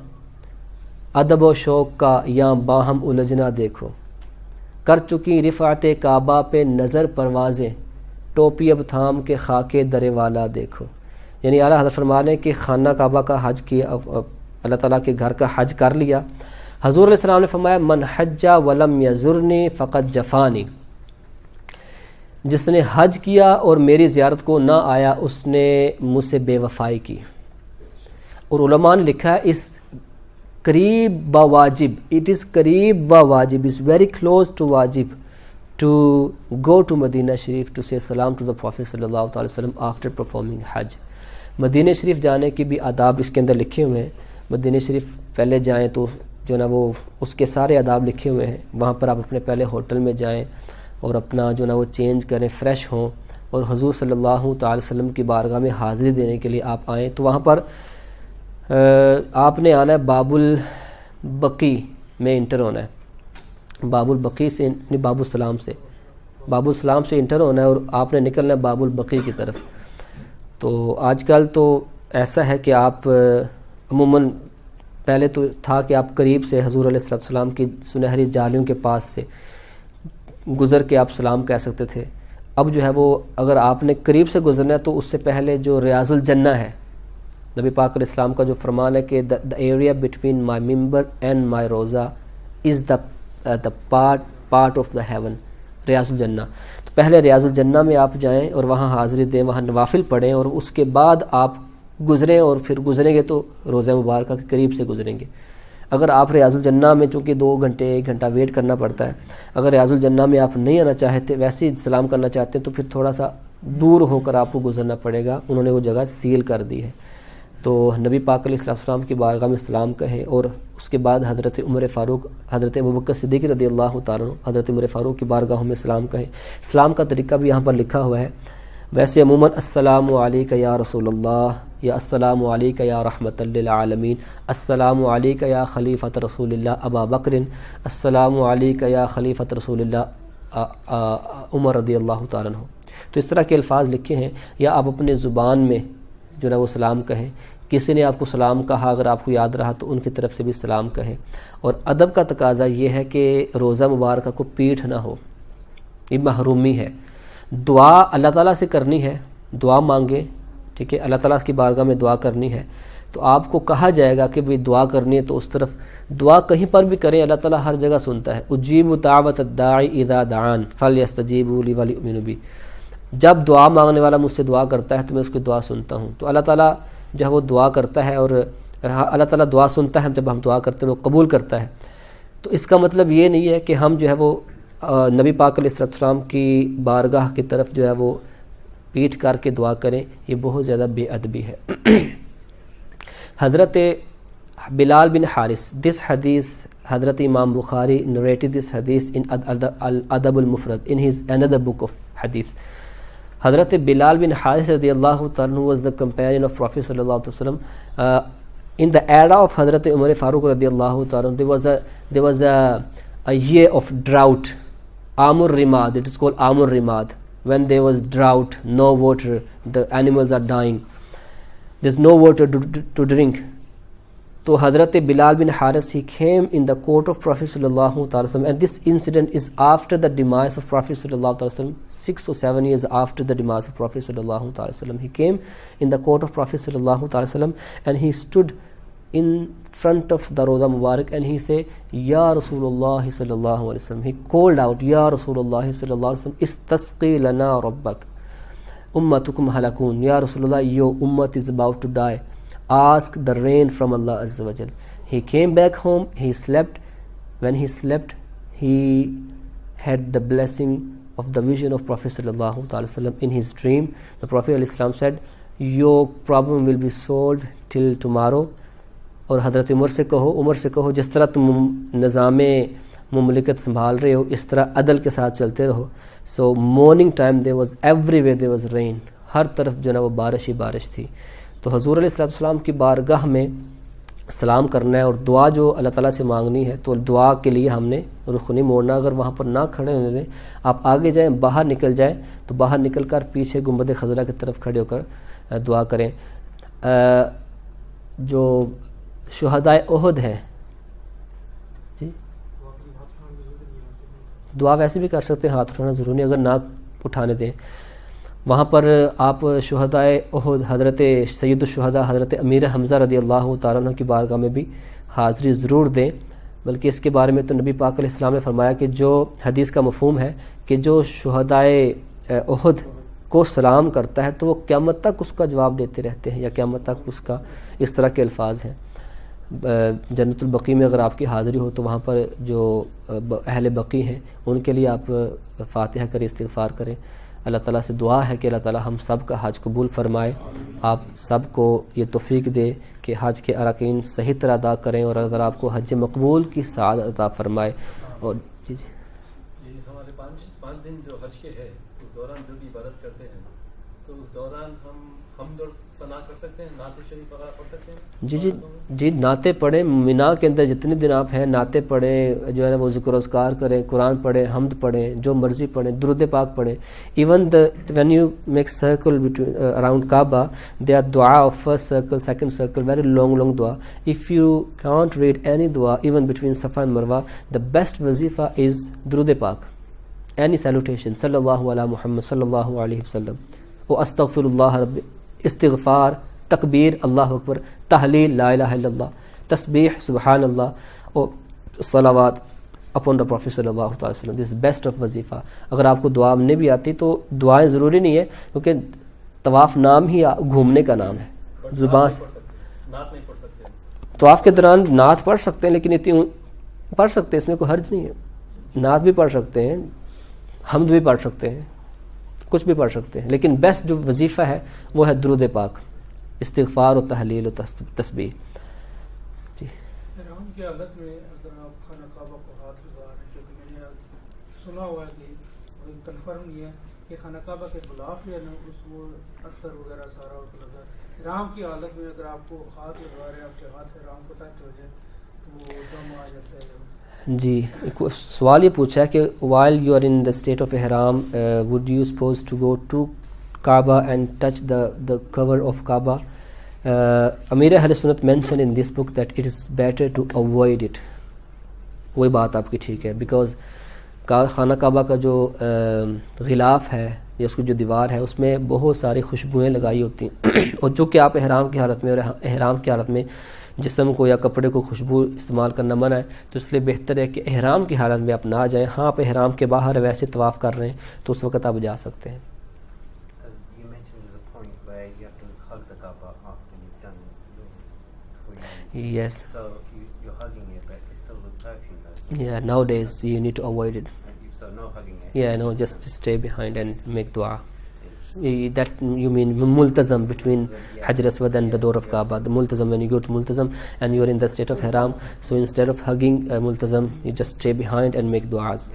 ادب و شوق کا یا باہم الجھنا دیکھو، کر چکی رفعت کعبہ پہ نظر پروازیں، ٹوپی اب تھام کے خاکے درے والا دیکھو. یعنی اعلیٰ حضرت فرما رہے ہیں کہ خانہ کعبہ کا حج کیا، اللہ تعالیٰ کے گھر کا حج کر لیا. حضور علیہ السلام نے فرمایا من حج ولم یزرنی فقط جفانی، جس نے حج کیا اور میری زیارت کو نہ آیا اس نے مجھ سے بے وفائی کی. اور علماء نے لکھا ہے اس قریب و واجب، اٹ از قریب و واجب، از ویری کلوز ٹو واجب to go to Madinah Sharif to say سلام ٹو دا پروفیٹ صلی اللہ تعالی وسلم آفٹر پرفارمنگ حج. مدینہ شریف جانے کی بھی آداب اس کے اندر لکھے ہوئے ہیں. مدینہ شریف پہلے جائیں تو جو نا وہ اس کے سارے آداب لکھے ہوئے ہیں. وہاں پر آپ اپنے پہلے ہوٹل میں جائیں اور اپنا جو نا وہ چینج کریں، فریش ہوں، اور حضور صلی اللہ تعالی وسلم کی بارگاہ میں حاضری دینے کے لیے آپ آئیں. تو وہاں پر آپ نے آنا ہے باب البقی میں انٹر ہونا ہے، باب البقی سے باب السلام سے، باب السلام سے انٹر ہونا ہے اور آپ نے نکلنا ہے باب البقی کی طرف. تو آج کل تو ایسا ہے کہ آپ عموماً پہلے تو تھا کہ آپ قریب سے حضور علیہ السلام کی سنہری جالیوں کے پاس سے گزر کے آپ سلام کہہ سکتے تھے. اب جو ہے وہ اگر آپ نے قریب سے گزرنا ہے تو اس سے پہلے جو ریاض الجنہ ہے، نبی پاک علیہ السلام کا جو فرمان ہے کہ the area between my member and my روزہ is the part of the heaven، ریاض الجنہ. تو پہلے ریاض الجنہ میں آپ جائیں اور وہاں حاضری دیں، وہاں نوافل پڑھیں اور اس کے بعد آپ گزریں، اور پھر گزریں گے تو روزہ مبارکہ کے قریب سے گزریں گے. اگر آپ ریاض الجنہ میں چونکہ 2 گھنٹے 1 گھنٹہ ویٹ کرنا پڑتا ہے، اگر ریاض الجنہ میں آپ نہیں آنا چاہتے، ویسے ہی سلام کرنا چاہتے ہیں تو پھر تھوڑا سا دور ہو کر آپ کو گزرنا پڑے گا. انہوں نے وہ جگہ سیل کر دی ہے. تو نبی پاک علیہ السلام کی بارگاہ میں سلام کہیں، اور اس کے بعد حضرت عمر فاروق، حضرت ابوبکر صدیق رضی اللہ تعالیٰ عنہ، حضرت عمر فاروق کی بارگاہوں میں سلام کہیں. سلام کا طریقہ بھی یہاں پر لکھا ہوا ہے. ویسے عموماً السلام علیکہ یا رسول اللہ، یا السلام علیکہ یا رحمۃ للعالمین، السلام علیکہ یا خلیفۃ رسول اللہ ابا بکر، السلام علیکہ یا خلیفۃ رسول اللہ عمر رضی اللہ تعالیٰ عنہ. تو اس طرح کے الفاظ لکھے ہیں. یا آپ اپنے زبان میں جو ہے وہ سلام کہیں. کسی نے آپ کو سلام کہا، اگر آپ کو یاد رہا تو ان کی طرف سے بھی سلام کہیں. اور ادب کا تقاضا یہ ہے کہ روزہ مبارکہ کو پیٹھ نہ ہو، یہ محرومی ہے. دعا اللہ تعالیٰ سے کرنی ہے، دعا مانگے، ٹھیک ہے، اللہ تعالیٰ کی بارگاہ میں دعا کرنی ہے. تو آپ کو کہا جائے گا کہ بھئی دعا کرنی ہے تو اس طرف دعا کہیں پر بھی کریں، اللہ تعالیٰ ہر جگہ سنتا ہے. اجیب دعوت الداعی اذا دعان فلیستجیبوا لی ولیؤمنوا بی. جب دعا مانگنے والا مجھ سے دعا کرتا ہے تو میں اس کی دعا سنتا ہوں. تو اللہ تعالیٰ جو ہے وہ دعا کرتا ہے، اور اللہ تعالیٰ دعا سنتا ہے. جب ہم دعا کرتے ہیں وہ قبول کرتا ہے. تو اس کا مطلب یہ نہیں ہے کہ ہم جو ہے وہ نبی پاک علیہ السلام کی بارگاہ کی طرف جو ہے وہ پیٹھ کر کے دعا کریں. یہ بہت زیادہ بے ادبی ہے. حضرت بلال بن حارث، دس حدیث حضرت امام بخاری narrated this hadith in Adab al-Mufrad in his another book of hadith. حضرت بلال بن حارث رضی اللہ تعالیٰ was the companion of Prophet sallallahu alaihi wasallam. In the era of حضرت عمر فاروق رضی اللہ تعالیٰ there was a year of drought. Amur Rimad, it is called Amur Rimad. When there was drought, no water, the animals are dying, there's no water to drink. So Hazrat Bilal bin Haris, he came in the court of Prophet sallallahu alaihi wasallam, and this incident is after the demise of Prophet sallallahu alaihi wasallam, 6 or 7 years after the demise of Prophet sallallahu alaihi wasallam. He came in the court of Prophet sallallahu alaihi wasallam, and he stood in front of the Rawda Mubarak and he said, Ya Rasulullah sallallahu alaihi wasallam. He called out, Ya Rasulullah sallallahu alaihi wasallam, istasqi lana rabbak, ummatukum halakun. Ya Rasulullah, your ummat is about to die, ask the rain from Allah Azza wa Jal. He came back home, he slept. When he slept, he had the blessing of the vision of Prophet sallallahu alaihi wasallam. In his dream, the Prophet alayhi salam said, your problem will be solved till tomorrow. اور حضرت عمر سے کہو جس طرح تم نظام مملکت سنبھال رہے ہو اس طرح عدل کے ساتھ چلتے رہو. So morning time there was everywhere there was rain. ہر طرف جو نا وہ بارش ہی بارش تھی. تو حضور علیہ السلام کی بارگاہ میں سلام کرنا ہے اور دعا جو اللہ تعالیٰ سے مانگنی ہے، تو دعا کے لیے ہم نے رخ نہیں موڑنا. اگر وہاں پر نہ کھڑے ہونے دیں، آپ آگے جائیں، باہر نکل جائیں، تو باہر نکل کر پیچھے گنبد خضرا کی طرف کھڑے ہو کر دعا کریں. جو شہدائے احد ہیں جی، دعا ویسے بھی کر سکتے ہیں، ہاتھ اٹھانا ضروری نہیں اگر نہ اٹھانے دیں. وہاں پر آپ شہدائے احد حضرت سید الشہداء حضرت امیر حمزہ رضی اللہ تعالیٰ عنہ کی بارگاہ میں بھی حاضری ضرور دیں. بلکہ اس کے بارے میں تو نبی پاک علیہ السلام نے فرمایا کہ جو حدیث کا مفہوم ہے کہ جو شہدائے احد کو سلام کرتا ہے تو وہ قیامت تک اس کا جواب دیتے رہتے ہیں، یا قیامت تک اس کا، اس طرح کے الفاظ ہیں. جنت البقیع میں اگر آپ کی حاضری ہو تو وہاں پر جو اہل بقیع ہیں ان کے لیے آپ فاتحہ کریں، استغفار کریں. اللہ تعالیٰ سے دعا ہے کہ اللہ تعالیٰ ہم سب کا حج قبول فرمائے، آپ سب کو یہ توفیق دے کہ حج کے ارکان صحیح طرح ادا کریں، اور اللہ تعالیٰ آپ کو حج مقبول کی سعادت عطا فرمائے. اور جی ہمارے پانچ دن جو حج کے ہے اس دوران جو بھی عبادت کرتے ہیں تو اس دوران ہم حمد اور ثنا کر سکتے ہیں، نعت شریف وغیرہ پڑھ سکتے ہیں. جی نعتیں پڑھیں. مینا کے اندر جتنے دن آپ ہیں نعتیں پڑھیں، جو ہے نا وہ ذکر و اذکار کریں، قرآن پڑھیں، حمد پڑھیں، جو مرضی پڑھیں، درود پاک پڑھیں. Even when you make circle between around Kaaba, there are dua of first circle, second circle, very long dua. If you can't read any dua even between Safa and Marwa, the best wazifa is درود پاک. Any salutation, sallallahu ala Muhammad sallallahu alayhi wasallam, و استغفر رب، استغفار، تکبیر اللہ اکبر، تحلیل لا الہ الا اللہ، تسبیح سبحان اللہ، اور صلوات اپون دا پروفیٹ صلی اللہ علیہ وسلم. دس بیسٹ آف وظیفہ. اگر آپ کو دعا نہیں بھی آتی تو دعائیں ضروری نہیں ہے، کیونکہ طواف نام ہی گھومنے کا نام ہے. زبان سے نعت نہیں پڑھ سکتے. طواف کے دوران نعت پڑھ سکتے ہیں، لیکن اتنی پڑھ سکتے ہیں، اس میں کوئی حرج نہیں ہے. نعت بھی پڑھ سکتے ہیں، حمد بھی پڑھ سکتے ہیں، کچھ بھی پڑھ سکتے ہیں، لیکن بیسٹ جو وظیفہ ہے وہ ہے درود پاک، استغفار و تحلیل و تسبیح. جی احرام کی حالت میں اگر آپ خانہ کعبہ کو ہاتھ لگا رہے ہیں، کیونکہ میں نے سنا ہوا ہے کہ کنفرم نہیں ہے کہ خانہ کعبہ کے غلاف جو ہے نا اس وہ عطر وغیرہ سارا لگا. احرام کی حالت میں اگر آپ کو ہاتھ لگا رہے ہیں، آپ کے ہاتھ احرام کو ٹچ ہو جائے تو وہ دم آ جاتا ہے. جی سوال یہ پوچھا ہے کہ while you are in the state of ihram, would you supposed to go to Kaaba and touch the cover of Kaaba? Amir Ahl Sunnat mentioned in this book that it is better to avoid it. وہی بات آپ کی ٹھیک ہے، because خانہ کعبہ کا جو غلاف ہے یا اس کی جو دیوار ہے اس میں بہت ساری خوشبوئیں لگائی ہوتی ہیں، اور جو کہ آپ احرام کی حالت میں اور احرام کی حالت میں جسم کو یا کپڑے کو خوشبو استعمال کرنا منع ہے، تو اس لیے بہتر ہے کہ احرام کی حالت میں آپ نہ جائیں. ہاں آپ احرام کے باہر ویسے طواف کر رہے ہیں تو اس وقت آپ جا سکتے ہیں. You mentioned there's a point where you have to hug the Kaaba after you've done before you. Yes. So you're hugging it, but it's still the perfume though. Yeah, nowadays you need to avoid it. So no hugging it. Yeah, no, just stay behind and make dua. That you mean multazam between Hajar Aswad and the door of Kaaba. The multazam, when you go to multazam and you are in the state of haram, so instead of hugging multazam, you just stay behind and make du'as.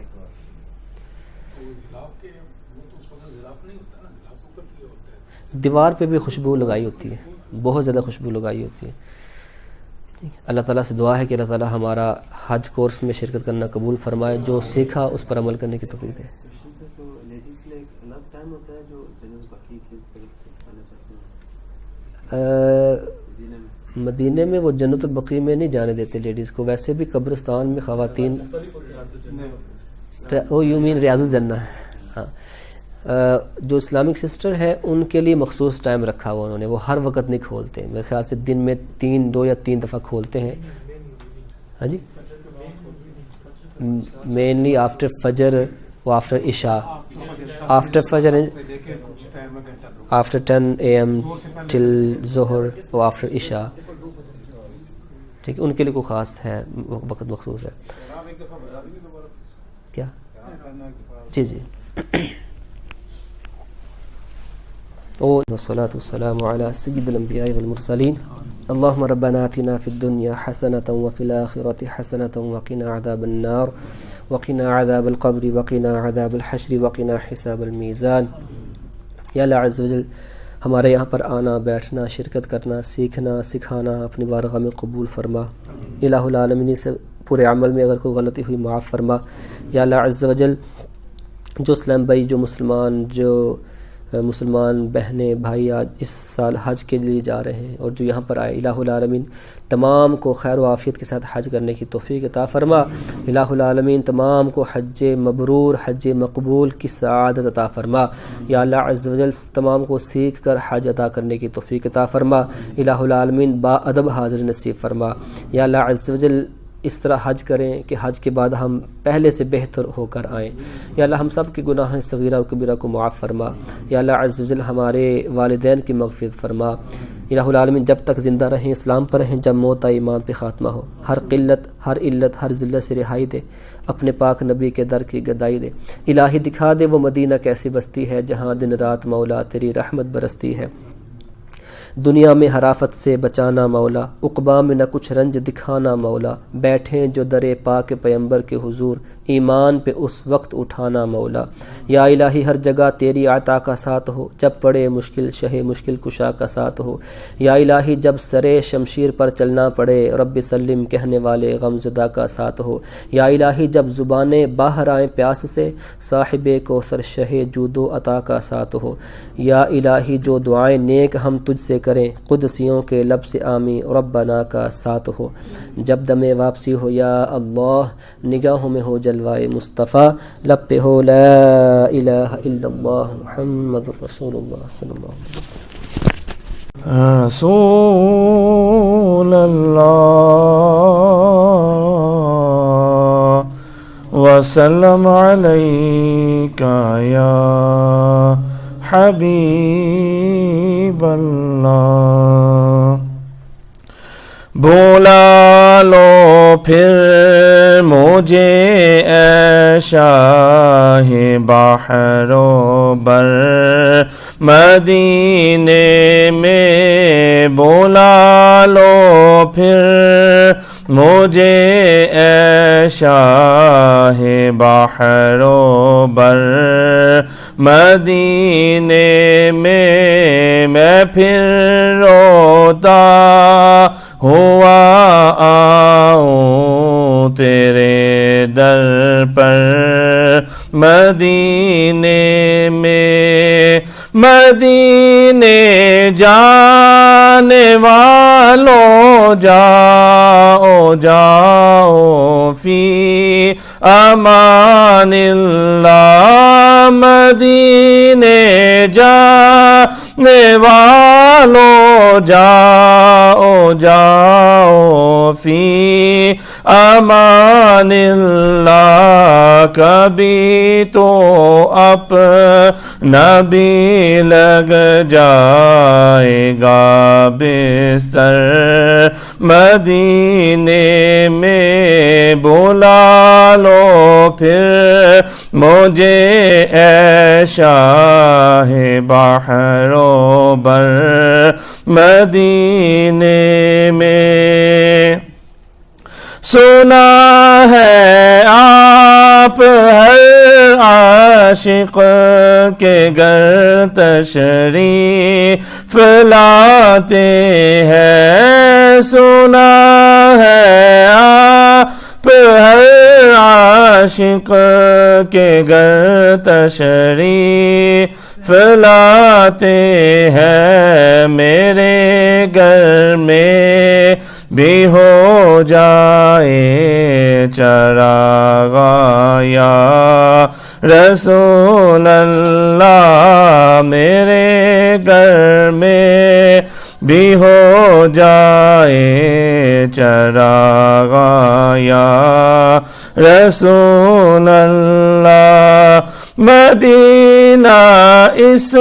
دیوار پہ بھی خوشبو لگائی ہوتی ہے، بہت زیادہ خوشبو لگائی ہوتی ہے. اللہ تعالیٰ سے دعا ہے کہ اللہ تعالیٰ ہمارا حج کورس میں شرکت کرنا قبول فرمائے، جو سیکھا اس پر عمل کرنے کی توفیق دے. مدینے میں وہ جنت البقیع میں نہیں جانے دیتے لیڈیز کو. ویسے بھی قبرستان میں خواتین، یو مین ریاض الجنہ. ہاں جو اسلامک سسٹر ہے ان کے لیے مخصوص ٹائم رکھا ہوا انہوں نے، وہ ہر وقت نہیں کھولتے. میرے خیال سے دن میں 2 یا 3 دفعہ کھولتے ہیں. ہاں جی مینلی آفٹر فجر و آفٹر عشاء. آفٹر فجر after 10 AM till ظہر و آفٹر عشاء. ٹھیک ہے، ان کے لیے کوئی خاص ہے وقت مخصوص ہے. کیا جی جی والصلاة والسلام على سيد الأنبياء والمرسلين. اللهم ربنا آتنا في الدنيا حسنة وفي الآخرة حسنة وقنا عذاب النار وقنا عذاب القبر وقنا عذاب الحشر وقنا حساب الميزان. یا اللہ عز و جل ہمارے یہاں پر آنا، بیٹھنا، شرکت کرنا، سیکھنا، سکھانا اپنی بارگاہ میں قبول فرما۔ الہ العالمین سے پورے عمل میں اگر کوئی غلطی ہوئی معاف فرما۔ یا اللہ عز و جل جو اسلام بھائی، جو مسلمان بہنیں بھائی آج اس سال حج کے لیے جا رہے ہیں اور جو یہاں پر آئے، الہ العالمین تمام کو خیر و عافیت کے ساتھ حج کرنے کی توفیق عطا فرما۔ الہ العالمین تمام کو حج مبرور، حج مقبول کی سعادت عطا فرما۔ یا اللہ عز و جل تمام کو سیکھ کر حج ادا کرنے کی توفیق عطا فرما۔ الہ العالمین با ادب حاضر نصیب فرما۔ یا اللہ عز و جل اس طرح حج کریں کہ حج کے بعد ہم پہلے سے بہتر ہو کر آئیں۔ یا اللہ ہم سب کے گناہ صغیرہ اور کبیرہ کو معاف فرما۔ یا اللہ عز و جل ہمارے والدین کی مغفرت فرما۔ الہ العالمین جب تک زندہ رہیں اسلام پر رہیں، جب موت آئے ایمان پہ خاتمہ ہو، ہر قلت، ہر علت، ہر ذلت سے رہائی دے، اپنے پاک نبی کے در کی گدائی دے۔ الہی دکھا دے وہ مدینہ کیسی بستی ہے جہاں دن رات مولا تیری رحمت برستی ہے۔ دنیا میں حرافت سے بچانا مولا، عقبا میں نہ کچھ رنج دکھانا مولا، بیٹھیں جو در پاک پیمبر کے حضور، ایمان پہ اس وقت اٹھانا مولا۔ یا الہی ہر جگہ تیری عطا کا ساتھ ہو، جب پڑے مشکل شہ مشکل کشا کا ساتھ ہو۔ یا الہی جب سرے شمشیر پر چلنا پڑے، رب سلم کہنے والے غم زدہ کا ساتھ ہو۔ یا الہی جب زبانیں باہر آئیں پیاس سے، صاحب کوثر شہ جود و عطا کا ساتھ ہو۔ یا الہی جو دعائیں نیک ہم تجھ سے کریں، قدسیوں کے لب سے آمین ربنا کا ساتھ ہو۔ جب دم واپسی ہو یا اللہ، نگاہوں میں ہو جلوائے مصطفیٰ، لب پہ ہو لا الہ الا اللہ محمد رسول اللہ صلی اللہ علیہ وسلم۔ رسول اللہ وسلم علیکہ یا حبیب اللہ۔ بولا لو پھر مجھے اے شاہ بحر و بر، مدینے میں بولا لو پھر مجھے اے شاہ بحر و بر، مدینے میں پھر روتا ہوا آؤں تیرے در پر، مدینے میں مدینے جانے والوں جاؤ جاؤ فی امان اللہ، مدینے جانے والوں جاؤ جاؤ فی امان اللہ، کبھی تو اپنا بھی لگ جائے گا بستر، مدینے میں بلا لو پھر مجھے اے شاہ بحر و بر، مدینے میں سنا ہے آپ ہر عاشق کے گھر تشریف لاتے ہیں، سنا ہے آپ ہر عاشق کے گھر تشریف لاتے ہیں، میرے گھر میں بھی ہو جائے چراغ یا رسول اللہ، میرے گھر میں بھی ہو جائے چراغ یا رسول اللہ، مدینہ اس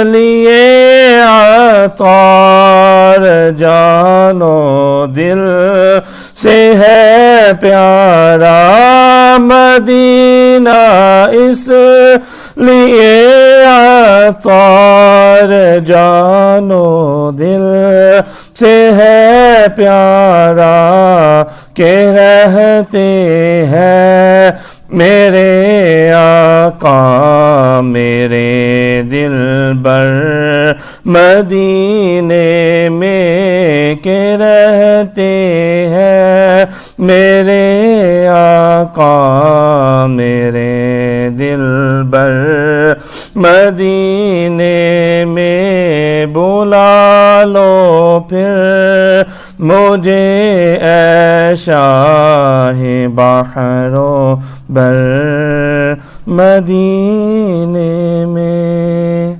لیے عطار جانو دل سے ہے پیارا، مدینہ اس لیے عطار جانو دل سے ہے پیارا، کہ رہتے ہیں میرے آقا میرے دل بر، مدینے میں کہ رہتے ہیں میرے آقا میرے دلبر، مدینے میں بلا لو پھر مجھے اے شاہ بحر و بر، مدینے میں۔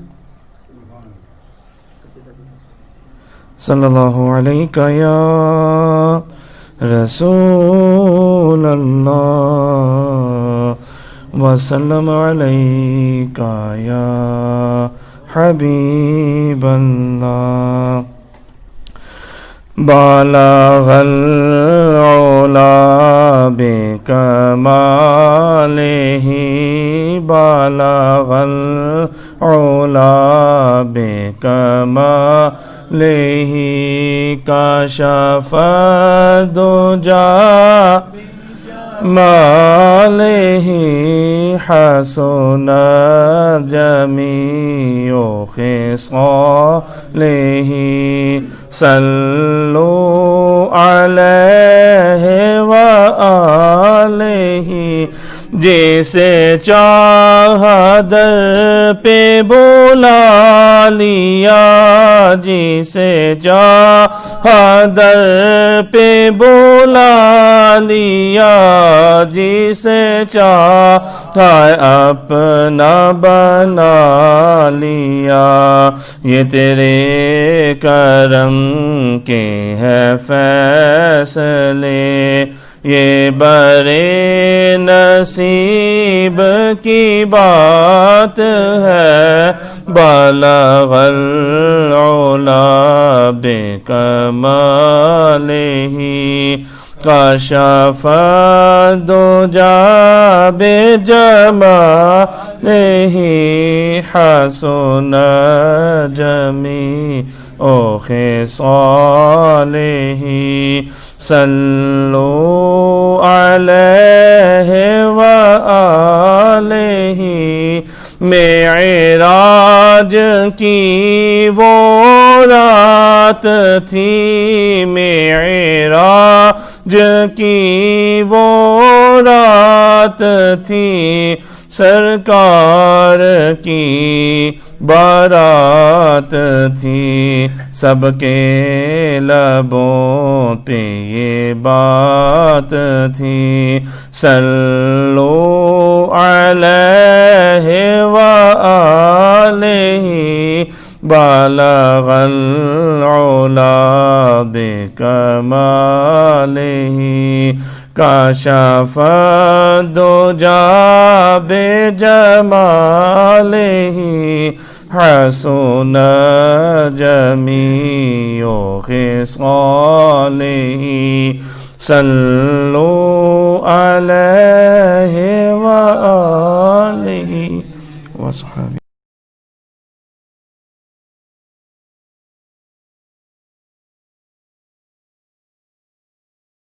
صلی اللہ علیہ یا رسول اللہ وسلم علیک یا حبیب اللہ۔ بالغ العلا بکمالہ بالغ العلا بکمالہ کشف الدجا مالہ حسن جمیع خصالہ صلو علیہ وآلہ، جیسے چاہا در پہ بلا لیا جسے چاہا در پہ بلا لیا جسے چاہا اپنا بنا لیا، یہ تیرے کرم کے ہے فیصلے یہ برے نصیب کی بات ہے، بالغ العلا بکمالہ کشف الدجا بجمالہ حسن جمیع خصالہ صلو علیہ وآلہ۔ معراج کی وہ رات تھی معراج کی وہ رات تھی سرکار کی بارات تھی، سب کے لبوں پہ یہ بات تھی، صلو علیہ وآلہ بالغ العلا بکمالہ کشف الدجا بجمالہ حسن جمیع خصالہ صلو علیہ وآلہ وصحبہ۔